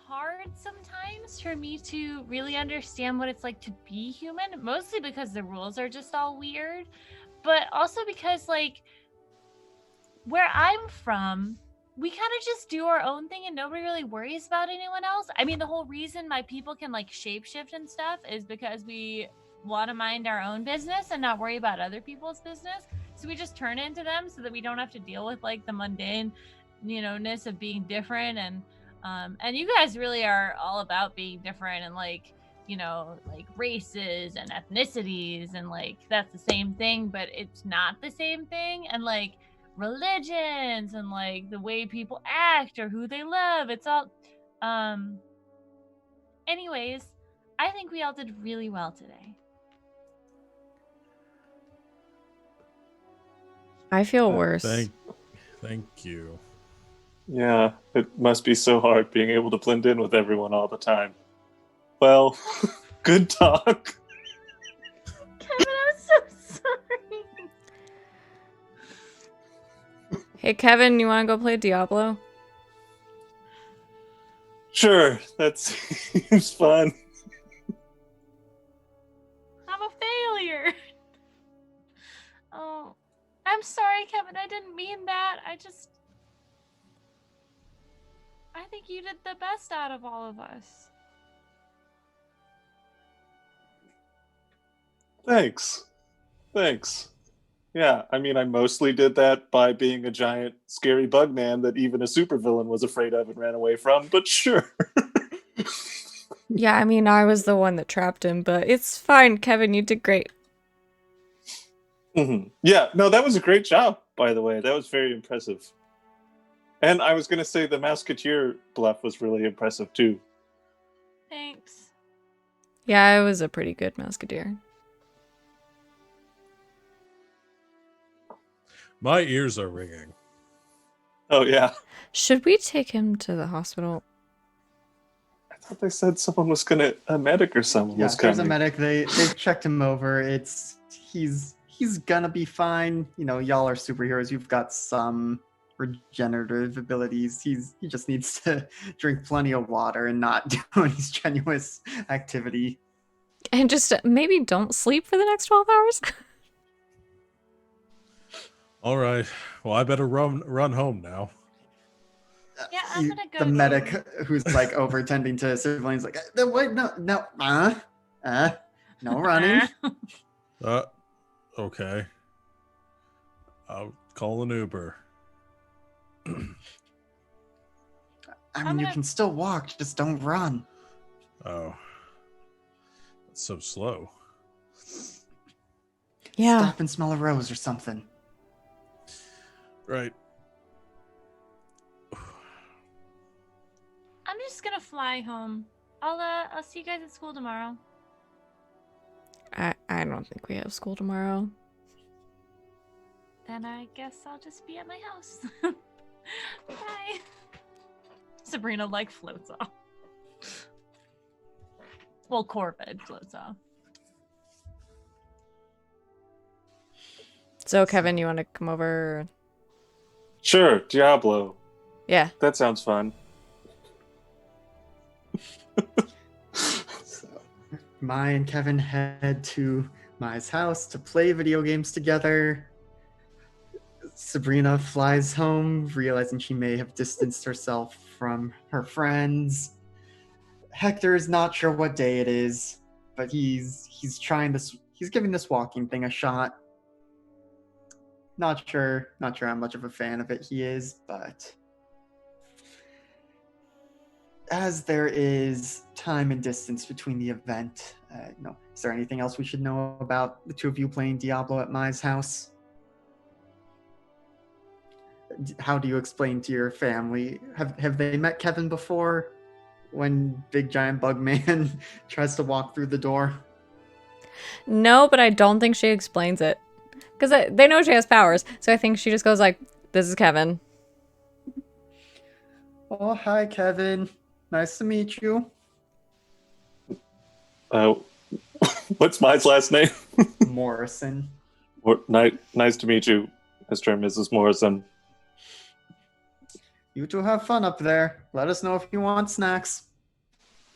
hard sometimes for me to really understand what it's like to be human, mostly because the rules are just all weird, but also because like where I'm from, we kind of just do our own thing and nobody really worries about anyone else. I mean, the whole reason my people can like shapeshift and stuff is because we want to mind our own business and not worry about other people's business. So we just turn into them so that we don't have to deal with like the mundane, ness of being different. And you guys really are all about being different and like, like races and ethnicities and like that's the same thing, but it's not the same thing. And like religions and like the way people act or who they love, it's all anyways, I think we all did really well today. I feel worse. Thank you. Yeah, it must be so hard being able to blend in with everyone all the time. Well, good talk. Kevin, I'm so sorry. Hey, Kevin, you want to go play Diablo? Sure, that seems fun. I'm a failure. Oh, I'm sorry, Kevin. I didn't mean that. I think you did the best out of all of us. Thanks. Yeah, I mean, I mostly did that by being a giant, scary bug man that even a supervillain was afraid of and ran away from, but sure. Yeah, I mean, I was the one that trapped him, but it's fine, Kevin. You did great. Mm-hmm. Yeah, no, that was a great job, by the way. That was very impressive. And I was going to say the Musketeer bluff was really impressive, too. Thanks. Yeah, I was a pretty good Musketeer. My ears are ringing. Oh, yeah. Should we take him to the hospital? I thought they said someone was going to... A medic or someone Yeah, was there's coming. a medic. They've checked him over. He's gonna be fine. Y'all are superheroes. You've got some regenerative abilities. He just needs to drink plenty of water and not do any strenuous activity. And just maybe don't sleep for the next 12 hours. All right. Well, I better run home now. Yeah, I'm gonna go The too. medic who's like over tending to civilians, like, wait, no, no running. Okay. I'll call an Uber. I mean, you can still walk, just don't run. Oh. That's so slow. Yeah. Stop and smell a rose or something. Right. I'm just gonna fly home. I'll see you guys at school tomorrow. I don't think we have school tomorrow. Then I guess I'll just be at my house. Bye. Subrina like floats off. Well, Corvid floats off. So, Kevin, you want to come over? Sure, Diablo. Yeah. That sounds fun. So, Mai and Kevin head to Mai's house to play video games together. Subrina flies home, realizing she may have distanced herself from her friends. Hector is not sure what day it is, but he's trying this. He's giving this walking thing a shot. Not sure how much of a fan of it he is, but as there is time and distance between the event, is there anything else we should know about the two of you playing Diablo at Mai's house? How do you explain to your family? Have they met Kevin before? When big giant bug man tries to walk through the door? No, but I don't think she explains it. Because they know she has powers, so I think she just goes like, this is Kevin. Oh, hi, Kevin. Nice to meet you. What's my last name? Morrison. Nice to meet you, Mr. and Mrs. Morrison. You two have fun up there. Let us know if you want snacks.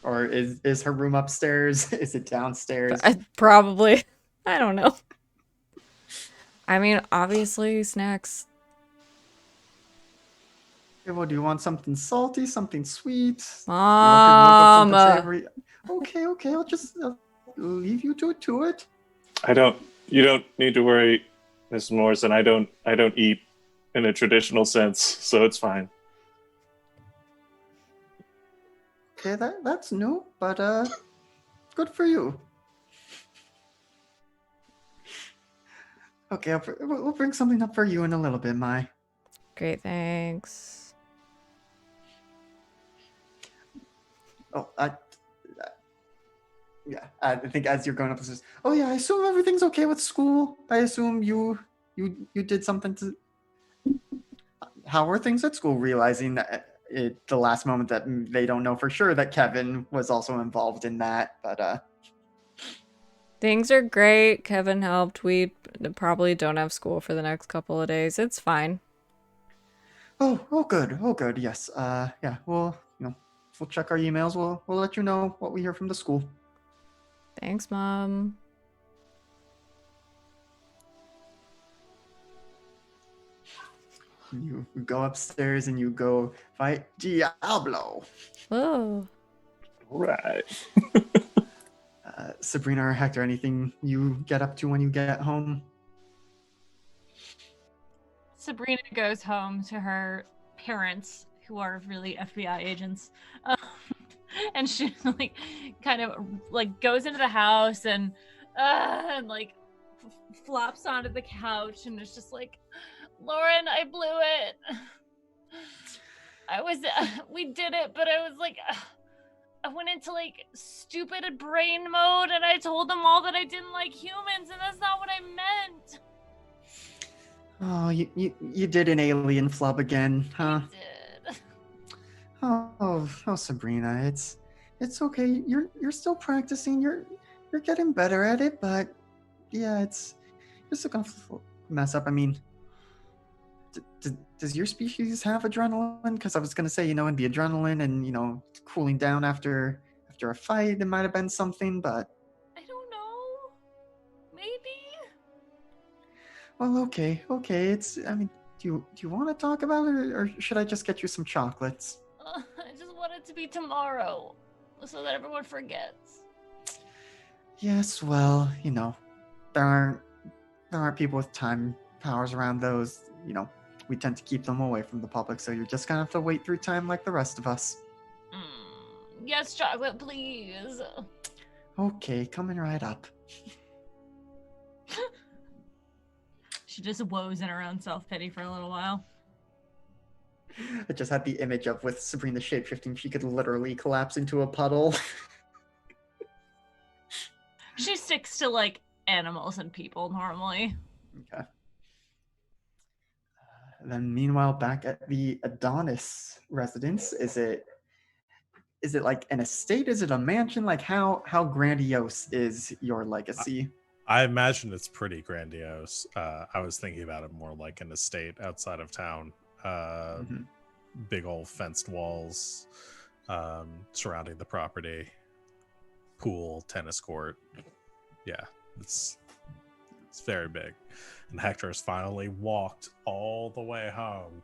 Or is her room upstairs? Is it downstairs? Probably. I don't know. I mean, obviously, snacks. Okay, well, do you want something salty, something sweet? Mom. Look up something savory? Okay. I'll leave you to it. You don't need to worry, Mrs. Morrison. I don't eat in a traditional sense, so it's fine. Okay, that's new, but good for you. Okay, we'll bring something up for you in a little bit, Mai. Great, thanks. Oh, I think as you're going up, this oh yeah, I assume everything's okay with school. I assume you did something to. How are things at school? Realizing that the last moment that they don't know for sure that Kevin was also involved in that, but Things are great. Kevin helped. We probably don't have school for the next couple of days. It's fine. Oh, good. Yes. Yeah. We'll check our emails. We'll let you know what we hear from the school. Thanks, Mom. You go upstairs and you go fight Diablo. Whoa. Right. Subrina or Hector, anything you get up to when you get home? Subrina goes home to her parents, who are really FBI agents, and she like kind of like goes into the house and like flops onto the couch and is just like, Lauren, I blew it. We did it, but I was like, I went into like stupid brain mode and I told them all that I didn't like humans and that's not what I meant. Oh, you did an alien flub again, huh? I did. Oh, Sabrina, it's okay. You're still practicing. You're getting better at it, but yeah, you're still gonna mess up. I mean, does your species have adrenaline? Because I was gonna say, in the adrenaline and cooling down after a fight, it might have been something, but I maybe? Well, okay. I mean, do you want to talk about it, or should I just get you some chocolates? I just want it to be tomorrow, so that everyone forgets. Yes, well, there aren't people with time powers around those. We tend to keep them away from the public, so you're just gonna have to wait through time like the rest of us. Yes, chocolate, please. Okay, coming right up. She just woes in her own self-pity for a little while. I just had the image of with Subrina shapeshifting, she could literally collapse into a puddle. She sticks to, like, animals and people normally. Okay. Then meanwhile, back at the Adonis residence, is it like an estate? Is it a mansion? Like how grandiose is your legacy? I imagine it's pretty grandiose. I was thinking about it more like an estate outside of town. Big old fenced walls surrounding the property. Pool, tennis court. Yeah, it's very big. And Hector has finally walked all the way home.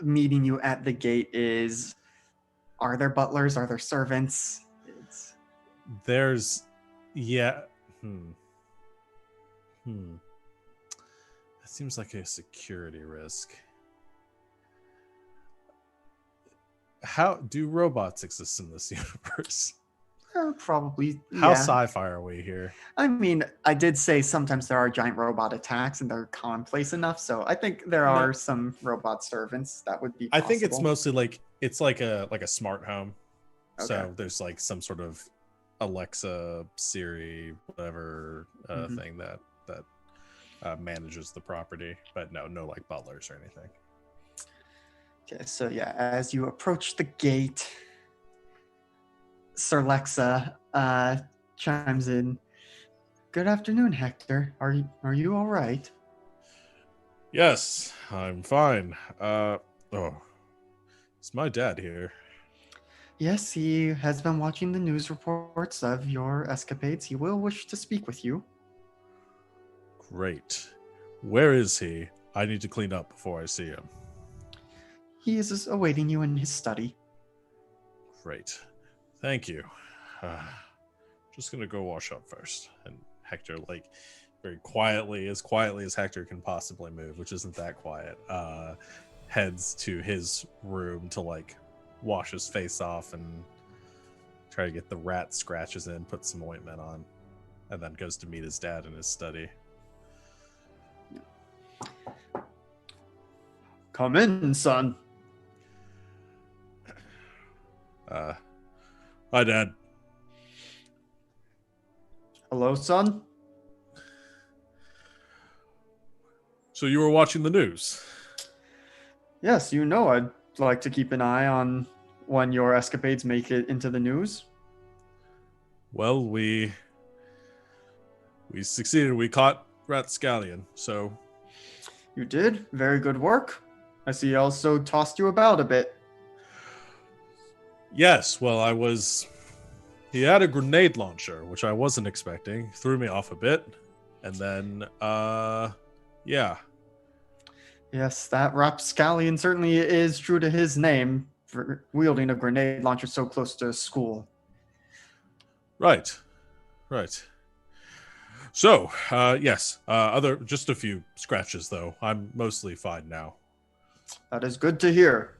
Meeting you at the gate are there butlers? Are there servants? There's, yeah. That seems like a security risk. How do robots exist in this universe? Probably. How Yeah. sci-fi are we here? I mean, I did say sometimes there are giant robot attacks and they're commonplace enough, so I think there are some robot servants that would be possible. I think it's mostly like it's like a smart home. Okay. So there's like some sort of Alexa, Siri, whatever thing that manages the property, but no like butlers or anything. Okay, so yeah, as you approach the gate, Sir Lexa chimes in. Good afternoon, Hector. Are you all right? Yes, I'm fine. Is my dad here? Yes, he has been watching the news reports of your escapades. He will wish to speak with you. Great. Where is he? I need to clean up before I see him. He is awaiting you in his study. Great. Thank you. Just gonna go wash up first. And Hector, like, very quietly as Hector can possibly move, which isn't that quiet, heads to his room to, like, wash his face off and try to get the rat scratches in, put some ointment on, and then goes to meet his dad in his study. Come in, son. Hi, Dad. Hello, son. So you were watching the news? Yes, I'd like to keep an eye on when your escapades make it into the news. Well, we succeeded. We caught Ratscallion, so... You did? Very good work. I see he also tossed you about a bit. Yes, well, he had a grenade launcher, which I wasn't expecting. Threw me off a bit. And then, yeah. Yes, that rapscallion certainly is true to his name for wielding a grenade launcher so close to school. Right. So, yes, just a few scratches, though. I'm mostly fine now. That is good to hear.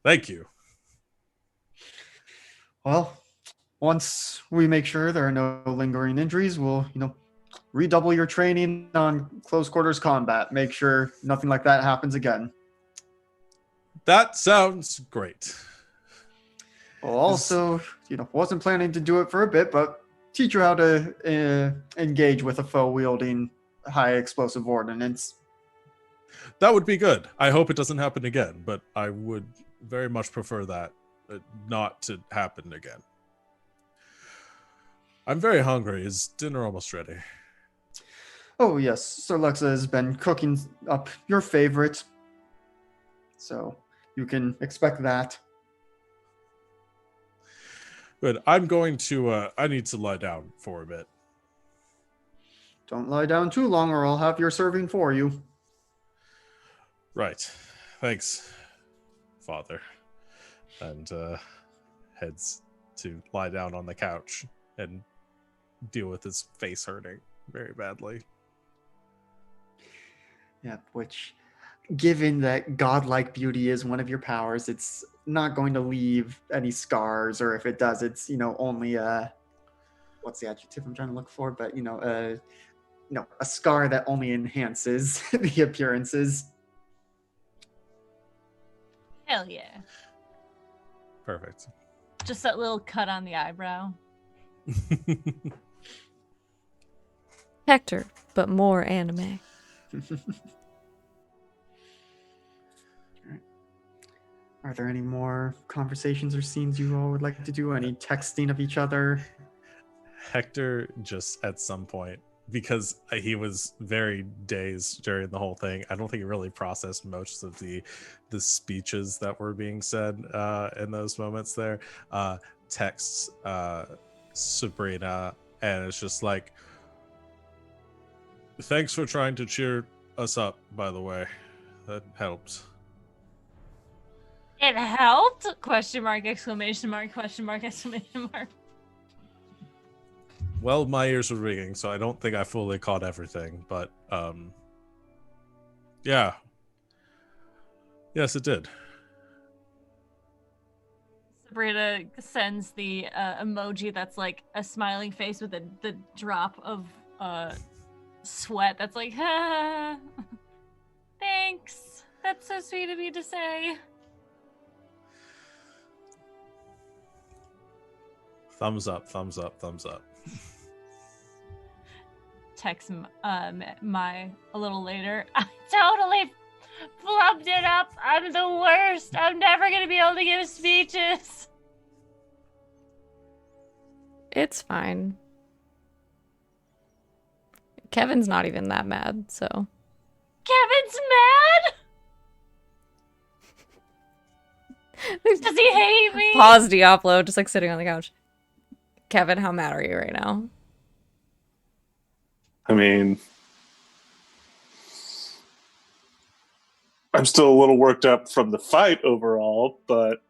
Thank you. Well, once we make sure there are no lingering injuries, we'll, redouble your training on close quarters combat. Make sure nothing like that happens again. That sounds great. Well, also, wasn't planning to do it for a bit, but teach you how to engage with a foe wielding high explosive ordnance. That would be good. I hope it doesn't happen again, but I would very much prefer that not to happen again. I'm very hungry. Is dinner almost ready? Oh, yes. Sir Lexa has been cooking up your favorite. So you can expect that. Good. I'm going to. I need to lie down for a bit. Don't lie down too long, or I'll have your serving for you. Right. Thanks, Father. And heads to lie down on the couch and deal with his face hurting very badly. Yeah, which, given that godlike beauty is one of your powers, it's not going to leave any scars, or if it does, it's, only what's the adjective I'm trying to look for? But, a scar that only enhances the appearances. Hell yeah. Perfect. Just that little cut on the eyebrow. Hector, but more anime. Are there any more conversations or scenes you all would like to do? Any texting of each other? Hector just at some point, because he was very dazed during the whole thing, I don't think he really processed most of the speeches that were being said in those moments there. Texts Subrina, and it's just like, thanks for trying to cheer us up, by the way. That helped. It helped? Question mark, exclamation mark, question mark, exclamation mark. Well, my ears were ringing, so I don't think I fully caught everything, but yeah. Yes, it did. Sabrina sends the emoji that's like a smiling face with the drop of sweat that's like, ah, thanks. That's so sweet of you to say. Thumbs up, thumbs up, thumbs up. Text my a little later. I totally flubbed it up. I'm the worst. I'm never gonna be able to give speeches. It's fine. Kevin's not even that mad, so. Kevin's mad? Does he hate me? Pause Diablo, just like sitting on the couch. Kevin, how mad are you right now? I mean, I'm still a little worked up from the fight overall, but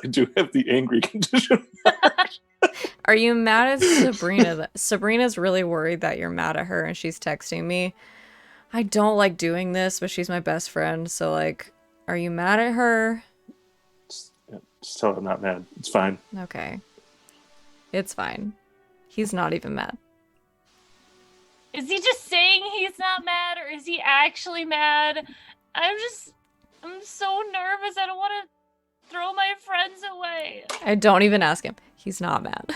I do have the angry condition. Are you mad at Subrina? Sabrina's really worried that you're mad at her, and she's texting me. I don't like doing this, but she's my best friend, so like, are you mad at her? Just tell her I'm not mad. It's fine. Okay. It's fine. He's not even mad. Is he just saying he's not mad, or is he actually mad? I'm so nervous. I don't want to throw my friends away. I don't even ask him. He's not mad.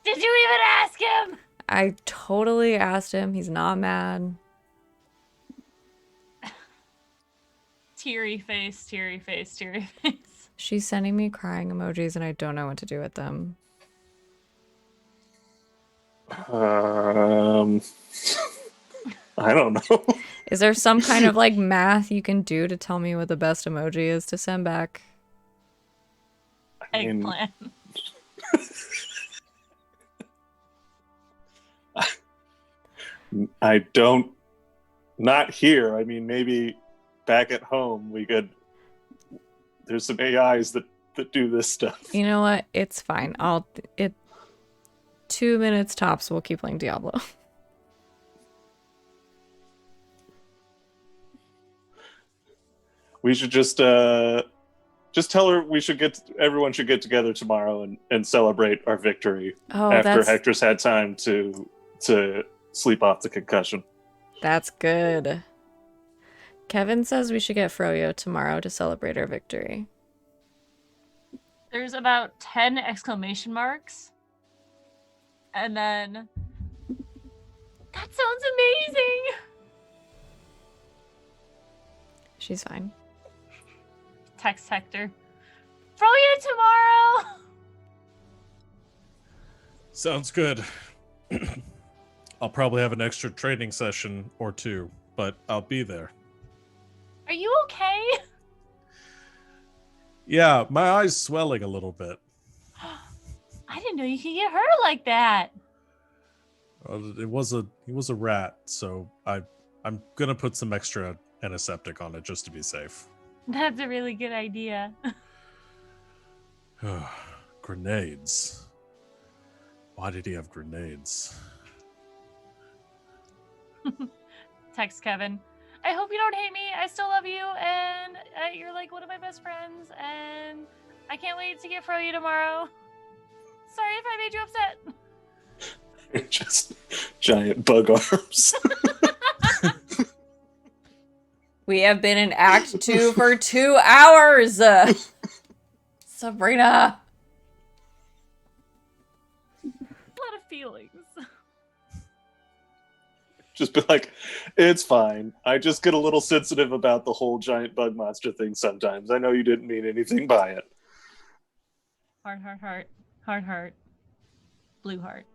Did you even ask him? I totally asked him. He's not mad. Teary face, teary face, teary face. She's sending me crying emojis, and I don't know what to do with them. I don't know. Is there some kind of like math you can do to tell me what the best emoji is to send back? Eggplant. I don't. Not here. I mean, maybe back at home we could. There's some AIs that do this stuff. You know what? It's fine. 2 minutes tops, we'll keep playing Diablo. We should just tell her everyone should get together tomorrow and celebrate our victory after Hector's had time to sleep off the concussion. That's good. Kevin says we should get Froyo tomorrow to celebrate our victory. There's about 10 exclamation marks. And then... That sounds amazing! She's fine. Text Hector. Froyo tomorrow! Sounds good. I'll probably have an extra training session or two, but I'll be there. Are you okay? Yeah, my eye's swelling a little bit. I didn't know you could get hurt like that. He was a rat, so I'm gonna put some extra antiseptic on it just to be safe. That's a really good idea. Grenades. Why did he have grenades? Text Kevin. I hope you don't hate me. I still love you, and you're like one of my best friends, and I can't wait to get Froyo tomorrow. Sorry if I made you upset. Just giant bug arms. We have been in Act 2 for 2 hours! Subrina! A lot of feelings. Just be like, it's fine. I just get a little sensitive about the whole giant bug monster thing sometimes. I know you didn't mean anything by it. Heart, heart, heart. Heart, heart. Blue heart.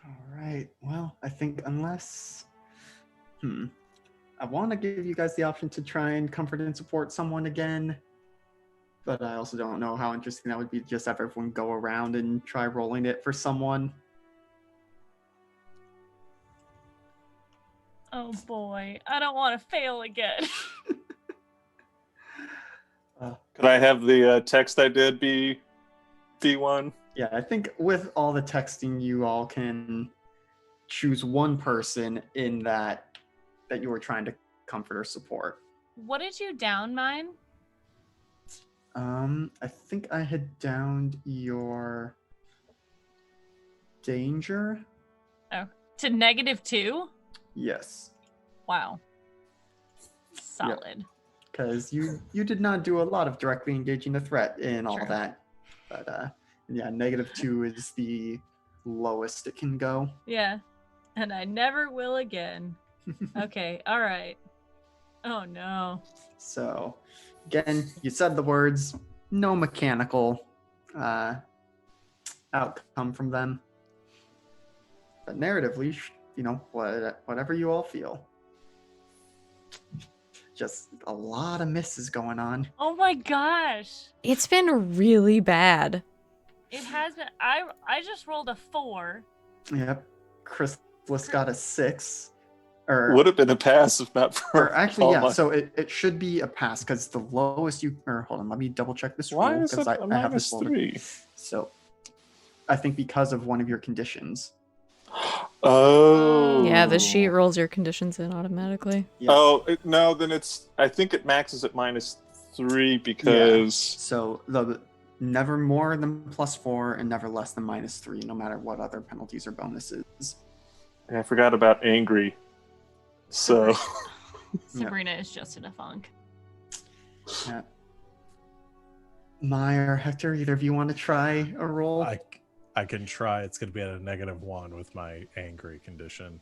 All right. Well, I think unless, I want to give you guys the option to try and comfort and support someone again, but I also don't know how interesting that would be. Just have everyone go around and try rolling it for someone. Oh boy, I don't want to fail again. Could I have the text I did be one? Yeah, I think with all the texting, you all can choose one person in that you were trying to comfort or support. What did you down mine? I think I had downed your danger. Oh, to -2? Yes. Wow. Solid. Because you did not do a lot of directly engaging the threat in all True. that. But yeah, -2 is the lowest it can go. Yeah. And I never will again. Okay, all right. Oh no. So, again, you said the words, no mechanical outcome from them. But narratively, whatever you all feel. Just a lot of misses going on. Oh my gosh. It's been really bad. It has been. I just rolled a 4. Yep. Chrysalis got a 6. Or Would have been a pass if not for. Or actually, all yeah. my- So it should be a pass because the lowest you. Or hold on, let me double check this Why rule is it because a I have this folder. -3? So, I think because of one of your conditions. Oh. Yeah, the sheet rolls your conditions in automatically. Yeah. Oh no, then it's. I think it maxes at -3 because. So the never more than +4 and never less than -3, no matter what other penalties or bonuses. I forgot about angry. So. Subrina is just in a funk. Yeah. Maya or Hector, either of you want to try a roll? I can try. It's going to be at a -1 with my angry condition.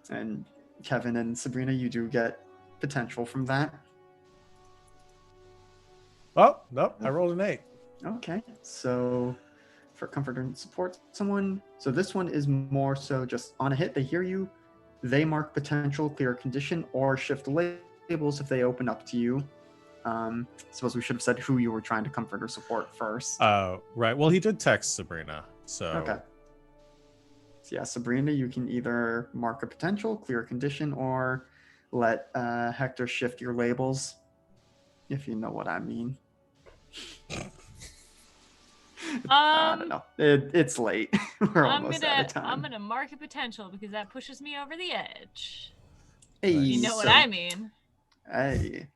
And Kevin and Sabrina, you do get potential from that. Oh, nope. I rolled an 8. Okay, so for comfort and support someone. So this one is more so just on a hit, they hear you, they mark potential, clear a condition, or shift labels if they open up to you. Suppose we should have said who you were trying to comfort or support first. Right. Well, he did text Sabrina, so. Okay. So yeah, Sabrina, you can either mark a potential, clear a condition, or let Hector shift your labels, if you know what I mean. I don't know. It's late. We're almost out of time. I'm gonna mark a potential because that pushes me over the edge. Hey, You know what I mean? Hey,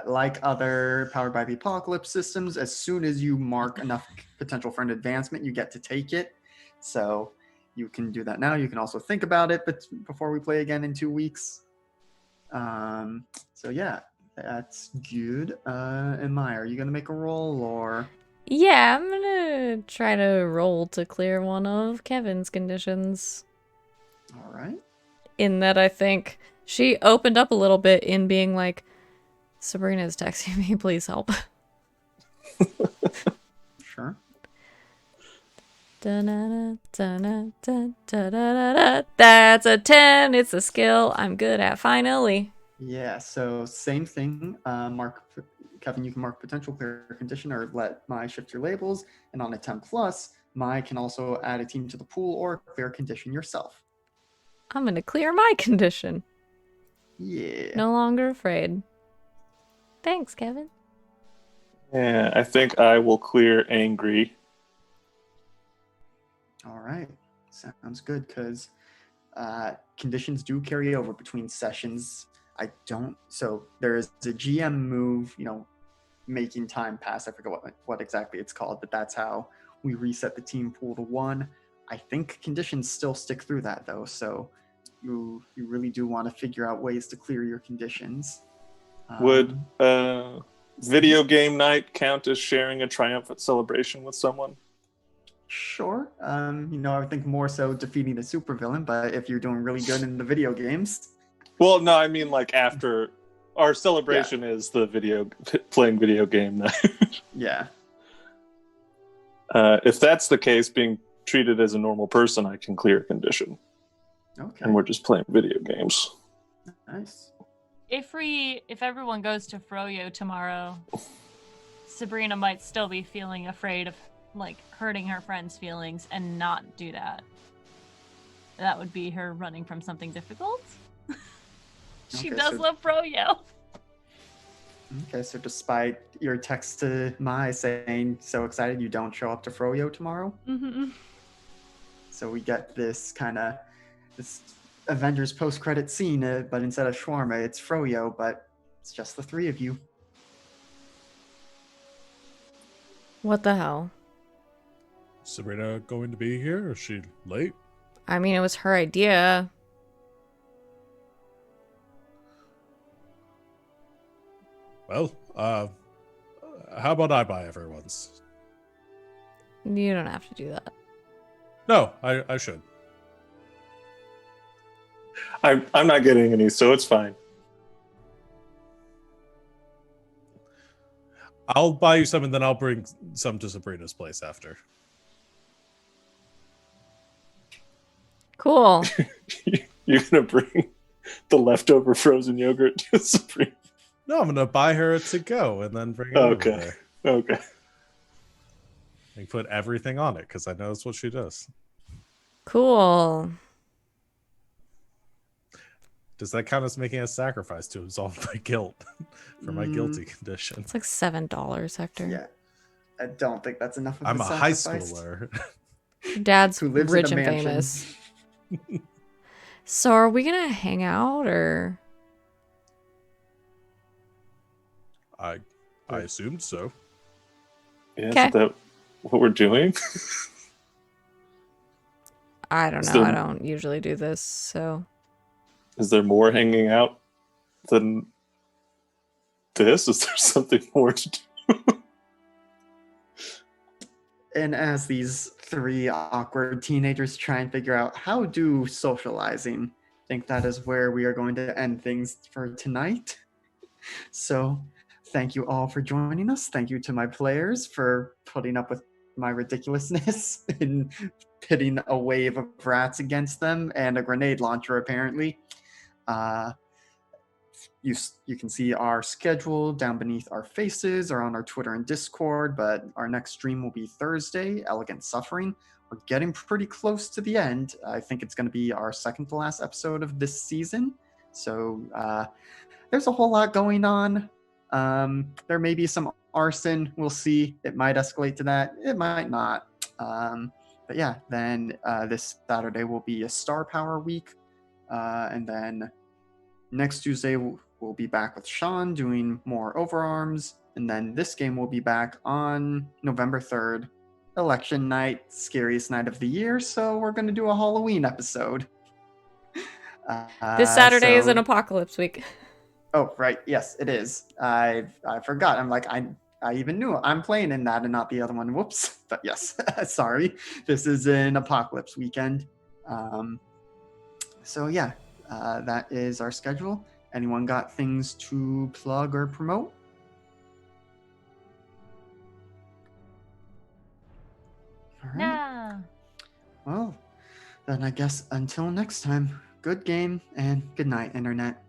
like other Powered by the Apocalypse systems, as soon as you mark enough potential for an advancement, you get to take it. So you can do that now. You can also think about it, but before we play again in 2 weeks. So yeah, that's good. And Maya, are you gonna make a roll or? Yeah, I'm gonna try to roll to clear one of Kevin's conditions. All right. In that I think she opened up a little bit in being like, Sabrina's texting me, please help. Sure. Da-na-na, da-na, da-da-da-da. That's a 10. It's a skill I'm good at, finally. Yeah, so same thing. Kevin, you can mark potential player condition or let Mai shift your labels. And on a 10 plus, Mai can also add a team to the pool or clear condition yourself. I'm going to clear my condition. Yeah. No longer afraid. Thanks, Kevin. Yeah, I think I will clear angry. All right. Sounds good, because conditions do carry over between sessions. So there is a GM move, making time pass. I forget what exactly it's called, but that's how we reset the team pool to 1. I think conditions still stick through that, though, so you really do want to figure out ways to clear your conditions. Would video game night count as sharing a triumphant celebration with someone? Sure. I would think more so defeating the supervillain, but if you're doing really good in the video games. Well, no, I mean like after our celebration is the playing video game night. Yeah. If that's the case, being treated as a normal person, I can clear a condition. Okay. And we're just playing video games. Nice. If everyone goes to Froyo tomorrow, Subrina might still be feeling afraid of hurting her friend's feelings and not do that. That would be her running from something difficult. She does love Froyo. Okay, so despite your text to Mai saying so excited you don't show up to Froyo tomorrow, so we get this Avengers post-credit scene, but instead of shawarma, it's Froyo, but it's just the 3 of you. What the hell? Sabrina going to be here? Is she late? I mean, it was her idea. Well, how about I buy everyone's? You don't have to do that. No, I should. I'm not getting any, so it's fine. I'll buy you some, and then I'll bring some to Sabrina's place after. Cool. You're gonna bring the leftover frozen yogurt to Sabrina? No, I'm gonna buy her a to-go and then bring it over there. Okay. And put everything on it, because I know that's what she does. Cool. Does that count as making a sacrifice to absolve my guilt for my guilty condition? It's like $7, Hector. Yeah. I don't think that's enough of I'm a a high sacrifice. schooler. Your dad's Who lives rich in a and mansion. famous. So are we gonna hang out or? I assumed so. Yeah, Okay. is that what we're doing? I don't know. I don't usually do this, so. Is there more hanging out than this? Is there something more to do? And as these 3 awkward teenagers try and figure out how do socializing, I think that is where we are going to end things for tonight. So thank you all for joining us. Thank you to my players for putting up with my ridiculousness in pitting a wave of rats against them and a grenade launcher, apparently. You can see our schedule down beneath our faces or on our Twitter and Discord, but our next stream will be Thursday, Elegant Suffering. We're getting pretty close to the end. I think it's going to be our second to last episode of this season. So there's a whole lot going on. There may be some arson. We'll see. It might escalate to that. It might not. But yeah, then this Saturday will be a Star Power week. And then next Tuesday, we'll be back with Sean doing more overarms. And then this game will be back on November 3rd, election night, scariest night of the year. So we're going to do a Halloween episode. This Saturday is an apocalypse week. Oh, right. Yes, it is. I forgot. I'm like, I even knew I'm playing in that and not the other one. Whoops. But yes, sorry. This is an apocalypse weekend. So yeah, that is our schedule. Anyone got things to plug or promote? All right. Nah. Then I guess until next time, good game and good night, Internet.